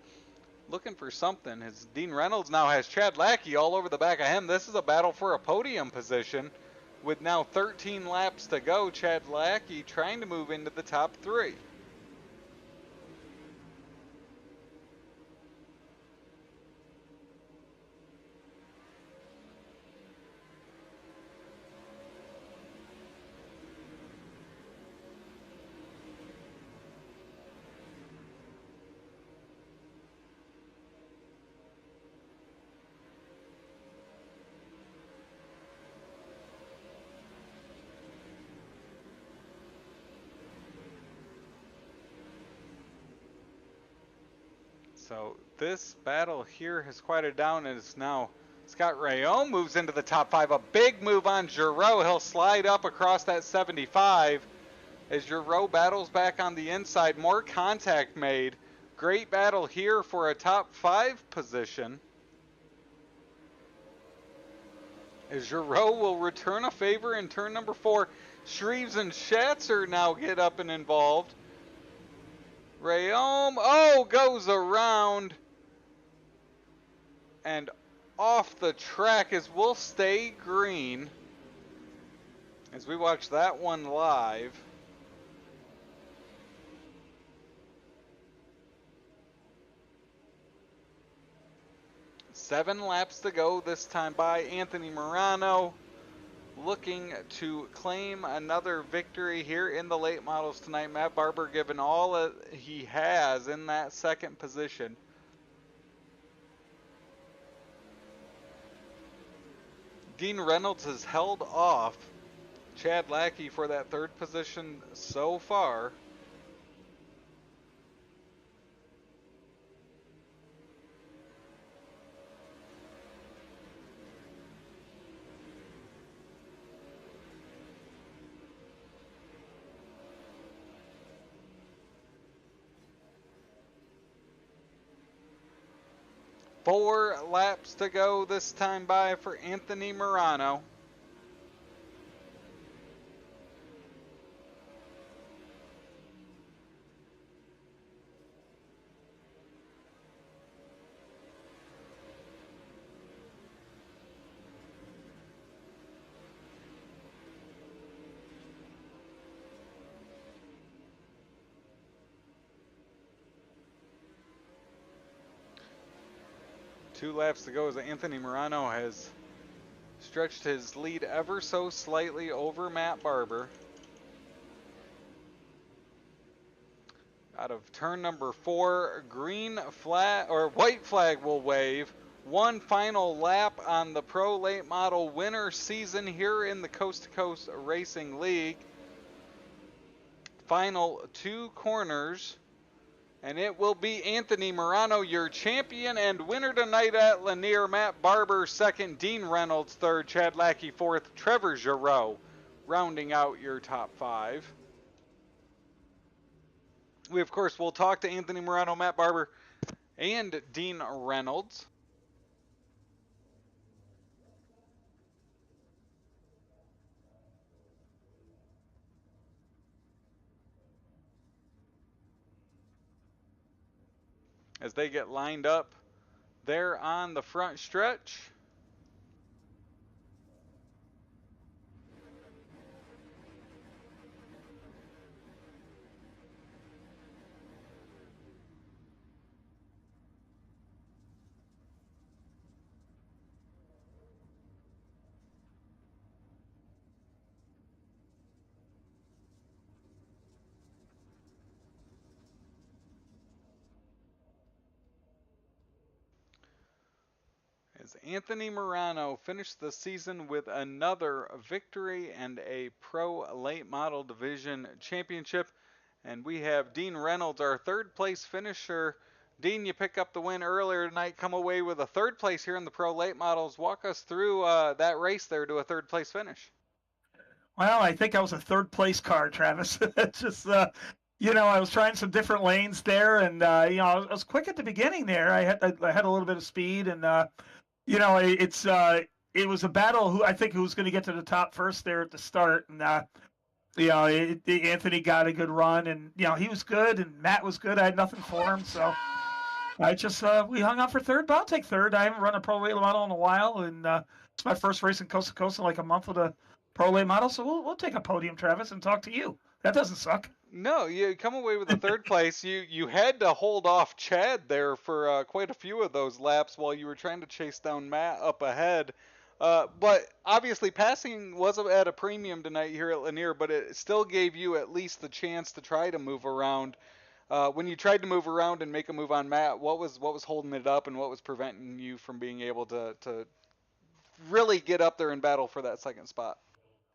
S15: looking for something. His Dean Reynolds now has Chad Lackey all over the back of him. This is a battle for a podium position with now 13 laps to go. Chad Lackey trying to move into the top 3. So this battle here has quieted down, and it's now Scott Rayom moves into the top 5. A big move on Giroux. He'll slide up across that 75 as Giroux battles back on the inside. More contact made. Great battle here for a top 5 position. As Giroux will return a favor in turn number 4. Shreves and Schatzer now get up and involved. Rayom, goes around and off the track as we'll stay green as we watch that one live. Seven laps to go this time by Anthony Morano, looking to claim another victory here in the late models tonight. Matt Barber giving all that he has in that second position. Dean Reynolds has held off Chad Lackey for that third position so far. Four laps to go this time by for Anthony Morano. Two laps to go as Anthony Morano has stretched his lead ever so slightly over Matt Barber. Out of turn number 4, green flag or white flag will wave. One final lap on the Pro Late Model winter season here in the Coast to Coast Racing League. Final 2 corners. And it will be Anthony Morano, your champion and winner tonight at Lanier. Matt Barber second, Dean Reynolds third, Chad Lackey fourth, Trevor Giroux rounding out your top 5. We, of course, will talk to Anthony Morano, Matt Barber, and Dean Reynolds. As they get lined up there on the front stretch. As Anthony Morano finished the season with another victory and a Pro Late Model Division championship. And we have Dean Reynolds, our third place finisher. Dean, you pick up the win earlier tonight, come away with a third place here in the Pro Late Models. Walk us through that race there to a third place finish.
S5: Well, I think I was a third place car, Travis. It's just, you know, I was trying some different lanes there, and you know, I was quick at the beginning there. I had a little bit of speed, and you know, it was a battle who was going to get to the top first there at the start, and you know, Anthony got a good run, and you know, he was good, and Matt was good. I had nothing for him, so I just we hung out for third. But I'll take third. I haven't run a Pro Late Model in a while, and it's my first race in Coast to Coast in like a month with a Pro Late Model, so we'll take a podium, Travis, and talk to you. That doesn't suck.
S15: No, you come away with a third place. You had to hold off Chad there for quite a few of those laps while you were trying to chase down Matt up ahead. But obviously passing was at a premium tonight here at Lanier, but it still gave you at least the chance to try to move around. When you tried to move around and make a move on Matt, what was holding it up and what was preventing you from being able to really get up there and battle for that second spot?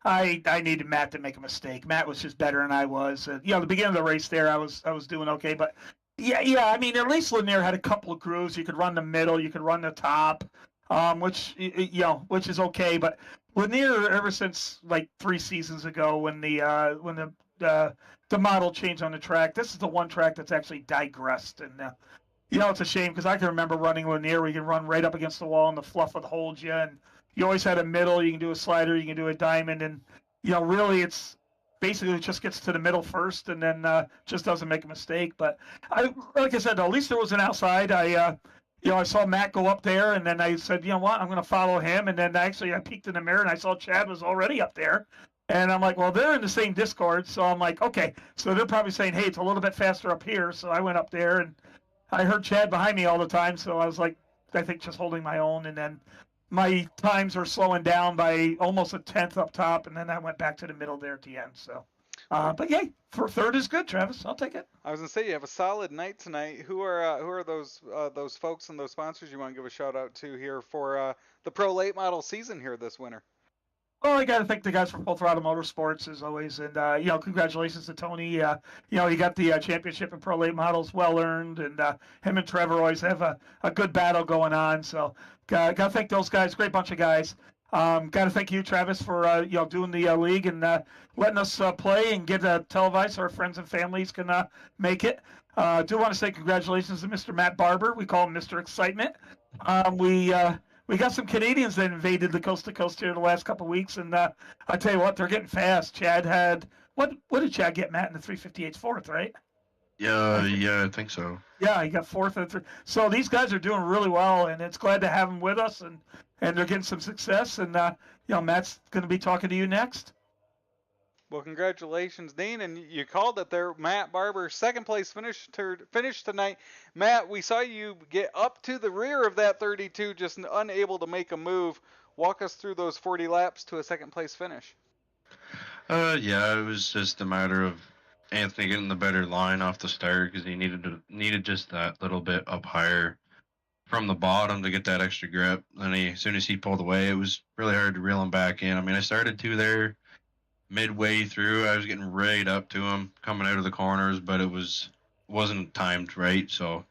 S5: I needed Matt to make a mistake. Matt was just better than I was. You know, the beginning of the race there, I was doing okay, but yeah. I mean, at least Lanier had a couple of grooves. You could run the middle, you could run the top. which is okay. But Lanier, ever since like 3 seasons ago, when the model changed on the track, this is the one track that's actually digressed, and it's a shame because I can remember running Lanier where you can run right up against the wall and the fluff would hold you, and you always had a middle. You can do a slider, you can do a diamond, and really it's basically it just gets to the middle first, and then just doesn't make a mistake. But like I said, at least there was an outside. I saw Matt go up there, and then I said, you know what, I'm going to follow him. And then actually I peeked in the mirror and I saw Chad was already up there. And I'm like, well, they're in the same Discord. So I'm like, okay, so they're probably saying, hey, it's a little bit faster up here. So I went up there, and I heard Chad behind me all the time. So I was like, I think just holding my own. And then my times are slowing down by almost a tenth up top. And then I went back to the middle there at the end. So, but yeah, for third is good, Travis. I'll take it.
S15: I was gonna say you have a solid night tonight. Who are those folks and those sponsors you want to give a shout out to here for the pro late model season here this winter?
S5: Well, I got to thank the guys from Full Throttle Motorsports as always, and congratulations to Tony. He got the championship in pro late models, well earned, and him and Trevor always have a good battle going on. So, got to thank those guys. Great bunch of guys. Got to thank you, Travis, for doing the league and letting us play and get televised so our friends and families can make it. I do want to say congratulations to Mr. Matt Barber. We call him Mr. Excitement. We got some Canadians that invaded the coast to coast here the last couple of weeks, and I tell you what, they're getting fast. Chad had what did Chad get, Matt, in the 358's fourth, right?
S16: Yeah, I think so.
S5: Yeah, he got fourth and third. So these guys are doing really well, and it's glad to have them with us, and they're getting some success. And Matt's going to be talking to you next.
S15: Well, congratulations, Dean, and you called it there. Matt Barber, second place finish tonight. Matt, we saw you get up to the rear of that 32, just unable to make a move. Walk us through those 40 laps to a second place finish.
S16: Yeah, it was just a matter of Anthony getting the better line off the start because he needed just that little bit up higher from the bottom to get that extra grip. And as soon as he pulled away, it was really hard to reel him back in. I mean, I started to there. Midway through, I was getting right up to him, coming out of the corners, but it wasn't timed right, so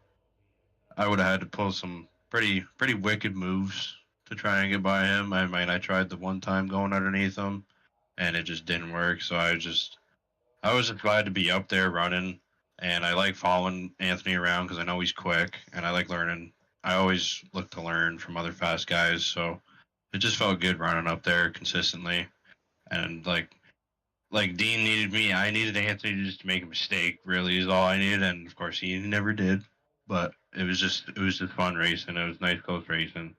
S16: I would have had to pull some pretty wicked moves to try and get by him. I mean, I tried the one time going underneath him, and it just didn't work. So I was just glad to be up there running, and I like following Anthony around because I know he's quick, and I like learning. I always look to learn from other fast guys, so it just felt good running up there consistently, and like Dean needed me, I needed Anthony just to make a mistake, really is all I needed, and of course he never did. But it was just fun racing. It was nice close racing.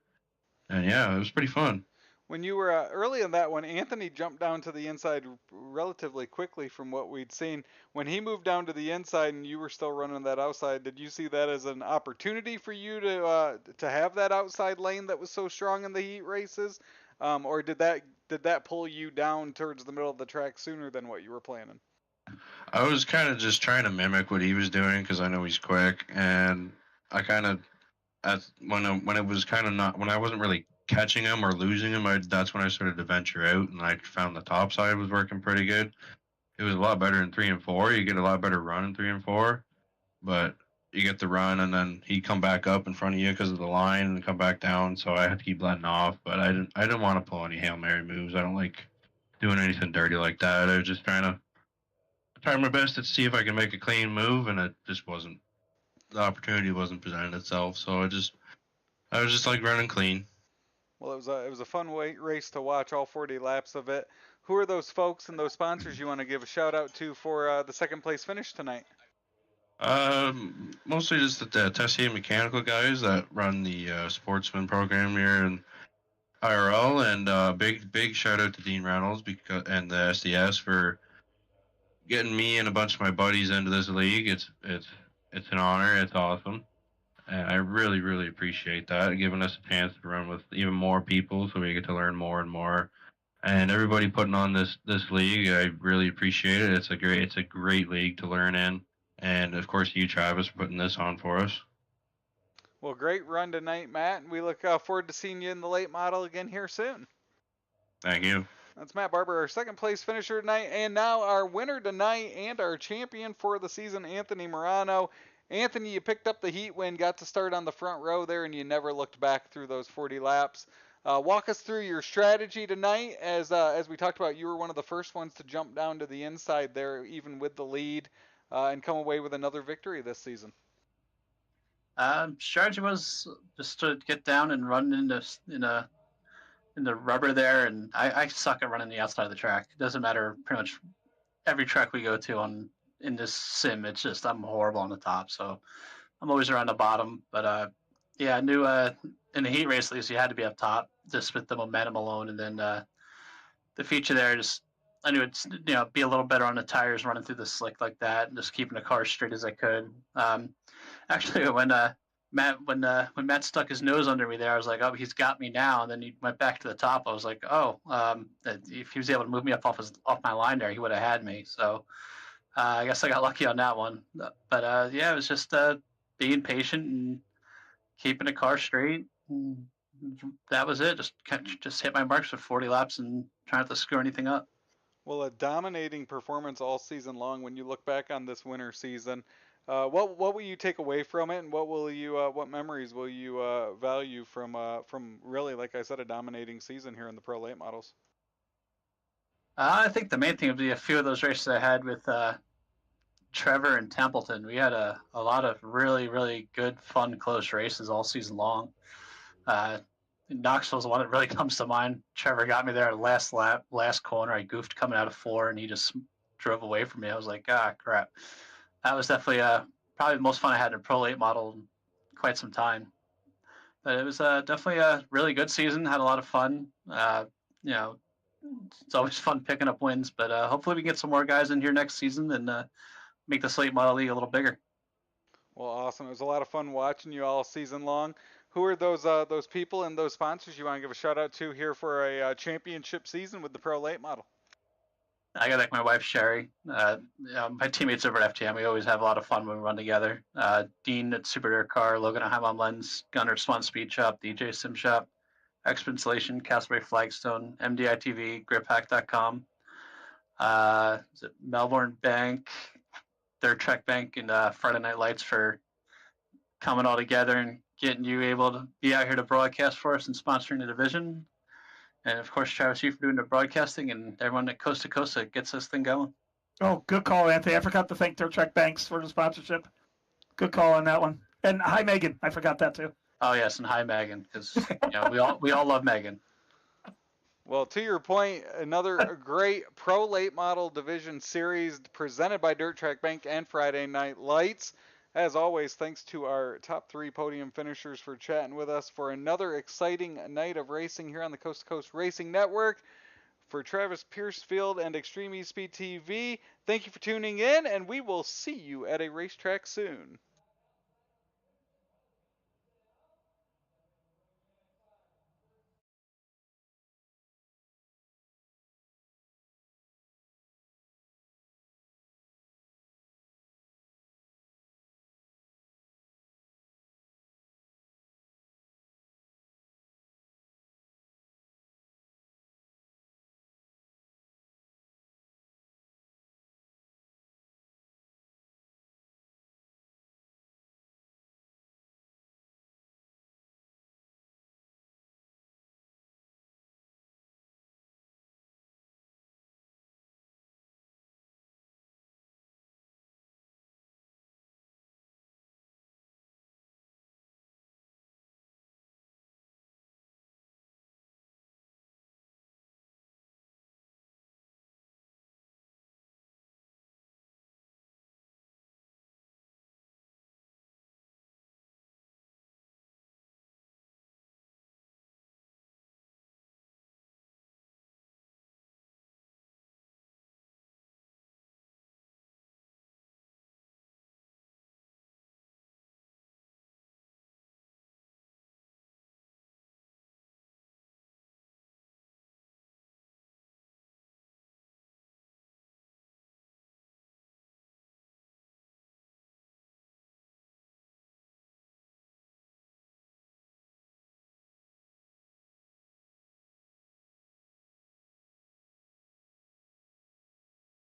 S16: And yeah, it was pretty fun.
S15: When you were early in that one, Anthony jumped down to the inside relatively quickly from what we'd seen. When he moved down to the inside and you were still running that outside, did you see that as an opportunity for you to have that outside lane that was so strong in the heat races? Or did that pull you down towards the middle of the track sooner than what you were planning?
S16: I was kind of just trying to mimic what he was doing because I know he's quick, and I kind of when it was kind of not when I wasn't really catching him or losing him, that's when I started to venture out, and I found the top side was working pretty good. It was a lot better in 3 and 4. You get a lot better run in 3 and 4, but you get the run, and then he'd come back up in front of you because of the line and come back down, so I had to keep letting off. But I didn't want to pull any Hail Mary moves. I don't like doing anything dirty like that. I was just trying my best to see if I can make a clean move, and it just wasn't. The opportunity wasn't presenting itself, so I was just like running clean.
S15: Well, it was a fun race to watch, all 40 laps of it. Who are those folks and those sponsors you want to give a shout out to for the second place finish tonight?
S16: Mostly just the Tessier Mechanical guys that run the sportsman program here in IRL, and big shout out to Dean Reynolds and the SDS for getting me and a bunch of my buddies into this league. It's an honor. It's awesome, and I really appreciate that, giving us a chance to run with even more people so we get to learn more and more. And everybody putting on this league, I really appreciate it. It's a great league to learn in. And, of course, you, Travis, for putting this on for us.
S15: Well, great run tonight, Matt, and we look forward to seeing you in the late model again here soon.
S16: Thank you.
S15: That's Matt Barber, our second place finisher tonight, and now our winner tonight and our champion for the season, Anthony Morano. Anthony, you picked up the heat win, got to start on the front row there, and you never looked back through those 40 laps. Walk us through your strategy tonight. As we talked about, you were one of the first ones to jump down to the inside there, even with the lead, and come away with another victory this season.
S3: Strategy was just to get down and run in the rubber there, and I suck at running the outside of the track. It doesn't matter, pretty much every track we go to in this sim, it's just I'm horrible on the top, so I'm always around the bottom. But yeah, I knew in the heat race at least you had to be up top just with the momentum alone, and then the feature there just I knew it's be a little better on the tires running through the slick like that, and just keeping the car straight as I could. Actually, when Matt stuck his nose under me there, I was like, oh, he's got me now. And then he went back to the top. I was like, oh, if he was able to move me up off my line there, he would have had me. So I guess I got lucky on that one. But yeah, it was just being patient and keeping the car straight. And that was it. Just hit my marks for 40 laps and try not to screw anything up.
S15: Well, a dominating performance all season long. When you look back on this winter season, what will you take away from it, and what memories will you value from really, like I said, a dominating season here in the Pro Late Models?
S3: I think the main thing would be a few of those races I had with Trevor and Templeton. We had a lot of really, really good, fun, close races all season long. Knoxville's the one that really comes to mind. Trevor got me there last lap, last corner. I goofed coming out of 4, and he just drove away from me. I was like, crap. That was definitely probably the most fun I had in a Pro Late Model in quite some time. But it was definitely a really good season. Had a lot of fun. It's always fun picking up wins. But hopefully we can get some more guys in here next season and make the Late Model League a little bigger.
S15: Well, awesome. It was a lot of fun watching you all season long. Who are those people and those sponsors you want to give a shout out to here for a championship season with the Pro Late Model?
S3: I got my wife Sherry. My teammates over at FTM. We always have a lot of fun when we run together. Dean at Super Dirt Car, Logan at Heim Lens, Gunnar Swan Speed Shop, DJ Sim Shop, Expert Installation, Castaway Flagstone, MDI TV, GripHack.com, Melbourne Bank, Third Trek Bank, and Friday Night Lights for coming all together and getting you able to be out here to broadcast for us and sponsoring the division. And of course, Travis, you for doing the broadcasting, and everyone at Coast to Coast that gets this thing going.
S5: Oh, good call, Anthony. I forgot to thank Dirt Track Banks for the sponsorship. Good call on that one. And hi, Megan. I forgot that too.
S3: Oh yes, and hi, Megan, because we all love Megan.
S15: Well, to your point, another great Pro Late Model Division Series presented by Dirt Track Bank and Friday Night Lights. As always, thanks to our top 3 podium finishers for chatting with us for another exciting night of racing here on the Coast to Coast Racing Network. For Travis Piercefield and Extreme eSpeed TV, thank you for tuning in, and we will see you at a racetrack soon.